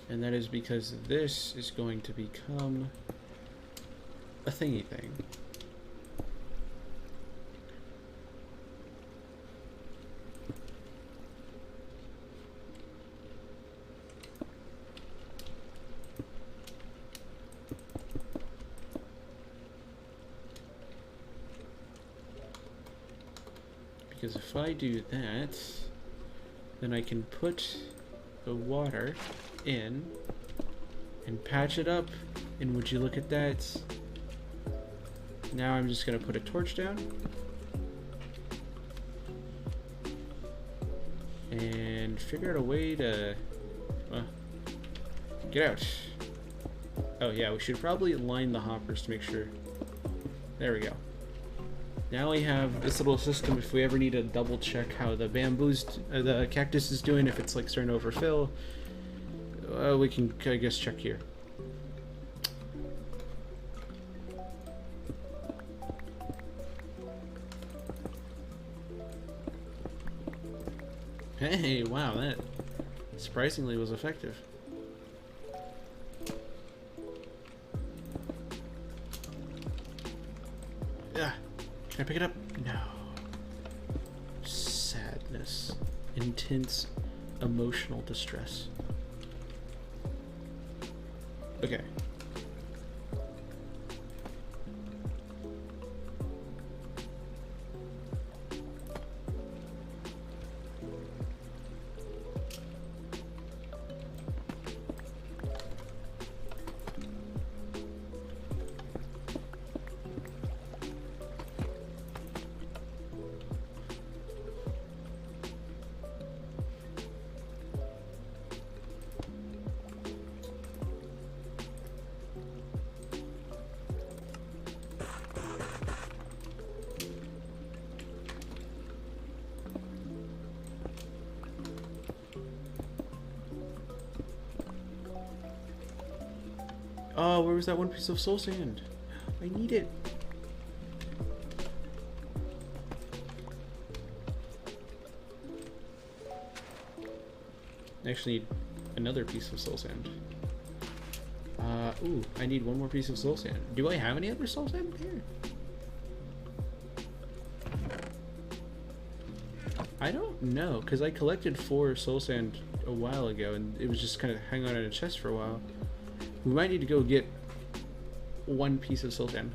And that is because this is going to become a thingy thing. Because if I do that, then I can put the water in and patch it up, and would you look at that? Now I'm just gonna put a torch down and figure out a way to get out. Oh yeah, we should probably line the hoppers to make sure. There we go. Now we have this little system if we ever need to double check how the the cactus is doing, if it's like starting to overfill. We can, I guess, check here. Hey, wow, that surprisingly was effective. Yeah. Can I pick it up? No. Sadness. Intense emotional distress. Okay. Oh, where was that one piece of soul sand? I need it. I actually need another piece of soul sand. Ooh, I need one more piece of soul sand. Do I have any other soul sand here? I don't know, because I collected 4 soul sand a while ago, and it was just kind of hanging out in a chest for a while. We might need to go get 1 piece of soul sand.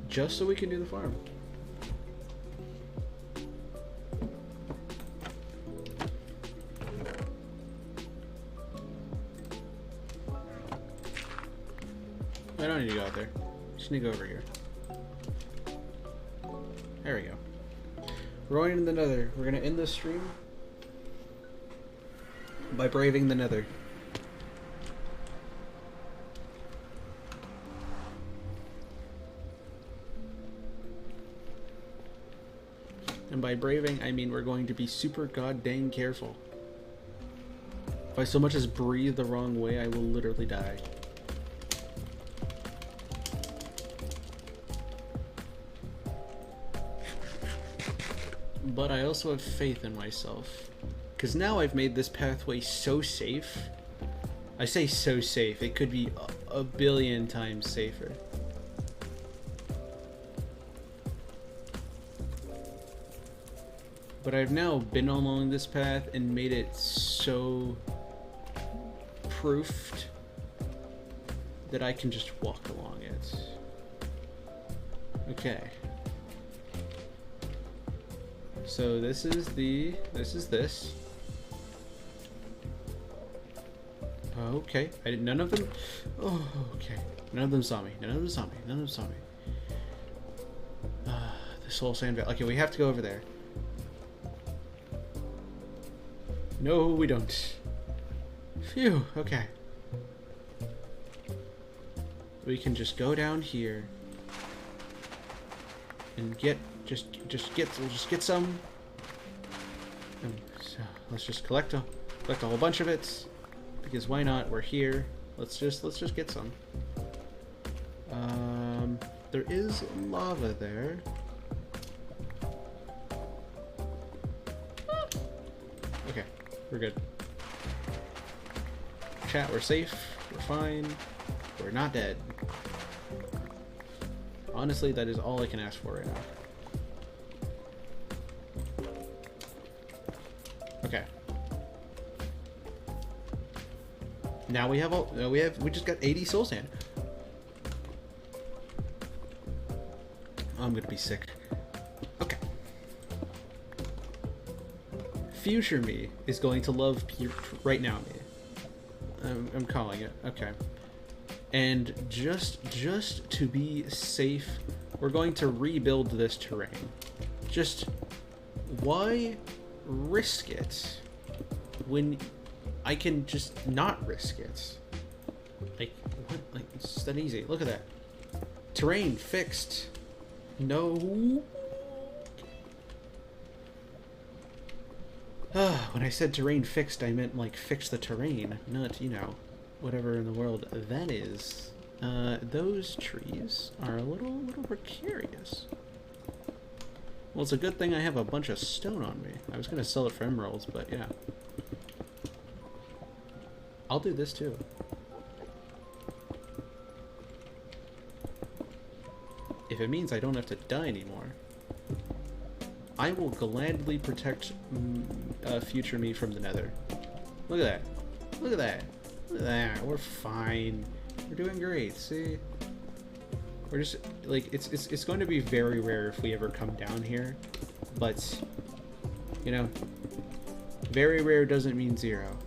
Just so we can do the farm. I don't need to go out there. Just need to go over here. There we go. We're going into the nether. We're going to end this stream. By braving the nether. And by braving, I mean we're going to be super goddamn careful. If I so much as breathe the wrong way, I will literally die. But I also have faith in myself. Because now I've made this pathway so safe. I say so safe, it could be a billion times safer. But I've now been along this path and made it so proofed that I can just walk along it. Okay. So this is this. Okay, none of them. Oh, okay. None of them saw me. None of them saw me. None of them saw me. This whole sand valley. Okay, we have to go over there. No, we don't. Phew. Okay. We can just go down here and get we'll just get some. So let's just collect a whole bunch of it. Because why not? We're here. Let's just get some. There is lava there. Okay, we're good. Chat, we're safe. We're fine. We're not dead. Honestly, that is all I can ask for right now. Okay. Now we have we just got 80 soul sand. I'm gonna be sick. Okay. Future me is going to love right now me. I'm calling it. Okay. And just to be safe, we're going to rebuild this terrain. Just why risk it when I can just not risk it? Like, what? Like, it's just that easy. Look at that. Terrain fixed. No. When I said terrain fixed, I meant like fix the terrain, not, you know, whatever in the world that is. Those trees are a little precarious. Well, it's a good thing I have a bunch of stone on me. I was gonna sell it for emeralds, but yeah. I'll do this too. If it means I don't have to die anymore, I will gladly protect future me from the nether. Look at that. Look at that. Look at that. We're fine. We're doing great. See? We're just, like, it's going to be very rare if we ever come down here. But, you know, very rare doesn't mean zero.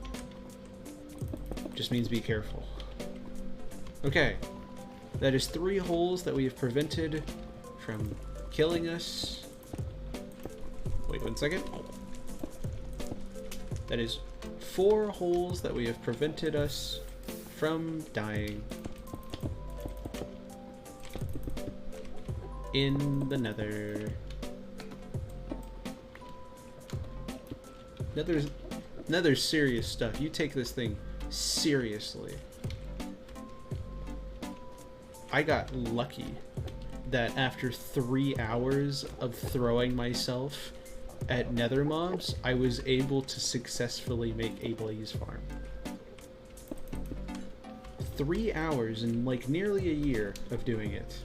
Just means be careful. Okay. That is 3 holes that we have prevented from killing us. Wait 1 second. That is 4 holes that we have prevented us from dying in the nether. Nether's serious stuff. You take this thing seriously. I got lucky that after 3 hours of throwing myself at nether mobs, I was able to successfully make a blaze farm. 3 hours and like nearly a year of doing it.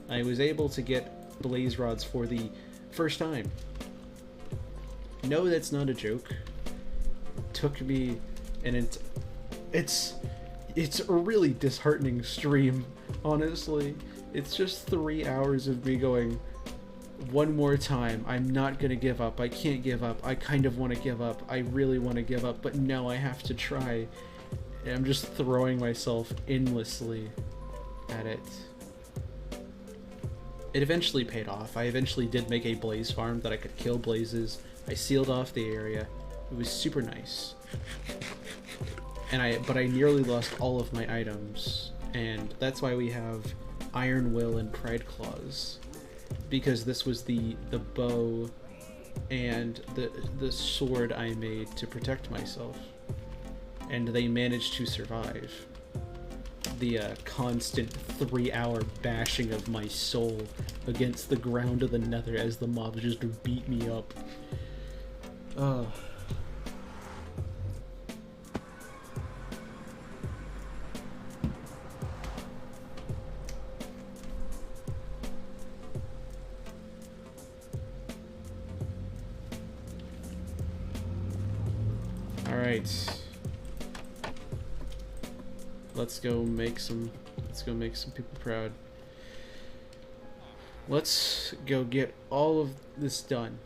I was able to get blaze rods for the first time. No, that's not a joke. It took me, and it's a really disheartening stream, honestly. It's just 3 hours of me going, one more time, I'm not gonna give up, I can't give up, I kind of want to give up, I really want to give up, but no, I have to try. And I'm just throwing myself endlessly at it. It eventually paid off. I eventually did make a blaze farm that I could kill blazes. I sealed off the area. It was super nice. But I nearly lost all of my items, and that's why we have Iron Will and Pride Claws, because this was the bow and the sword I made to protect myself, and they managed to survive the constant 3-hour bashing of my soul against the ground of the nether as the mobs just beat me up. Alright. Let's go make some people proud. Let's go get all of this done.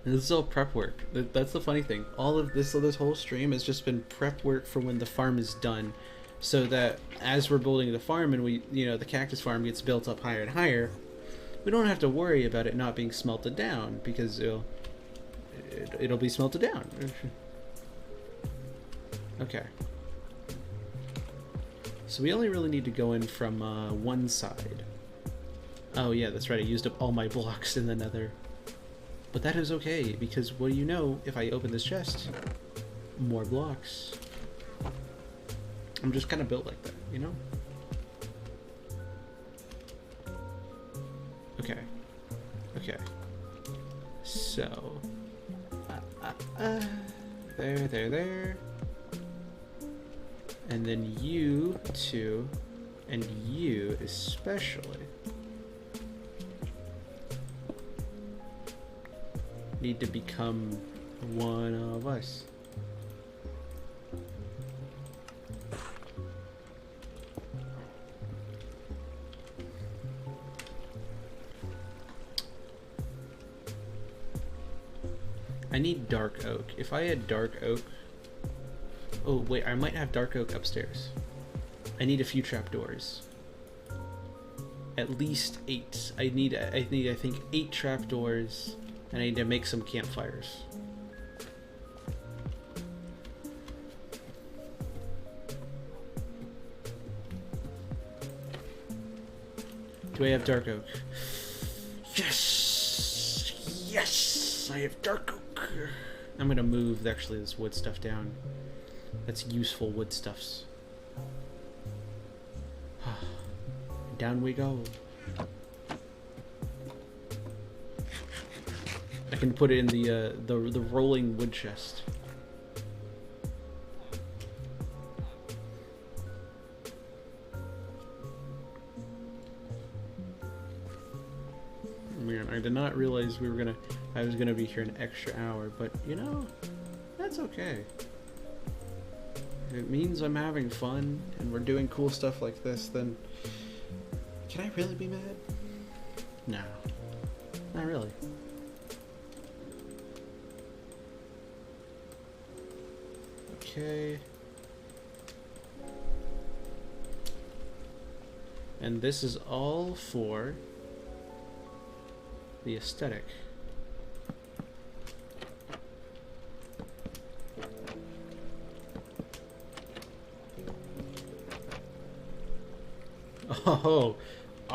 And this is all prep work. That's the funny thing. All of this whole stream has just been prep work for when the farm is done, so that as we're building the farm and the cactus farm gets built up higher and higher, we don't have to worry about it not being smelted down, because it'll be smelted down. Okay. So we only really need to go in from one side. Oh yeah, that's right, I used up all my blocks in the nether. But that is okay, because what do you know, if I open this chest, more blocks. I'm just kind of built like that, you know? Okay. Okay. So... there. And then you two, and you especially, need to become one of us. I need dark oak. If I had dark oak... Oh, wait, I might have dark oak upstairs. I need a few trapdoors. At least 8. I need, I think, 8 trapdoors, and I need to make some campfires. Do I have dark oak? Yes! Yes! I have dark oak! I'm gonna move, actually, this wood stuff down. That's useful wood stuffs. Down we go. I can put it in the rolling wood chest. Man, I did not realize I was gonna be here an extra hour, but you know, that's okay. If it means I'm having fun and we're doing cool stuff like this, then can I really be mad? No, not really. Okay. And this is all for the aesthetic.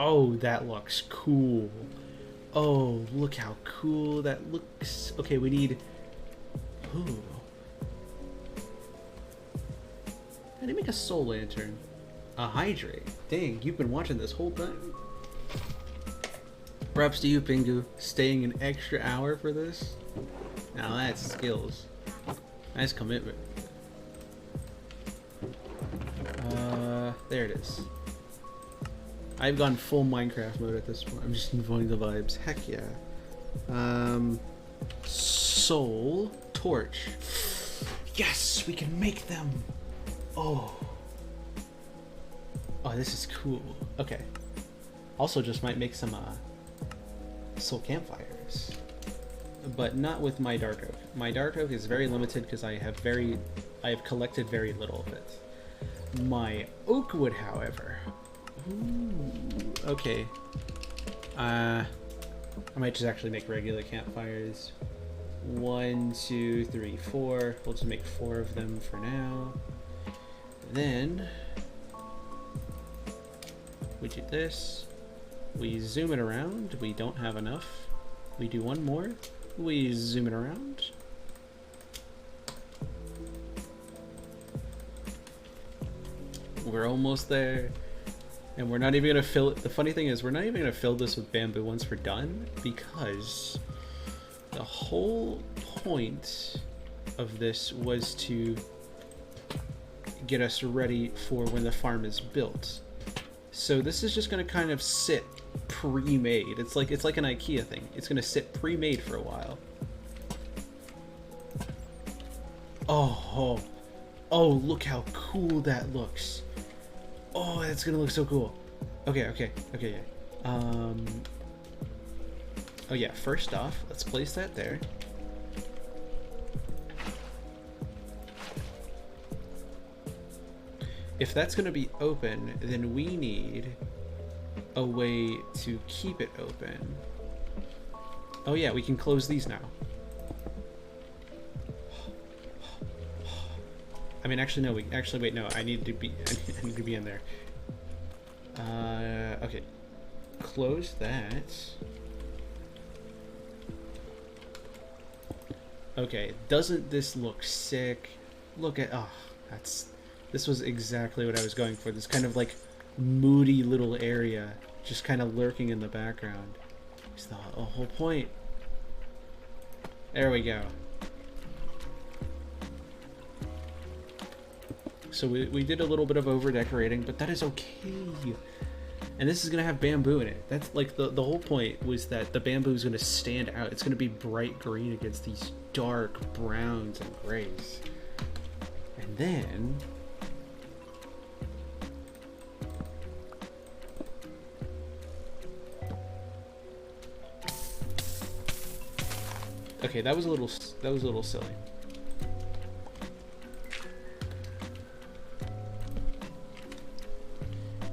Oh, that looks cool. Oh, look how cool that looks. Okay, we need... Ooh. How do you make a soul lantern? A hydrate. Dang, you've been watching this whole time? Props to you, Pingu. Staying an extra hour for this? Now that's skills. Nice commitment. There it is. I've gone full Minecraft mode at this point. I'm just enjoying the vibes. Heck yeah. Soul torch. Yes, we can make them. Oh, this is cool. Okay. Also, just might make some soul campfires, but not with my dark oak. My dark oak is very limited because I have collected very little of it. My oak wood, however. Ooh, okay. I might just actually make regular campfires 1, 2, 3, 4. We'll just make 4 of them for now. Then we do this. We zoom it around. We don't have enough. We do one more. We zoom it around. We're almost there. And we're not even gonna fill it. The funny thing is, we're not even gonna fill this with bamboo once we're done, because the whole point of this was to get us ready for when the farm is built. So this is just gonna kind of sit pre-made. It's like an IKEA thing. It's gonna sit pre-made for a while. Oh, look how cool that looks. Oh, that's gonna look so cool. Okay. Oh yeah, first off, let's place that there. If that's gonna be open, then we need a way to keep it open. Oh yeah, we can close these now. I mean, actually, no. Wait, no. I need to be in there. Okay. Close that. Okay. Doesn't this look sick? Look at. Oh, this was exactly what I was going for. This kind of like moody little area, just kind of lurking in the background. It's the whole point. There we go. So we did a little bit of over decorating, but that is okay. And this is gonna have bamboo in it. That's like the whole point was that the bamboo is gonna stand out. It's gonna be bright green against these dark browns and grays. And then okay, that was a little silly.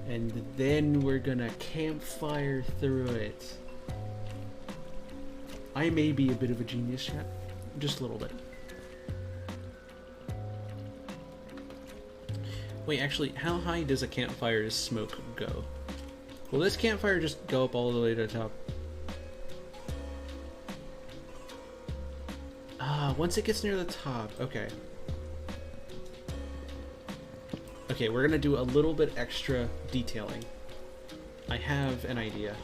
And then we're gonna campfire through it. I may be a bit of a genius, chat. Just a little bit. Wait, actually, how high does a campfire's smoke go? Will this campfire just go up all the way to the top? Ah, once it gets near the top, okay. Okay, we're gonna do a little bit extra detailing. I have an idea.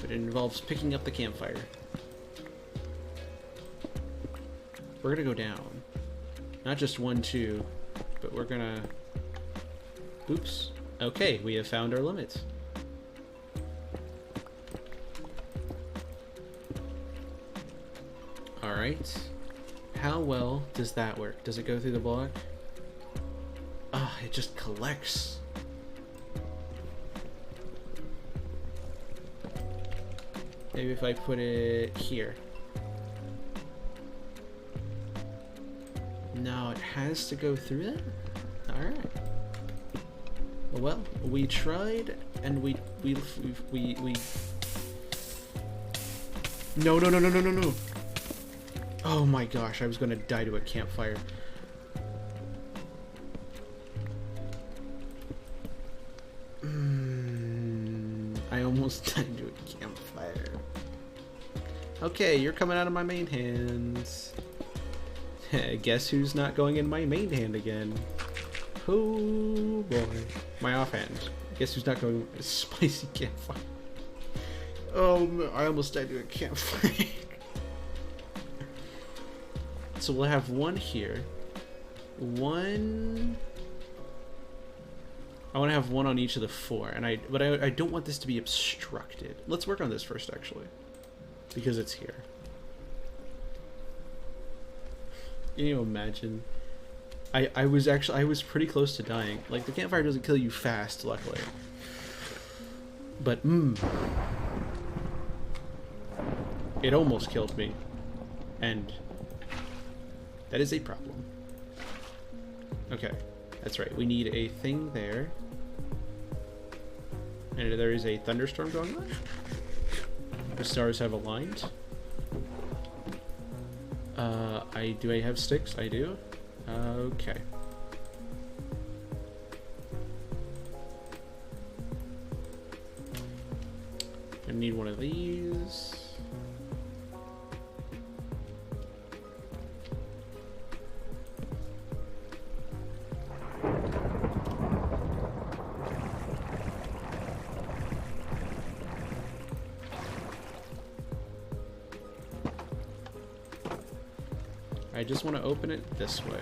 But it involves picking up the campfire. We're gonna go down. Not just 1, 2, but we're gonna... Oops. Okay, we have found our limits. Alright. How well does that work? Does it go through the block? Ah, it just collects. Maybe if I put it here. No, it has to go through that? Alright. Well, we tried and we No. Oh my gosh, I was gonna die to a campfire. I almost died to a campfire. Okay, you're coming out of my main hands. Guess who's not going in my main hand again? Oh boy. My offhand. Guess who's not going with a spicy campfire? Oh, I almost died to a campfire. So we'll have one here. One... I want to have one on each of the 4, but I don't want this to be obstructed. Let's work on this first, actually, because it's here. Can you imagine? I was pretty close to dying. Like, the campfire doesn't kill you fast, luckily. But it almost killed me, and that is a problem. Okay, that's right. We need a thing there. And there is a thunderstorm going on. The stars have aligned. I have sticks? I do. Okay. I need one of these. I just want to open it this way.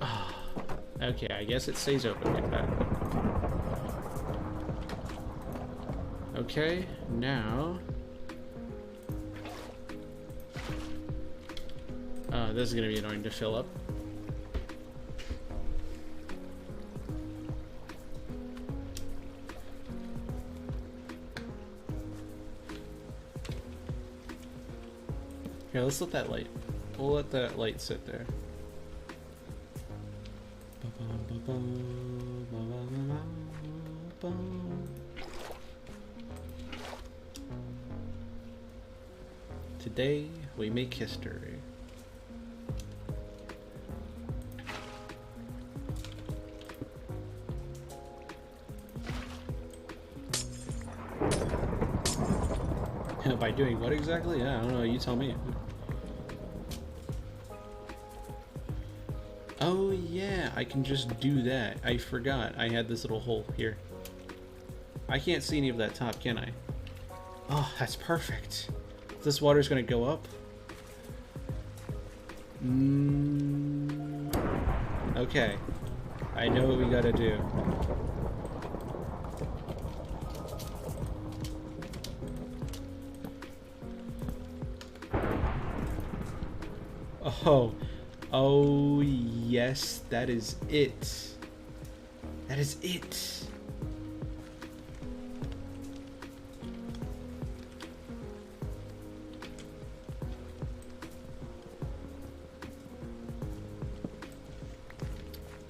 Ah, okay, I guess it stays open like that. Okay, now... this is going to be annoying to fill up. Here, let's let that light. We'll let that light sit there. Today, we make history. By doing what exactly? Yeah, I don't know, you tell me. Oh yeah, I can just do that. I forgot I had this little hole here. I can't see any of that top, can I? Oh, that's perfect. This water's gonna go up. Okay. I know what we gotta do. Oh yes, that is it. That is it.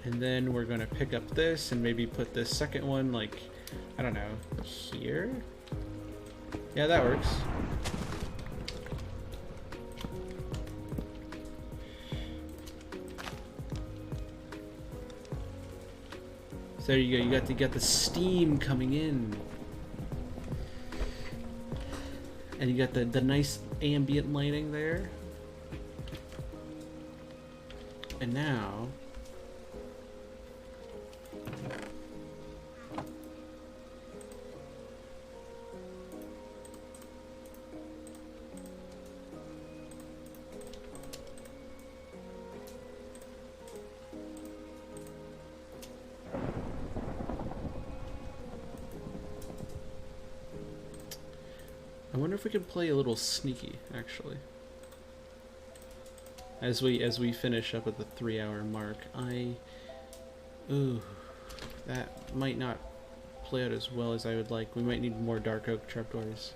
And then we're gonna pick up this and maybe put this second one, like, I don't know, here? Yeah, that works. So there you go, you got the steam coming in. And you got the nice ambient lighting there. And now I wonder if we can play a little sneaky, actually. As we finish up at the 3-hour mark, ooh, that might not play out as well as I would like. We might need more dark oak trapdoors.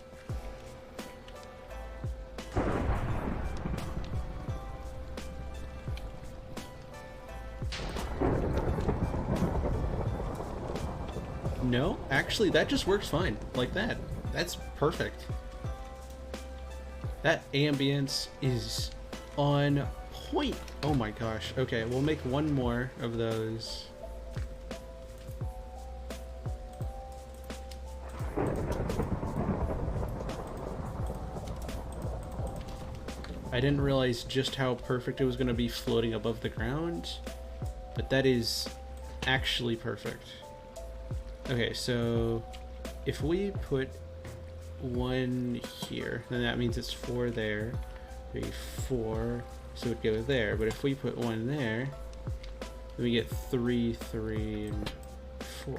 No, actually, that just works fine, like that. That's perfect. That ambience is on point. Oh my gosh. Okay, we'll make one more of those. I didn't realize just how perfect it was going to be floating above the ground, but that is actually perfect. Okay, so if we put one here, then that means it's 4 there, 3, 4, so it would go there. But if we put one there, then we get 3, 3, and 4.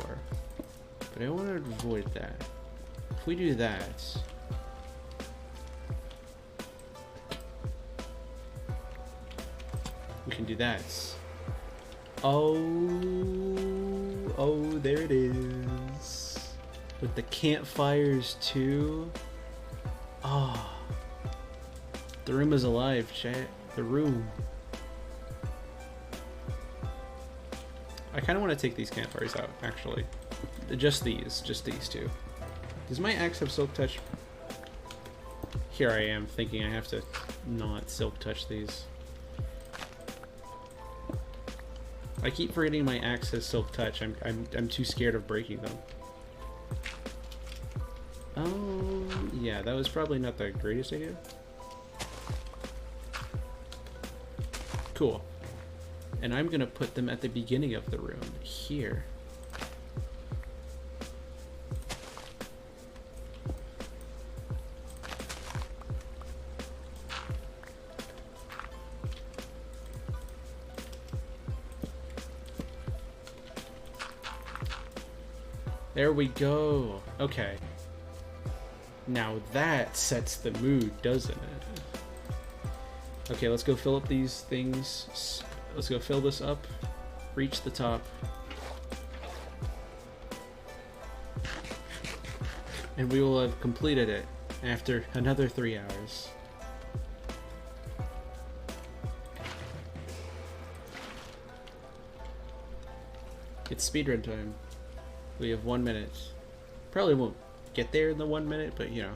But I want to avoid that. If we do that, we can do that. Oh, there it is. With the campfires too. Oh, the room is alive, chat. The room. I kind of want to take these campfires out, actually. Just these two. Does my axe have silk touch? Here I am thinking I have to not silk touch these. I keep forgetting my axe has silk touch. I'm too scared of breaking them. Oh, yeah, that was probably not the greatest idea. Cool. And I'm gonna put them at the beginning of the room, here. There we go. Okay. Now that sets the mood, doesn't it? Okay, let's go fill up these things. Let's go fill this up. Reach the top. And we will have completed it after another 3 hours. It's speedrun time. We have 1 minute. Probably won't get there in the 1 minute, but you know,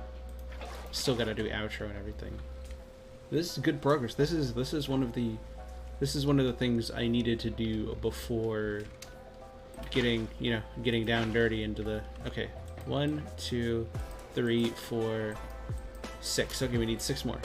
still gotta do outro and everything. This is good progress. This is one of the things I needed to do before getting down dirty into the. Okay, 1, 2, 3, 4, 6. Okay, we need 6 more.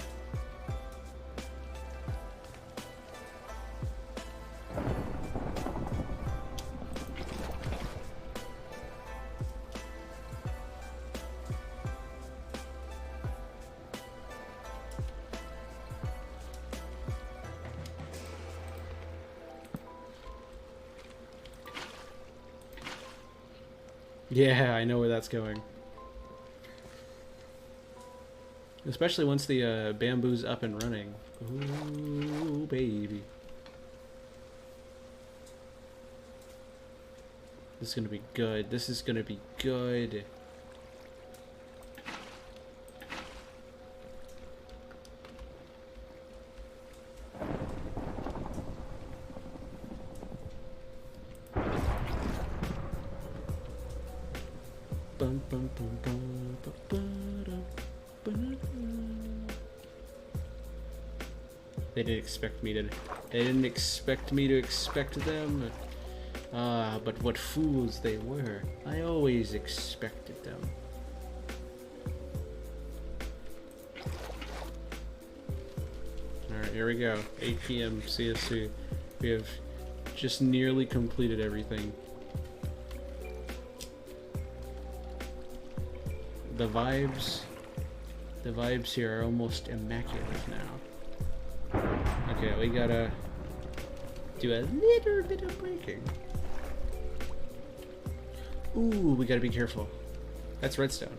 Yeah, I know where that's going. Especially once the bamboo's up and running. Ooh, baby. This is gonna be good. This is gonna be good. They didn't expect me to. They didn't expect me to expect them. Ah, but what fools they were. I always expected them. Alright, here we go. 8 PM CSC. We have just nearly completed everything. The vibes here are almost immaculate now. Okay, we gotta do a little bit of breaking. Ooh, we gotta be careful. That's redstone.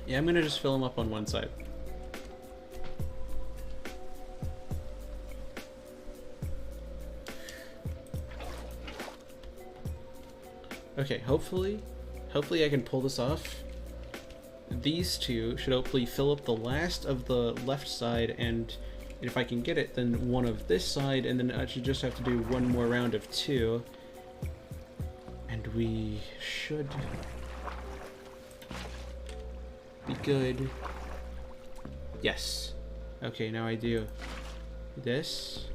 Yeah, I'm gonna just fill them up on one side. Okay, hopefully I can pull this off. These two should hopefully fill up the last of the left side, and if I can get it, then one of this side, and then I should just have to do one more round of 2. And we should be good. Yes. Okay, now I do this.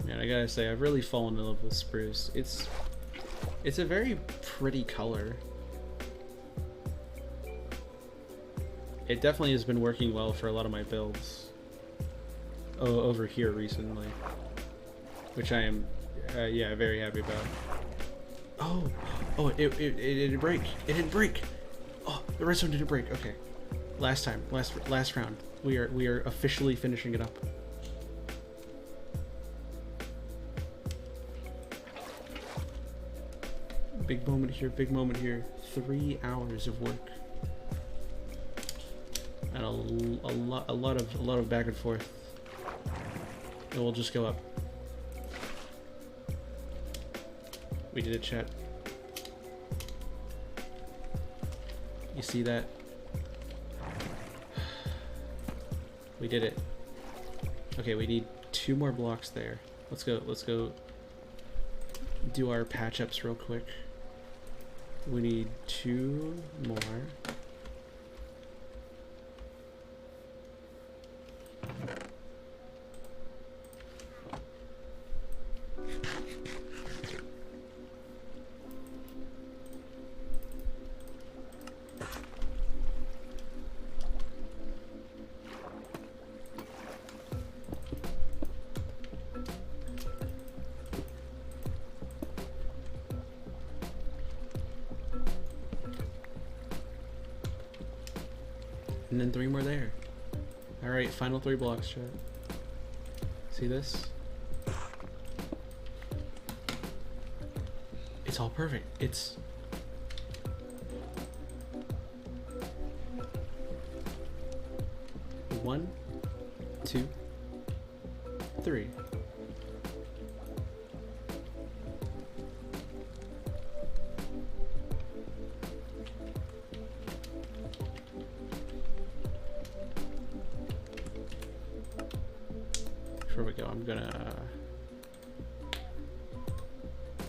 Man, I gotta say, I've really fallen in love with spruce. It's a very pretty color. It definitely has been working well for a lot of my builds over here recently, which I am, yeah, very happy about. Oh, it didn't break. It didn't break. Oh, the redstone didn't break. Okay, last round. We are officially finishing it up. Big moment here, big moment here. 3 hours of work. And a lot of back and forth. And we'll just go up. We did it, chat. You see that? We did it. Okay, we need 2 more blocks there. Let's go do our patch ups real quick. We need 2 more. And then 3 more there. Alright, final 3 blocks, chat. See this? It's all perfect. It's... One, 2, 3. Before we go, I'm gonna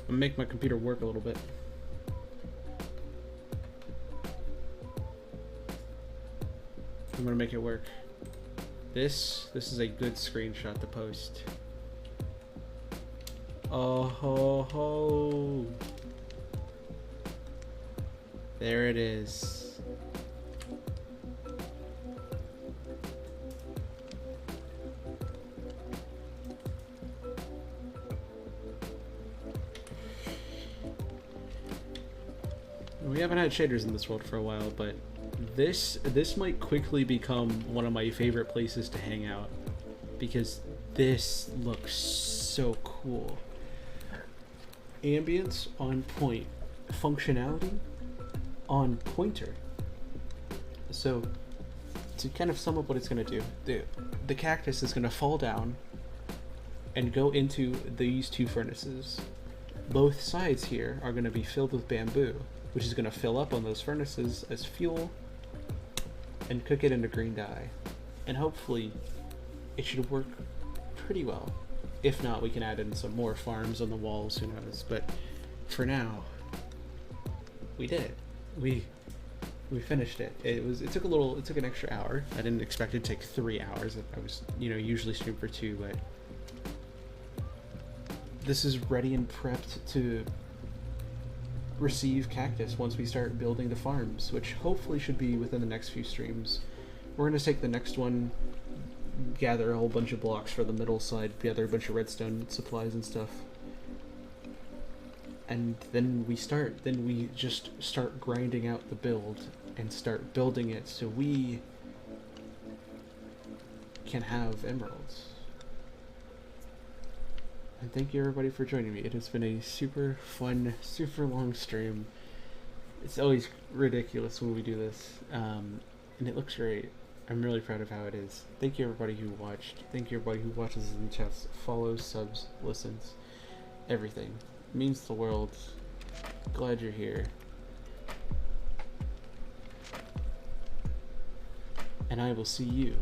make my computer work a little bit. I'm gonna make it work. This is a good screenshot to post. Oh ho ho! There it is. We haven't had shaders in this world for a while, but this might quickly become one of my favorite places to hang out because this looks so cool. Ambience on point, functionality on pointer. So to kind of sum up what it's going to do, the cactus is going to fall down and go into these 2 furnaces. Both sides here are going to be filled with bamboo, which is going to fill up on those furnaces as fuel and cook it into green dye. And hopefully it should work pretty well. If not, we can add in some more farms on the walls, who knows. But for now, we did it. We finished it. It took an extra hour. I didn't expect it to take 3 hours. I was, usually stream for 2, but this is ready and prepped to receive cactus once we start building the farms, which hopefully should be within the next few streams. We're going to take the next one, gather a whole bunch of blocks for the middle side, gather a bunch of redstone supplies and stuff, and then we just start grinding out the build and start building it so we can have emeralds. And thank you everybody for joining me. It has been a super fun, super long stream. It's always ridiculous when we do this, and it looks great. I'm really proud of how it is. Thank you everybody who watched. Thank you everybody who watches in the chats, follows, subs, listens, everything. It means the world. Glad you're here. And I will see you